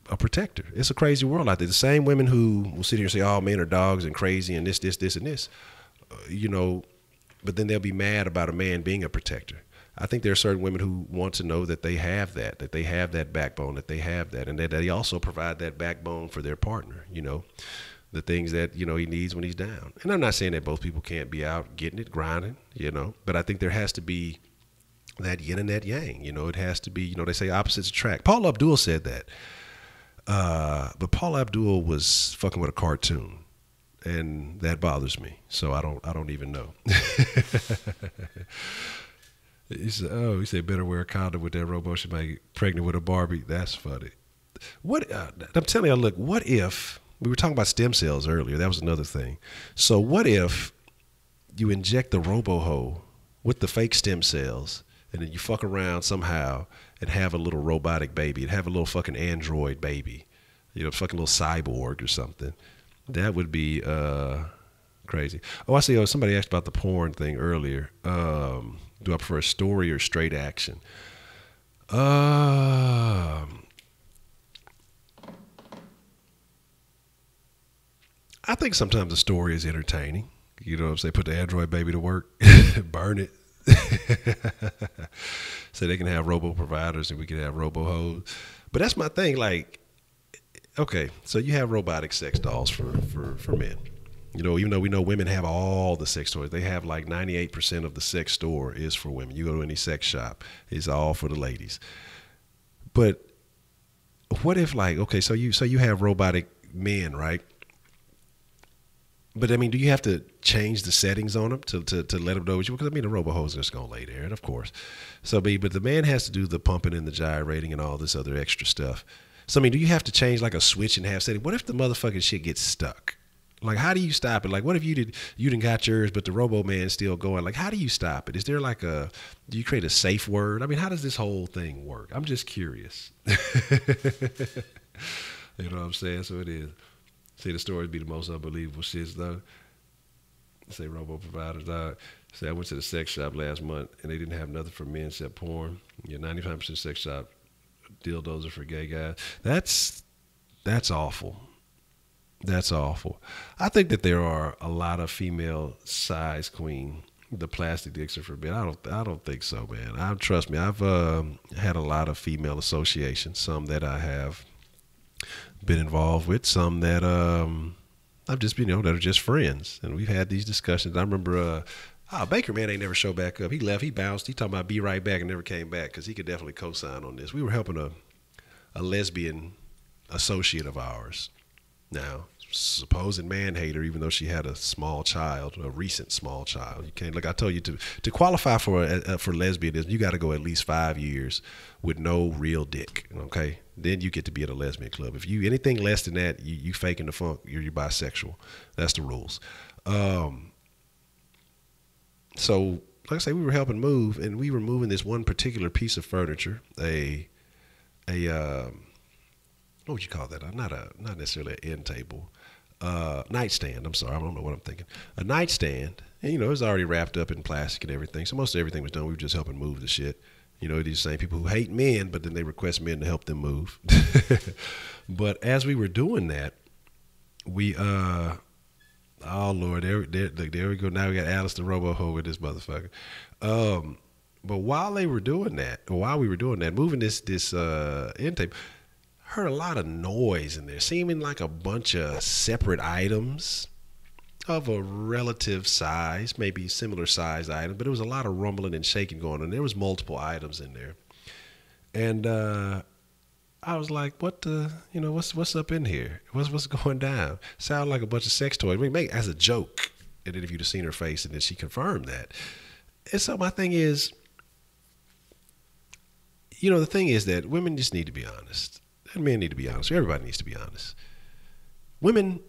Speaker 1: a protector. It's a crazy world out there. The same women who will sit here and say, oh, men are dogs and crazy and this, and this, but then they'll be mad about a man being a protector. I think there are certain women who want to know that they have that they have that backbone, that they have that, and that they also provide that backbone for their partner, the things that, he needs when he's down. And I'm not saying that both people can't be out getting it, grinding, but I think there has to be that yin and that yang, it has to be, they say opposites attract. Paul Abdul said that. But Paul Abdul was fucking with a cartoon, and that bothers me. So I don't even know. He said, better wear a condom with that robot. She might get pregnant with a Barbie. That's funny. I'm telling you, look, what if, we were talking about stem cells earlier. That was another thing. So what if you inject the robo-hoe with the fake stem cells, and then you fuck around somehow and have a little robotic baby, and have a little fucking android baby, fucking little cyborg or something. That would be crazy. Oh, I see. Somebody asked about the porn thing earlier. Do I prefer a story or straight action? I think sometimes a story is entertaining. You know what I'm saying? Put the android baby to work, burn it. So they can have robo providers and we can have robo hoes. But that's my thing. Like, okay, so you have robotic sex dolls for men. Even though we know women have all the sex toys, they have like 98% of the sex store is for women. You go to any sex shop, it's all for the ladies. But what if, like, okay, so you have robotic men, right? But I mean, do you have to change the settings on them to let them know what you? Because I mean, the robo-hoes are just gonna lay there, and of course. But the man has to do the pumping and the gyrating and all this other extra stuff. So I mean, do you have to change like a switch and have setting? What if the motherfucking shit gets stuck? Like, how do you stop it? Like, what if you didn't got yours, but the robo man's still going? Like, how do you stop it? Is there like do you create a safe word? I mean, how does this whole thing work? I'm just curious. You know what I'm saying? So it is. See, the stories be the most unbelievable shits, though. Say robo providers, dog. Say I went to the sex shop last month, and they didn't have nothing for men except porn. 95% sex shop dildos are for gay guys. That's awful. That's awful. I think that there are a lot of female size queen. The plastic dicks are forbidden. I don't think so, man. Trust me. I've had a lot of female associations. Some that I have been involved with. Some that I've just been, that are just friends, and we've had these discussions. I remember, Baker man ain't never showed back up. He left. He bounced. He talking about be right back and never came back because he could definitely co-sign on this. We were helping a lesbian associate of ours. Now, supposed man-hater, even though she had a small child, a recent small child. You can't, look, I told you, to qualify for lesbianism, you got to go at least 5 years with no real dick, okay? Then you get to be at a lesbian club. If you anything less than that, you faking the funk, you're bisexual. That's the rules. So, like I say, we were helping move, and we were moving this one particular piece of furniture, what would you call that? Not necessarily an end table. Nightstand. I'm sorry. I don't know what I'm thinking. A nightstand. And, it was already wrapped up in plastic and everything. So most of everything was done. We were just helping move the shit. These same people who hate men, but then they request men to help them move. But as we were doing that, we, oh Lord, there we go. Now we got Alice the Robo-Ho with this motherfucker. But while we were doing that, moving this end table, heard a lot of noise in there, seeming like a bunch of separate items of a relative size, maybe similar size item, but it was a lot of rumbling and shaking going on. There was multiple items in there. And I was like, what the, what's up in here? What's going down? Sound like a bunch of sex toys. We make as a joke. And then if you'd have seen her face, and then she confirmed that. And so my thing is, the thing is that women just need to be honest. And men need to be honest. Everybody needs to be honest. Women,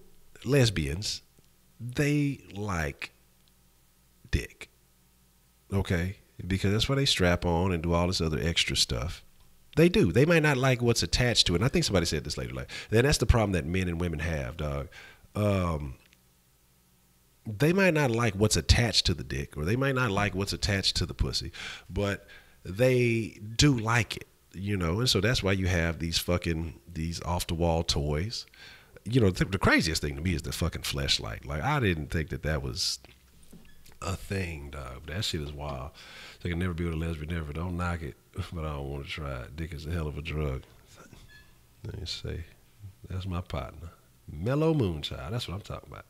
Speaker 1: lesbians, they like dick. Okay? Because that's why they strap on and do all this other extra stuff. They do. They might not like what's attached to it. And I think somebody said this later. And that's the problem that men and women have, dog. They might not like what's attached to the dick, or they might not like what's attached to the pussy, but they do like it, and so that's why you have these off the wall toys. The craziest thing to me is the fucking fleshlight. Like, I didn't think that was a thing, dog. That shit is wild. So I can never be with a lesbian, never. Don't knock it, but I don't want to try it. Dick is a hell of a drug. Let me say, that's my partner. Mellow Moonchild. That's what I'm talking about.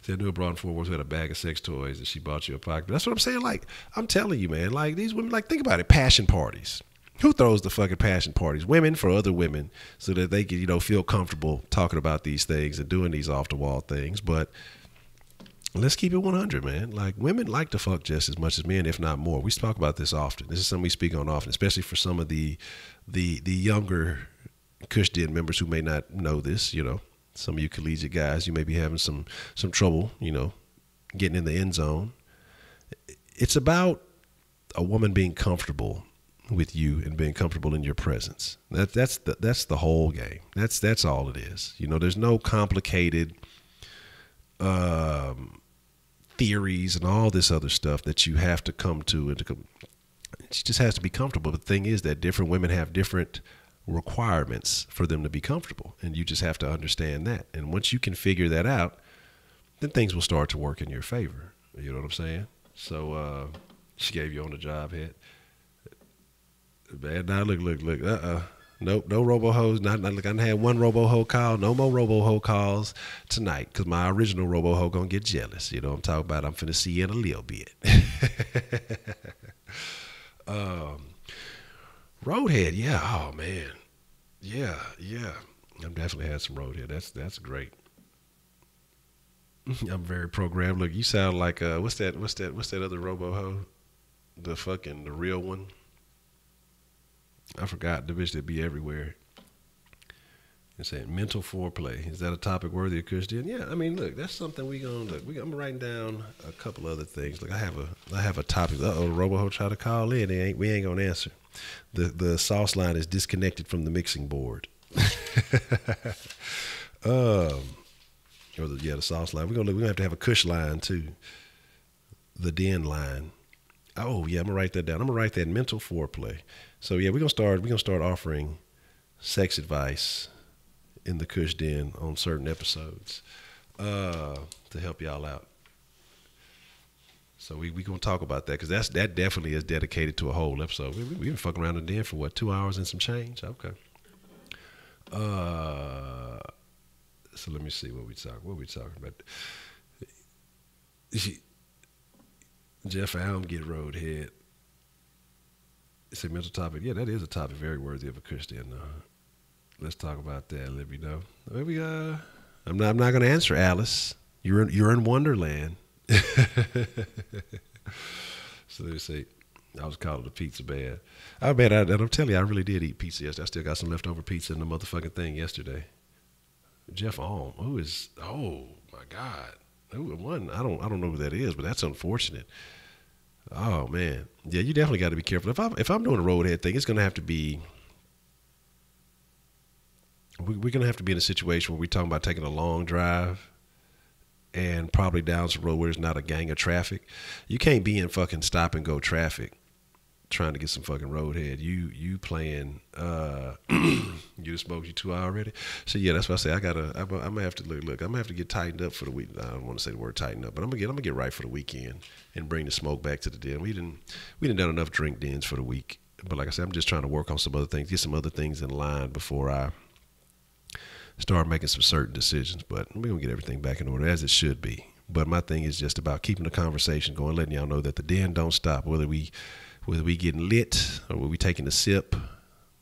Speaker 1: See, I knew a broad in Fort Worth who had a bag of sex toys and she bought you a pocket. But that's what I'm saying. Like, I'm telling you, man, like, these women, like, think about it. Passion parties. Who throws the fucking passion parties? Women for other women, so that they can, feel comfortable talking about these things and doing these off the wall things. But let's keep it 100, man. Like, women like to fuck just as much as men, if not more. We talk about this often. This is something we speak on often, especially for some of the younger Kush Den members who may not know this, Some of you collegiate guys, you may be having some trouble, getting in the end zone. It's about a woman being comfortable with you and being comfortable in your presence. That's the whole game. That's all it is. There's no complicated theories and all this other stuff that you have to come to. She just has to be comfortable. The thing is that different women have different requirements for them to be comfortable, and you just have to understand that. And once you can figure that out, then things will start to work in your favor. You know what I'm saying? So she gave you on the job head. Bad. Now look. Nope, no robo-hoes. Not look. I had one robo-ho call. No more robo-ho calls tonight, because my original robo-ho gonna get jealous. I'm talking about. I'm finna see you in a little bit. Roadhead, yeah. Oh man, yeah. I've definitely had some Roadhead. That's great. I'm very programmed. Look, you sound like what's that other robo-ho? The real one. I forgot, the bitch that be everywhere. It's saying mental foreplay. Is that a topic worthy of Kush Den? Yeah, I mean, look, that's something we gonna look. I'm writing down a couple other things. Look, I have a topic. Robo-ho try to call in. We ain't gonna answer. The sauce line is disconnected from the mixing board. The sauce line. We're gonna have to have a Kush line too. The Den line. Oh yeah, I'm gonna write that down. I'm gonna write that mental foreplay. So yeah, we're gonna start offering sex advice in the Kush Den on certain episodes to help y'all out. So we gonna talk about that, because that definitely is dedicated to a whole episode. We've been fucking around the den for what, 2 hours and some change? Okay. So let me see what we talking about. Jeff Alm get Roadhead. It's a mental topic. Yeah, that is a topic very worthy of a Kush Den. Let's talk about that. Let me know. Maybe I'm not going to answer, Alice. You're in Wonderland. So they say I was calling the pizza bad. I bet I'm telling you, I really did eat pizza yesterday. I still got some leftover pizza in the motherfucking thing yesterday. Jeff Alm, oh my God. One, I don't know who that is, but that's unfortunate. Oh man, yeah, you definitely got to be careful. If I'm doing a Roadhead thing, it's gonna have to be. We're gonna have to be in a situation where we're talking about taking a long drive, and probably down some road where there's not a gang of traffic. You can't be in fucking stop and go traffic trying to get some fucking Roadhead. You playing you smoked you 2 hours already. So yeah, that's what I say. I'm gonna have to look. I'm gonna have to get tightened up for the week. I don't want to say the word tightened up, but I'm gonna get right for the weekend and bring the smoke back to the den. We didn't done enough drink dens for the week, but like I said, I'm just trying to work on some other things, get some other things in line before I start making some certain decisions. But we're gonna get everything back in order as it should be. But my thing is just about keeping the conversation going, letting y'all know that the den don't stop, whether we getting lit or we taking a sip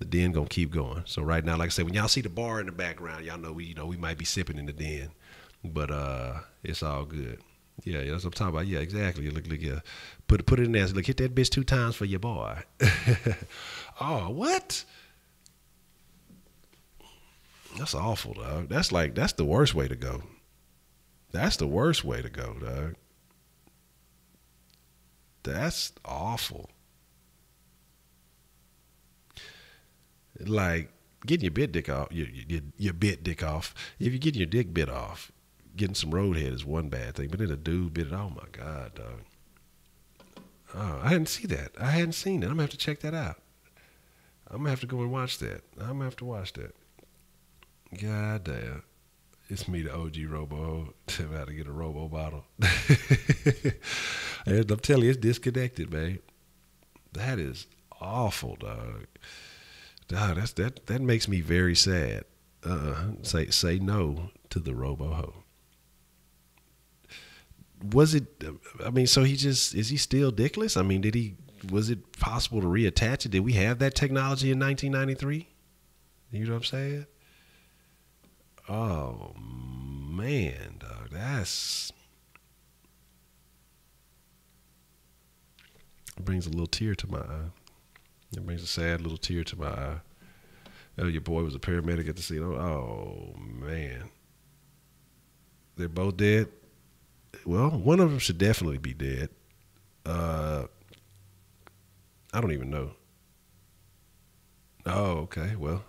Speaker 1: The den gonna keep going. So right now, like I said, when y'all see the bar in the background, y'all know we might be sipping in the den, but it's all good. Yeah, that's what I'm talking about. Yeah, exactly. Look, yeah. Put it in there. Look, hit that bitch 2 times for your boy. Oh, what? That's awful, dog. That's the worst way to go. That's the worst way to go, dog. That's awful. Like getting your bit dick off, your bit dick off. If you're getting your dick bit off, getting some roadhead is one bad thing. But then a dude bit it. Oh my god, dog. Oh, I didn't see that. I hadn't seen it. I'm gonna have to check that out. I'm gonna have to go and watch that. I'm gonna have to watch that. God damn. It's me, the OG Robo. Tell me how to get a Robo bottle. And I'm telling you, it's disconnected, man. That is awful, dog. Dog, that makes me very sad. Say no to the Robo Ho. Was it? I mean, so is he still dickless? I mean, was it possible to reattach it? Did we have that technology in 1993? You know what I'm saying? Oh man, dog, it brings a little tear to my eye. It brings a sad little tear to my eye. Oh, your boy was a paramedic at the scene. Oh man, they're both dead. Well, one of them should definitely be dead. I don't even know. Oh, okay. Well,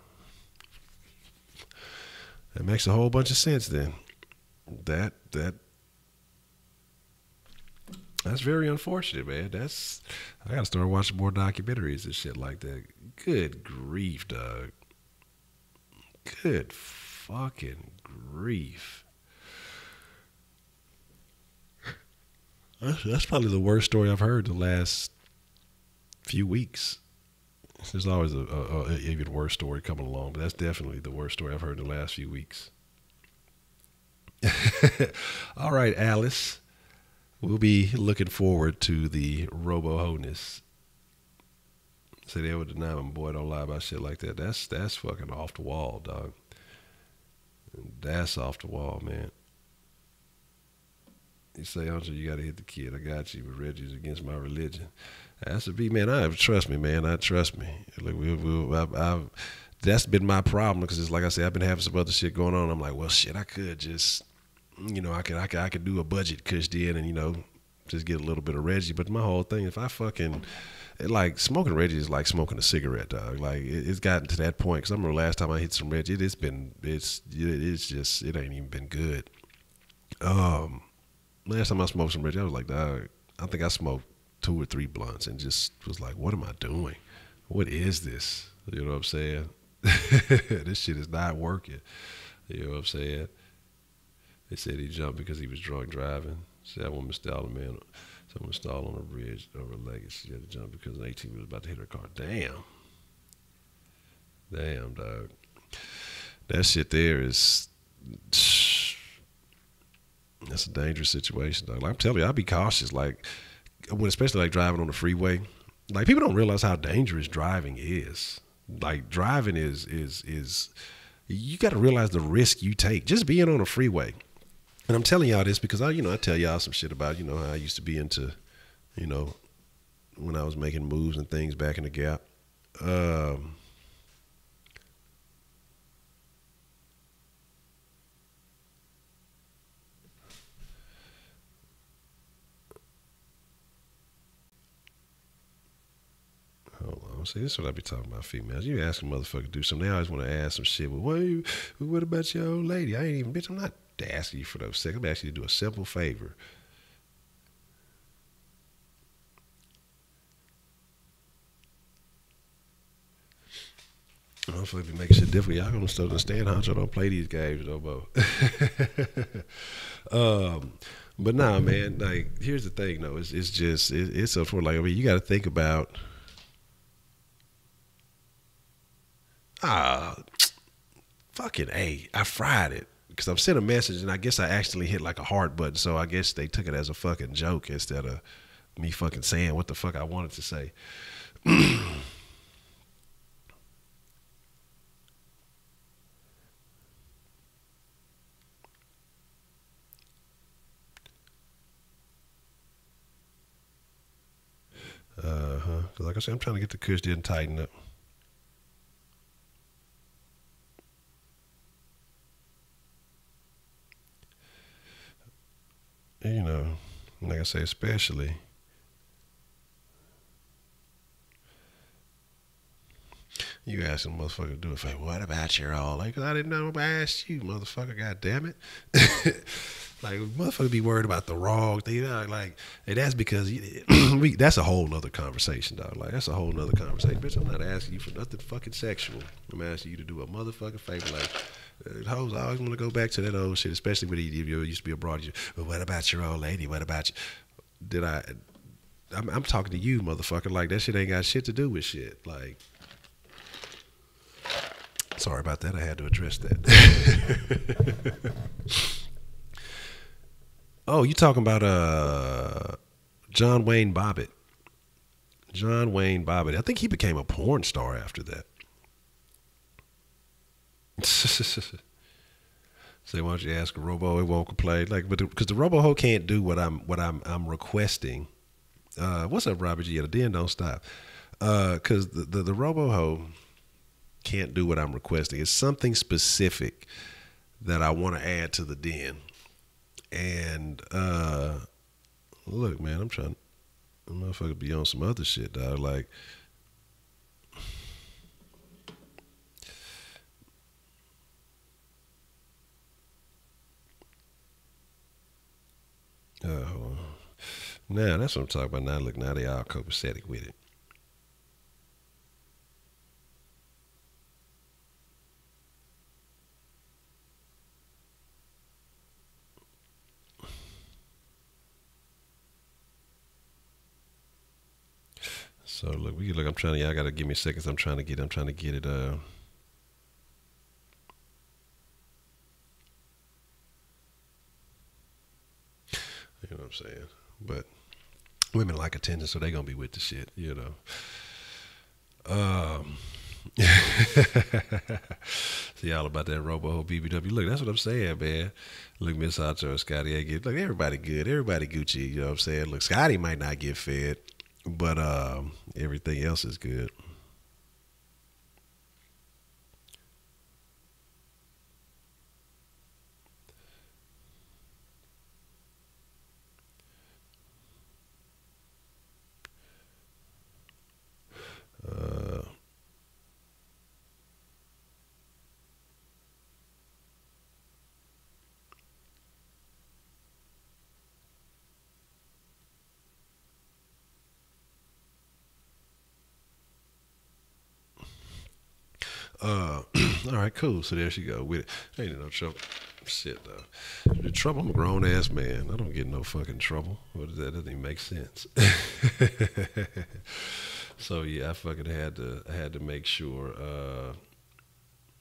Speaker 1: that makes a whole bunch of sense then. That's very unfortunate, man. I gotta start watching more documentaries and shit like that. Good grief, dog. Good fucking grief. That's probably the worst story I've heard the last few weeks. There's always a even worse story coming along, but that's definitely the worst story I've heard in the last few weeks. All right, Alice. We'll be looking forward to the Robo-Honess. Say they would deny him, boy, don't lie about shit like that. That's fucking off the wall, dog. That's off the wall, man. You say, Honcho, you gotta hit the kid. I got you, but Reggie's against my religion. That's a beat, man. Trust me, man. Trust me. Look, that's been my problem because it's like I said, I've been having some other shit going on. I'm like, well, shit, I could just, I could do a budget Kush then and just get a little bit of Reggie. But my whole thing, if I fucking like smoking Reggie is like smoking a cigarette, dog. Like it's gotten to that point. Because I remember last time I hit some Reggie, it ain't even been good. Last time I smoked some Reggie, I was like, dog, I think I smoked 2 or 3 blunts and just was like, what am I doing? What is this? You know what I'm saying? This shit is not working. You know what I'm saying? They said he jumped because he was drunk driving. Said that woman stalled a man. Someone stalled on a bridge over Legacy. She had to jump because an 18 was about to hit her car. Damn. Damn, dog. That shit there is... That's a dangerous situation, dog. Like, I'm telling you, I'll be cautious. Like, especially like driving on the freeway. Like, people don't realize how dangerous driving is. Like, driving is you got to realize the risk you take just being on a freeway. And I'm telling y'all this because I tell y'all some shit about how I used to be into, when I was making moves and things back in the Gap. Hold on. See, this is what I be talking about females. You ask a motherfucker to do something, they always want to ask some shit. Well, what about your old lady? I ain't even, bitch, I'm not asking you for those seconds. I'm asking you to do a simple favor. Hopefully, if you make shit different, y'all gonna still understand. Honcho don't play these games no more. But nah, man. Like, here's the thing, though. It's so for like, I mean, you got to think about. Fucking A. I fried it because I'm sent a message and I guess I actually hit like a heart button. So I guess they took it as a fucking joke instead of me fucking saying what the fuck I wanted to say. Like I said, I'm trying to get the Kush didn't tighten up. You know, like I say, especially. You asking a motherfucker to do it. Like, what about your all? Like, I didn't know I asked you, motherfucker. God damn it. Like, motherfucker be worried about the wrong thing. You know, like, and that's because that's a whole nother conversation, dog. Like, that's a whole nother conversation. Bitch, I'm not asking you for nothing fucking sexual. I'm asking you to do a motherfucking favor. Like, hoes always want to go back to that old shit, especially when you used to be abroad. Well, what about your old lady? What about you? Did I? I'm talking to you, motherfucker. Like, that shit ain't got shit to do with shit. Like, sorry about that. I had to address that. Oh, you talking about John Wayne Bobbitt? John Wayne Bobbitt. I think he became a porn star after that. Say, why don't you ask a robo? It won't complain. Like, but because the robo can't do what I'm requesting. What's up, Robert G? The den don't stop. Because the robo can't do what I'm requesting. It's something specific that I want to add to the den. And look, man, I'm motherfucker be on some other shit, dog. Like, hold on. Now that's what I'm talking about. Now look, now they all copacetic with it. So look, I'm trying to. Y'all gotta give me seconds. I'm trying to get it. You know what I'm saying? But women like attention, so they gonna be with the shit. You know. See all about that robo BBW. Look, that's what I'm saying, man. Look, Miss Honcho, Scotty, look, everybody good, everybody Gucci. You know what I'm saying? Look, Scotty might not get fed, but everything else is good. Uh, all right, cool. So there she go with it. Ain't no trouble. Shit, though. The trouble. I'm a grown ass man. I don't get in no fucking trouble. What is that? That doesn't even make sense. So yeah, I fucking had to make sure.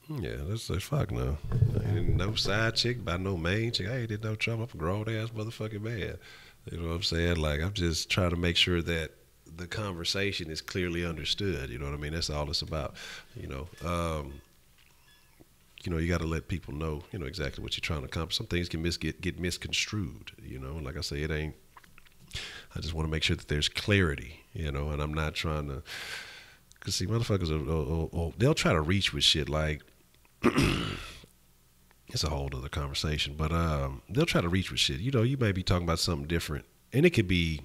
Speaker 1: Yeah, let's say fuck no. Ain't no side chick by no main chick. I ain't in no trouble. I'm a grown ass motherfucking man. You know what I'm saying? Like, I'm just trying to make sure that the conversation is clearly understood. You know what I mean? That's all it's about. You know. You got to let people know, exactly what you're trying to accomplish. Some things can get misconstrued, Like I say, it ain't. I just want to make sure that there's clarity, and I'm not trying to. Cause see, motherfuckers, they'll try to reach with shit like. It's a whole other conversation, but they'll try to reach with shit. You may be talking about something different, and it could be.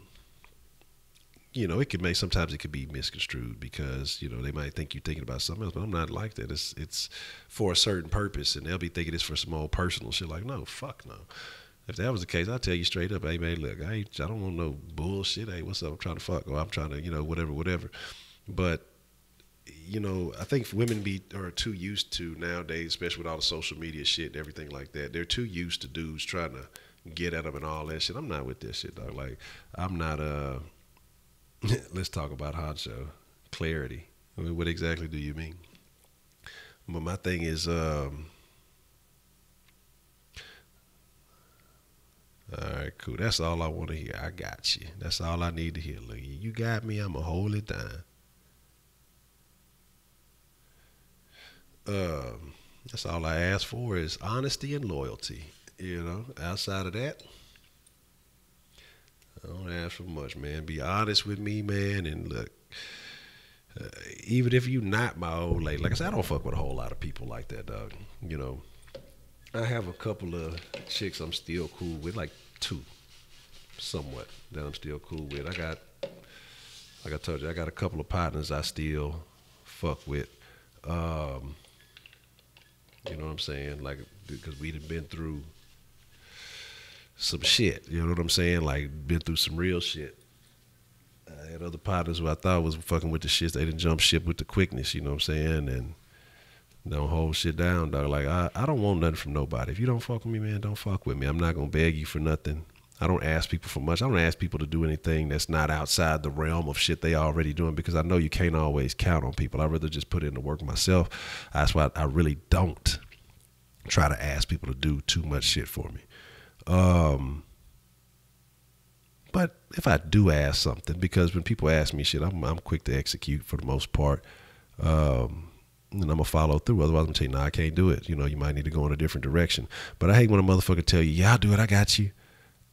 Speaker 1: Sometimes it could be misconstrued because, they might think you're thinking about something else, but I'm not like that. It's for a certain purpose, and they'll be thinking it's for some old personal shit. Like, no, fuck no. If that was the case, I'd tell you straight up, hey, man, look, I don't want no bullshit. Hey, what's up? I'm trying to fuck, or I'm trying to, whatever. But, I think women are too used to nowadays, especially with all the social media shit and everything like that. They're too used to dudes trying to get at them and all that shit. I'm not with this shit, dog. Like, I'm not, let's talk about Honcho. Clarity. I mean, what exactly do you mean? But my thing is, all right, cool. That's all I want to hear. I got you. That's all I need to hear. Look, you got me. I'm going to hold it down. That's all I ask for is honesty and loyalty. Outside of that, I don't ask for much, man. Be honest with me, man, and look. Even if you not my old lady, like I said, I don't fuck with a whole lot of people like that, dog. You know, I have a couple of chicks I'm still cool with, like two, somewhat, that I'm still cool with. I got, like I told you, I got a couple of partners I still fuck with. You know what I'm saying? Like, because we done been through some shit. You know what I'm saying? Like, been through some real shit. I had other partners who I thought was fucking with the shit. They didn't jump ship with the quickness. You know what I'm saying? And don't hold shit down, dog. Like, I don't want nothing from nobody. If you don't fuck with me, man, don't fuck with me. I'm not gonna beg you for nothing. I don't ask people for much. I don't ask people to do anything that's not outside the realm of shit they already doing, because I know you can't always count on people. I'd rather just put in the work myself. That's why I really don't try to ask people to do too much shit for me. But if I do ask something, because when people ask me shit, I'm quick to execute for the most part. And I'm going to follow through. Otherwise, I'm going to tell you, nah, I can't do it. You know, you might need to go in a different direction. But I hate when a motherfucker tell you, yeah, I'll do it, I got you,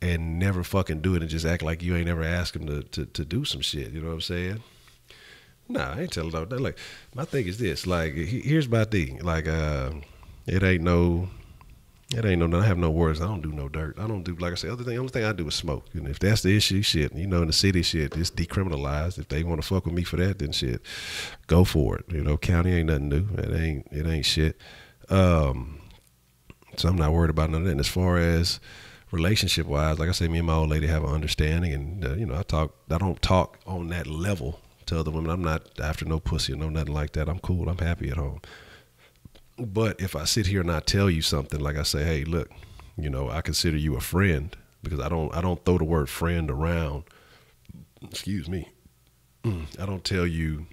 Speaker 1: and never fucking do it and just act like you ain't ever asked him to do some shit. You know what I'm saying? Nah, I ain't telling them that. Like, my thing is this. Like, here's my thing. Like, it ain't no, I have no words. I don't do no dirt. I don't do, like I said, the only thing I do is smoke. And if that's the issue, shit, you know, in the city, shit, it's decriminalized. If they want to fuck with me for that, then shit, go for it. You know, county ain't nothing new. It ain't shit. So I'm not worried about none of that. And as far as relationship wise, like I say, me and my old lady have an understanding, and you know, I don't talk on that level to other women. I'm not after no pussy or no nothing like that. I'm cool. I'm happy at home. But if I sit here and I tell you something, like I say, hey, look, you know, I consider you a friend, because I don't throw the word friend around. Excuse me. I don't tell you,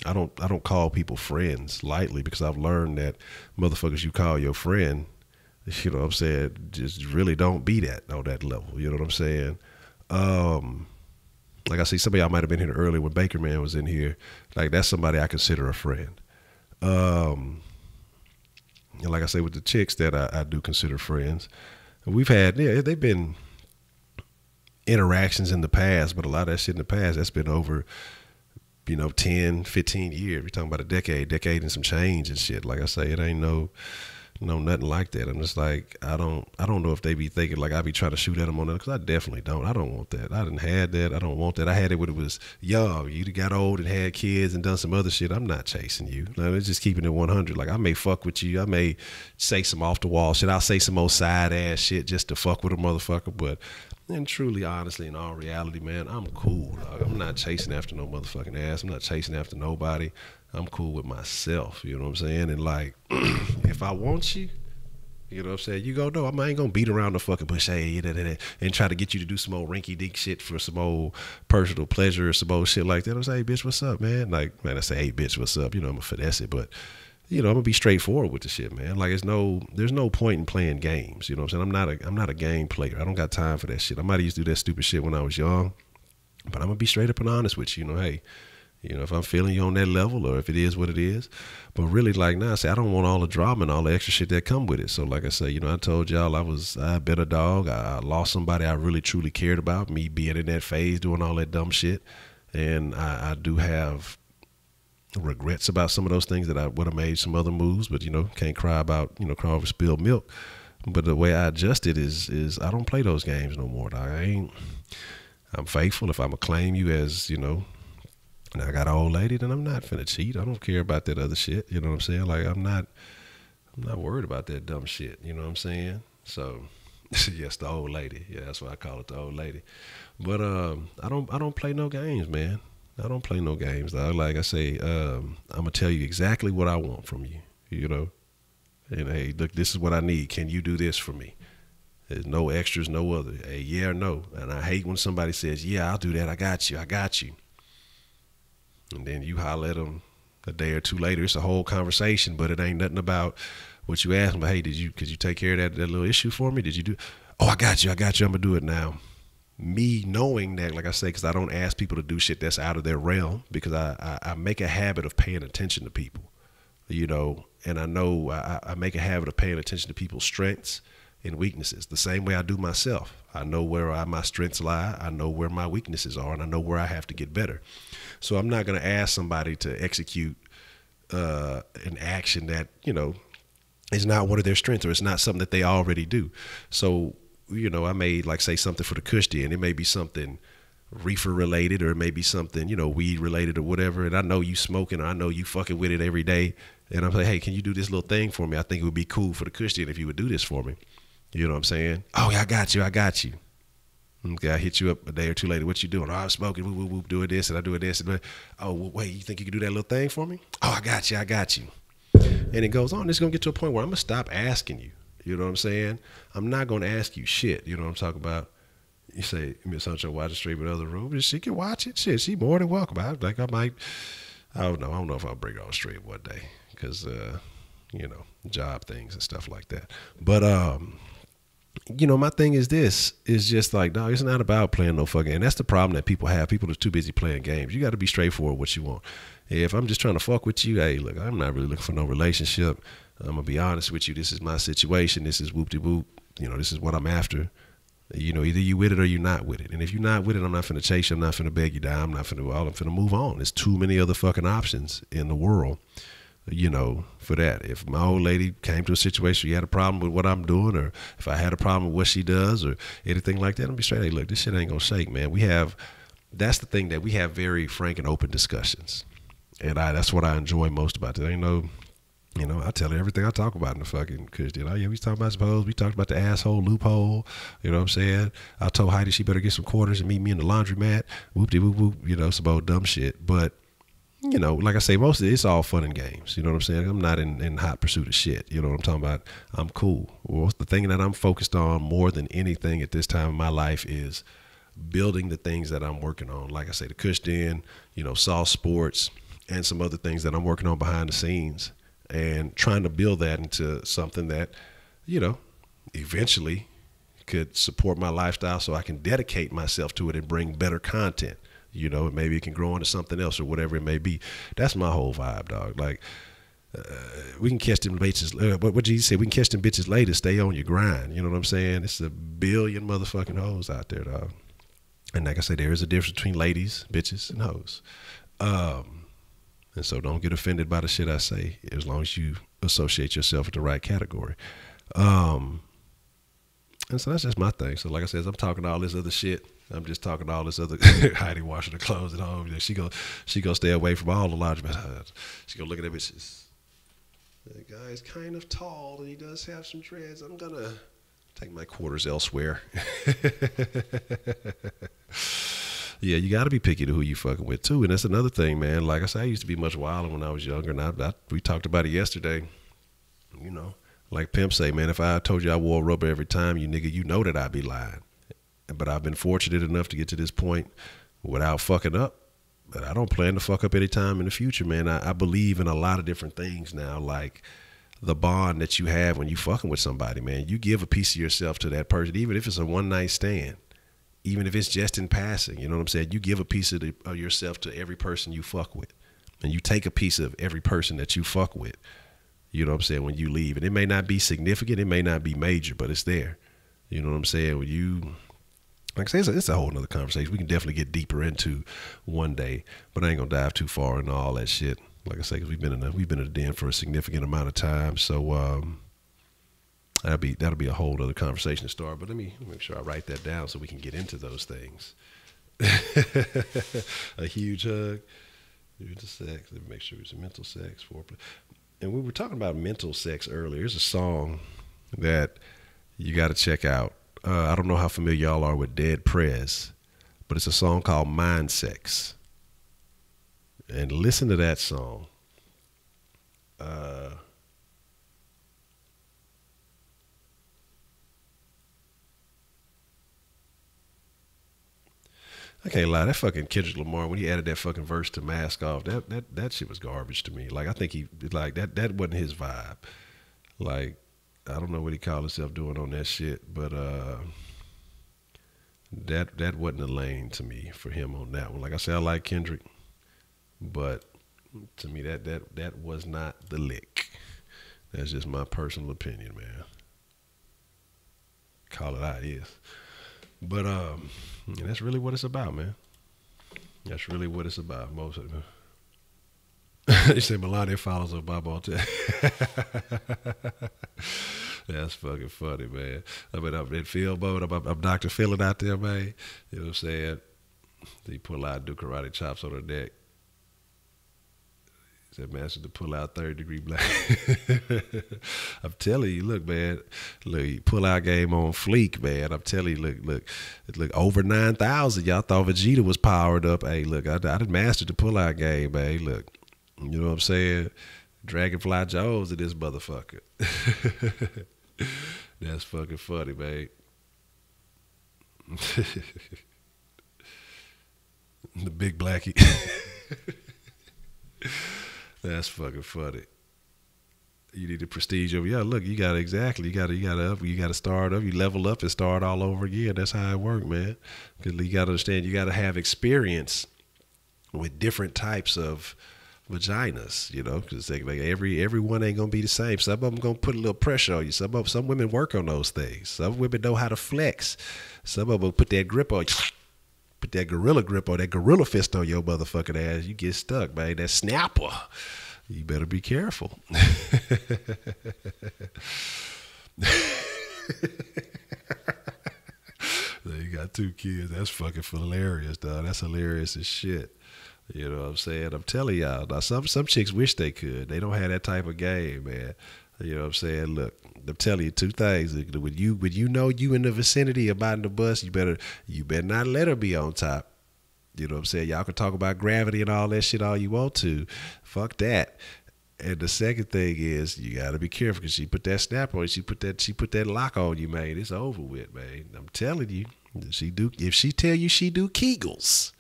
Speaker 1: I don't call people friends lightly, because I've learned that motherfuckers you call your friend, you know what I'm saying, just really don't be that on that level. You know what I'm saying? Like I see, somebody I might have been here earlier when Baker Man was in here. Like, that's somebody I consider a friend. And like I say, with the chicks that I do consider friends, we've had, they've been interactions in the past, but a lot of that shit in the past, that's been over, you know, 10, 15 years. We're talking about a decade and some change and shit. Like I say, it ain't no nothing like that. I'm just like, I don't know if they be thinking like I be trying to shoot at them on that, because I definitely don't. I don't want that. I done had that. I don't want that. I had it when it was young. You got old and had kids and done some other shit. I'm not chasing you. Like, it's just keeping it 100. Like, I may fuck with you. I may say some off the wall shit. I'll say some old side ass shit just to fuck with a motherfucker. But and truly, honestly, in all reality, man, I'm cool, dog. I'm not chasing after no motherfucking ass. I'm not chasing after nobody. I'm cool with myself, you know what I'm saying? And like, if I want you, you know what I'm saying, you go, no, I ain't gonna beat around the fucking bush, hey, and try to get you to do some old rinky-dink shit for some old personal pleasure or some old shit like that. I'm saying, hey, bitch, what's up, man? Like, man, I say, hey, bitch, what's up? You know, I'm gonna finesse it, but, you know, I'm gonna be straightforward with the shit, man. Like, there's no point in playing games, you know what I'm saying? I'm not a game player. I don't got time for that shit. I might have used to do that stupid shit when I was young, but I'm gonna be straight up and honest with you, you know, hey, you know, if I'm feeling you on that level, or if it is what it is. But really, like, now, I say, I don't want all the drama and all the extra shit that come with it. So like I say, you know, I told y'all I've been a dog. I lost somebody I really truly cared about, me being in that phase, doing all that dumb shit. And I do have regrets about some of those things, that I would have made some other moves, but, you know, can't cry over spilled milk. But the way I adjusted is I don't play those games no more, dog. I'm faithful. If I'm going to claim you as, you know, and I got an old lady, then I'm not finna cheat. I don't care about that other shit. You know what I'm saying? Like, I'm not worried about that dumb shit. You know what I'm saying? So, yes, the old lady. Yeah, that's why I call it the old lady. But I don't play no games, man. I don't play no games, dog. Like I say, I'm gonna tell you exactly what I want from you. You know, and hey, look, this is what I need. Can you do this for me? There's no extras, no other. Hey, yeah or no. And I hate when somebody says, yeah, I'll do that. I got you. And then you holler at them a day or two later. It's a whole conversation, but it ain't nothing about what you asked them. Hey, could you take care of that little issue for me? Did you do? Oh, I got you. I'm gonna do it now. Me knowing that, like I say, because I don't ask people to do shit that's out of their realm, because I make a habit of paying attention to people, you know, and I know I make a habit of paying attention to people's strengths, and weaknesses. The same way I do myself. I know where my strengths lie. I know where my weaknesses are, and I know where I have to get better. So I'm not going to ask somebody to execute an action that, is not one of their strengths, or it's not something that they already do. So, I may say something for the Kush den. It may be something reefer related, or it may be something, weed related or whatever. And I know you smoking, or I know you fucking with it every day. And I'm like, hey, can you do this little thing for me? I think it would be cool for the Kush den if you would do this for me. You know what I'm saying? Oh, yeah, I got you. Okay, I hit you up a day or two later. What you doing? Oh, I'm smoking, whoop, whoop, doing this, and I doing this. And oh, well, wait, you think you can do that little thing for me? Oh, I got you. And it goes on. It's going to get to a point where I'm going to stop asking you. You know what I'm saying? I'm not going to ask you shit. You know what I'm talking about? You say, Miss Honcho watch the stream in other rooms. She can watch it. Shit, she more than welcome. I don't know if I'll bring her on stream one day because, job things and stuff like that. But, my thing is this, is just like, dog, it's not about playing no fucking, and that's the problem that people have. People are too busy playing games. You got to be straightforward what you want. If I'm just trying to fuck with you, hey, look, I'm not really looking for no relationship. I'm going to be honest with you. This is my situation. This is whoop-de-whoop. This is what I'm after. Either you with it or you're not with it. And if you're not with it, I'm not finna chase you. I'm not finna beg you down. I'm finna move on. There's too many other fucking options in the world, for that. If my old lady came to a situation where you had a problem with what I'm doing, or if I had a problem with what she does or anything like that, I'm be straight. Hey, look, this shit ain't gonna shake, man. That's the thing, that we have very frank and open discussions. And that's what I enjoy most about it. Ain't no, I tell her everything I talk about in the fucking Kush den. Oh, yeah, we talking about, suppose we talked about the asshole loophole. You know what I'm saying? I told Heidi she better get some quarters and meet me in the laundromat. Whoop-de-whoop-whoop, some old dumb shit. But, like I say, most of it's all fun and games. You know what I'm saying? I'm not in hot pursuit of shit. You know what I'm talking about? I'm cool. Well, the thing that I'm focused on more than anything at this time in my life is building the things that I'm working on. Like I say, the Kush den, Saw Sports, and some other things that I'm working on behind the scenes, and trying to build that into something that, eventually could support my lifestyle so I can dedicate myself to it and bring better content. Maybe it can grow into something else or whatever it may be. That's my whole vibe, dog. Like, we can catch them bitches. What Jesus said, we can catch them bitches later. Stay on your grind. You know what I'm saying? It's a billion motherfucking hoes out there, dog. And like I say, there is a difference between ladies, bitches, and hoes. And so don't get offended by the shit I say, as long as you associate yourself with the right category. And so that's just my thing. So like I said, I'm talking all this other shit. I'm just talking all this other Heidi washing her clothes at home. She go stay away from all the laundromats. She go look at that bitch. The guy's kind of tall and he does have some dreads. I'm gonna take my quarters elsewhere. Yeah, you got to be picky to who you fucking with too, and that's another thing, man. Like I said, I used to be much wilder when I was younger, and we talked about it yesterday. Like Pimp say, man, if I told you I wore rubber every time, you nigga, you know that I'd be lying. But I've been fortunate enough to get to this point without fucking up, but I don't plan to fuck up any time in the future, man. I believe in a lot of different things now, like the bond that you have when you fucking with somebody, man. You give a piece of yourself to that person, even if it's a one-night stand. Even if it's just in passing, you know what I'm saying? You give a piece of yourself to every person you fuck with. And you take a piece of every person that you fuck with, you know what I'm saying, when you leave. And it may not be significant, it may not be major, but it's there. You know what I'm saying? When you, like I say, it's a whole nother conversation. We can definitely get deeper into one day, but I ain't gonna dive too far into all that shit. Like I say, because we've been in a den for a significant amount of time. So, that'll be a whole other conversation to start. But let me make sure I write that down so we can get into those things. A huge hug. Mental sex. Let me make sure it's mental sex, foreplay. And we were talking about mental sex earlier. There's a song that you got to check out. I don't know how familiar y'all are with Dead Prez, but it's a song called Mind Sex. And listen to that song. I can't lie, that fucking Kendrick Lamar, when he added that fucking verse to Mask Off, that shit was garbage to me. Like, I think that wasn't his vibe. Like, I don't know what he called himself doing on that shit, but that wasn't a lane to me for him on that one. Like I said, I like Kendrick, but to me that was not the lick. That's just my personal opinion, man. Call it how it is. But that's really what it's about, man. That's really what it's about. Most of it. You say Melania follows Obama on That's fucking funny, man. I mean, I'm in field mode. I'm Dr. Philin out there, man. You know what I'm saying? He pull out, do karate chops on her neck. He said, master to pull out 3rd-degree black. I'm telling you, look, man. Look, pull out game on fleek, man. I'm telling you, look, over 9,000. Y'all thought Vegeta was powered up. Hey, look, I done mastered the pull out game, man. Look, you know what I'm saying? Dragonfly Jones in this motherfucker. That's fucking funny, man. The big blackie. That's fucking funny. You need the prestige of look, you gotta start up, you level up and start all over again. That's how it works, man. Cause you gotta understand, you gotta have experience with different types of vaginas, you know, because like everyone ain't gonna be the same. Some of them gonna put a little pressure on you. Some women work on those things. Some women know how to flex. Some of them put that grip on you. Put that gorilla grip on, that gorilla fist on your motherfucking ass. You get stuck, man. That snapper. You better be careful. You got 2 kids. That's fucking hilarious, dog. That's hilarious as shit. You know what I'm saying? I'm telling y'all. Now, some chicks wish they could. They don't have that type of game, man. You know what I'm saying? Look, I'm telling you 2 things. When you know you in the vicinity about in the bus, you better not let her be on top. You know what I'm saying? Y'all can talk about gravity and all that shit all you want to. Fuck that. And the second thing is you gotta be careful because she put that snap on you. She put that lock on you, man. It's over with, man. I'm telling you. If she tell you she do Kegels,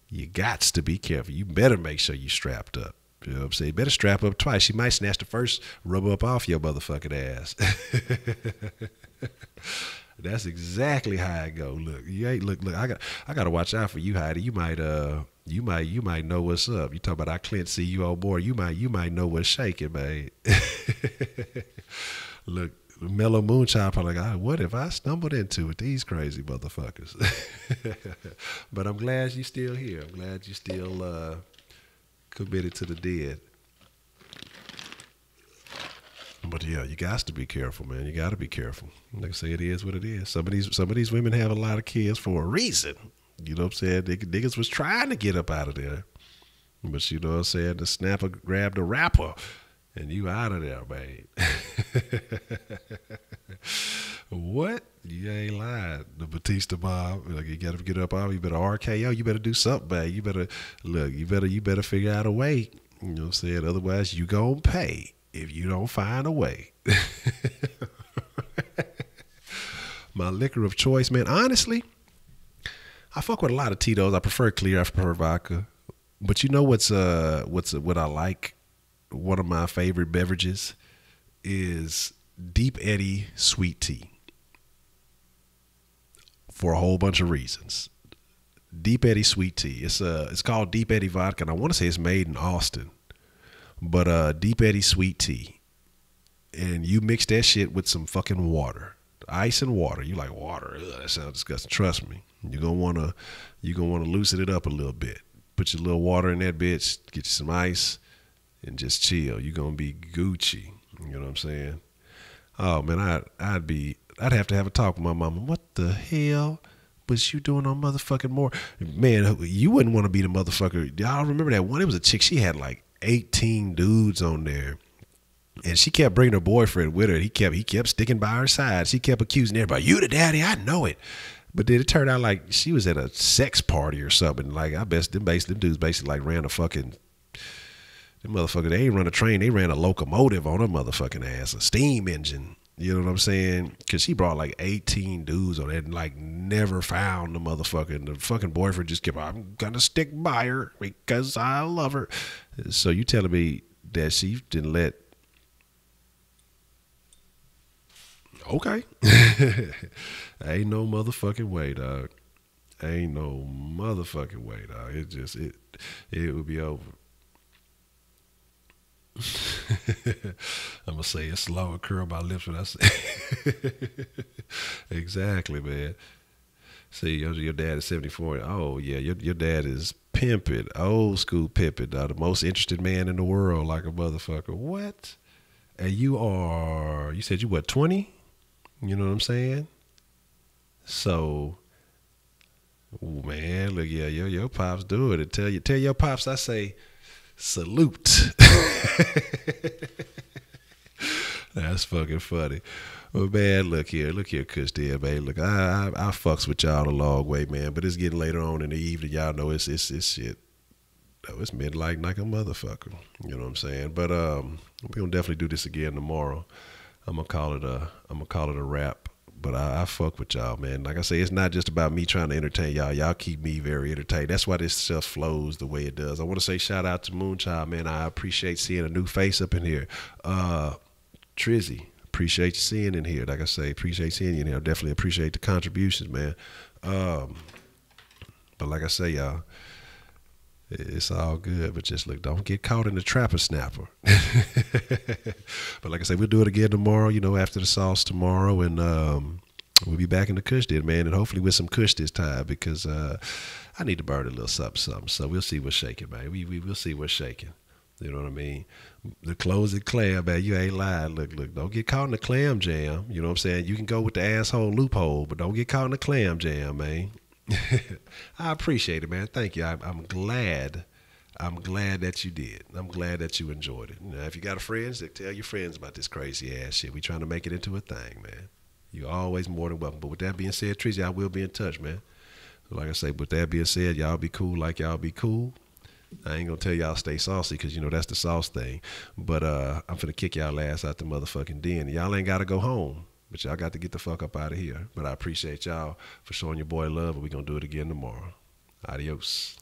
Speaker 1: you gots to be careful. You better make sure you strapped up. You know what I'm saying? You better strap up twice. She might snatch the first rub up off your motherfucking ass. That's exactly how it go. Look, you ain't look. I gotta watch out for you, Heidi. You might know what's up. You talk about I Clint see you on board. You might know what's shaking, man. Look, Mellow Moonchild probably like, what if I stumbled into it? These crazy motherfuckers. But I'm glad you still here. I'm glad you still committed to the dead. But yeah, you got to be careful, man. You got to be careful. Like I say, it is what it is. Some of these women have a lot of kids for a reason. You know what I'm saying? Niggas was trying to get up out of there. But you know what I'm saying? The snapper grabbed the rapper and you out of there, man. What? You ain't lying. The Batista mob, like you gotta get up off. You better RKO. You better do something, man. You better look. You better figure out a way. You know what I'm saying? Otherwise, you gonna pay if you don't find a way. My liquor of choice, man. Honestly, I fuck with a lot of Tito's. I prefer clear. I prefer vodka. But you know what I like? One of my favorite beverages is Deep Eddy sweet tea. For a whole bunch of reasons. Deep Eddy sweet tea. It's called Deep Eddy vodka, and I want to say it's made in Austin. But Deep Eddy sweet tea. And you mix that shit with some fucking water. Ice and water. You like water. Ugh, that sounds disgusting. Trust me. You're gonna wanna loosen it up a little bit. Put your little water in that bitch, get you some ice, and just chill. You're gonna be Gucci. You know what I'm saying? Oh man, I'd have to have a talk with my mama. What the hell was you doing on motherfucking more? Man, you wouldn't want to be the motherfucker. Y'all remember that one? It was a chick. She had like 18 dudes on there. And she kept bringing her boyfriend with her. He kept sticking by her side. She kept accusing everybody, you the daddy, I know it. But then it turned out like she was at a sex party or something. Like I bet them dudes basically like ran a fucking, them motherfucker, they ain't run a train, they ran a locomotive on her motherfucking ass, a steam engine. You know what I'm saying? Because she brought like 18 dudes on it and like never found the motherfucker. And the fucking boyfriend just kept, I'm going to stick by her because I love her. So you telling me that she didn't let, okay. Ain't no motherfucking way, dog. Ain't no motherfucking way, dog. It would be over. I'm gonna say it slow and curl my lips when I say exactly, man. See, your dad is 74. Oh yeah, your dad is pimping, old school pimping, the most interested man in the world, like a motherfucker. What? And you said you what, 20? You know what I'm saying? So, ooh, man, look, yeah, your pops do it. And tell your pops I say salute. That's fucking funny. Well, man, look here, Kush, dear, man. Look, I fucks with y'all a long way, man. But it's getting later on in the evening. Y'all know it's shit. Oh, it's midnight like a motherfucker. You know what I'm saying? But we're gonna definitely do this again tomorrow. I'm gonna call it a wrap. But I fuck with y'all, man. Like I say, it's not just about me trying to entertain y'all. Y'all keep me very entertained. That's why this stuff flows the way it does. I want to say shout out to Moonchild, man. I appreciate seeing a new face up in here. Trizzy, appreciate you seeing in here. Like I say, appreciate seeing you in here. I definitely appreciate the contributions, man. But like I say, y'all, it's all good. But just look, don't get caught in the trapper snapper. But like I say, we'll do it again tomorrow, after the sauce tomorrow. And we'll be back in the Kush then, man. And hopefully with some Kush this time, because I need to burn a little something. So we'll see what's shaking, man. We'll see what's shaking. You know what I mean? The closing clam, man, you ain't lying. Look, don't get caught in the clam jam. You know what I'm saying? You can go with the asshole loophole, but don't get caught in the clam jam, man. I appreciate it, man. Thank you. I'm glad that you did. I'm glad that you enjoyed it. If you got friends, tell your friends about this crazy ass shit. We trying to make it into a thing, man. You're always more than welcome. But with that being said, Tracy, I will be in touch, man. So like I say, with that being said, y'all be cool like y'all be cool. I ain't gonna tell y'all stay saucy, because that's the sauce thing. But I'm finna kick y'all ass out the motherfucking den. Y'all ain't gotta go home, but y'all got to get the fuck up out of here. But I appreciate y'all for showing your boy love, and we gonna do it again tomorrow. Adios.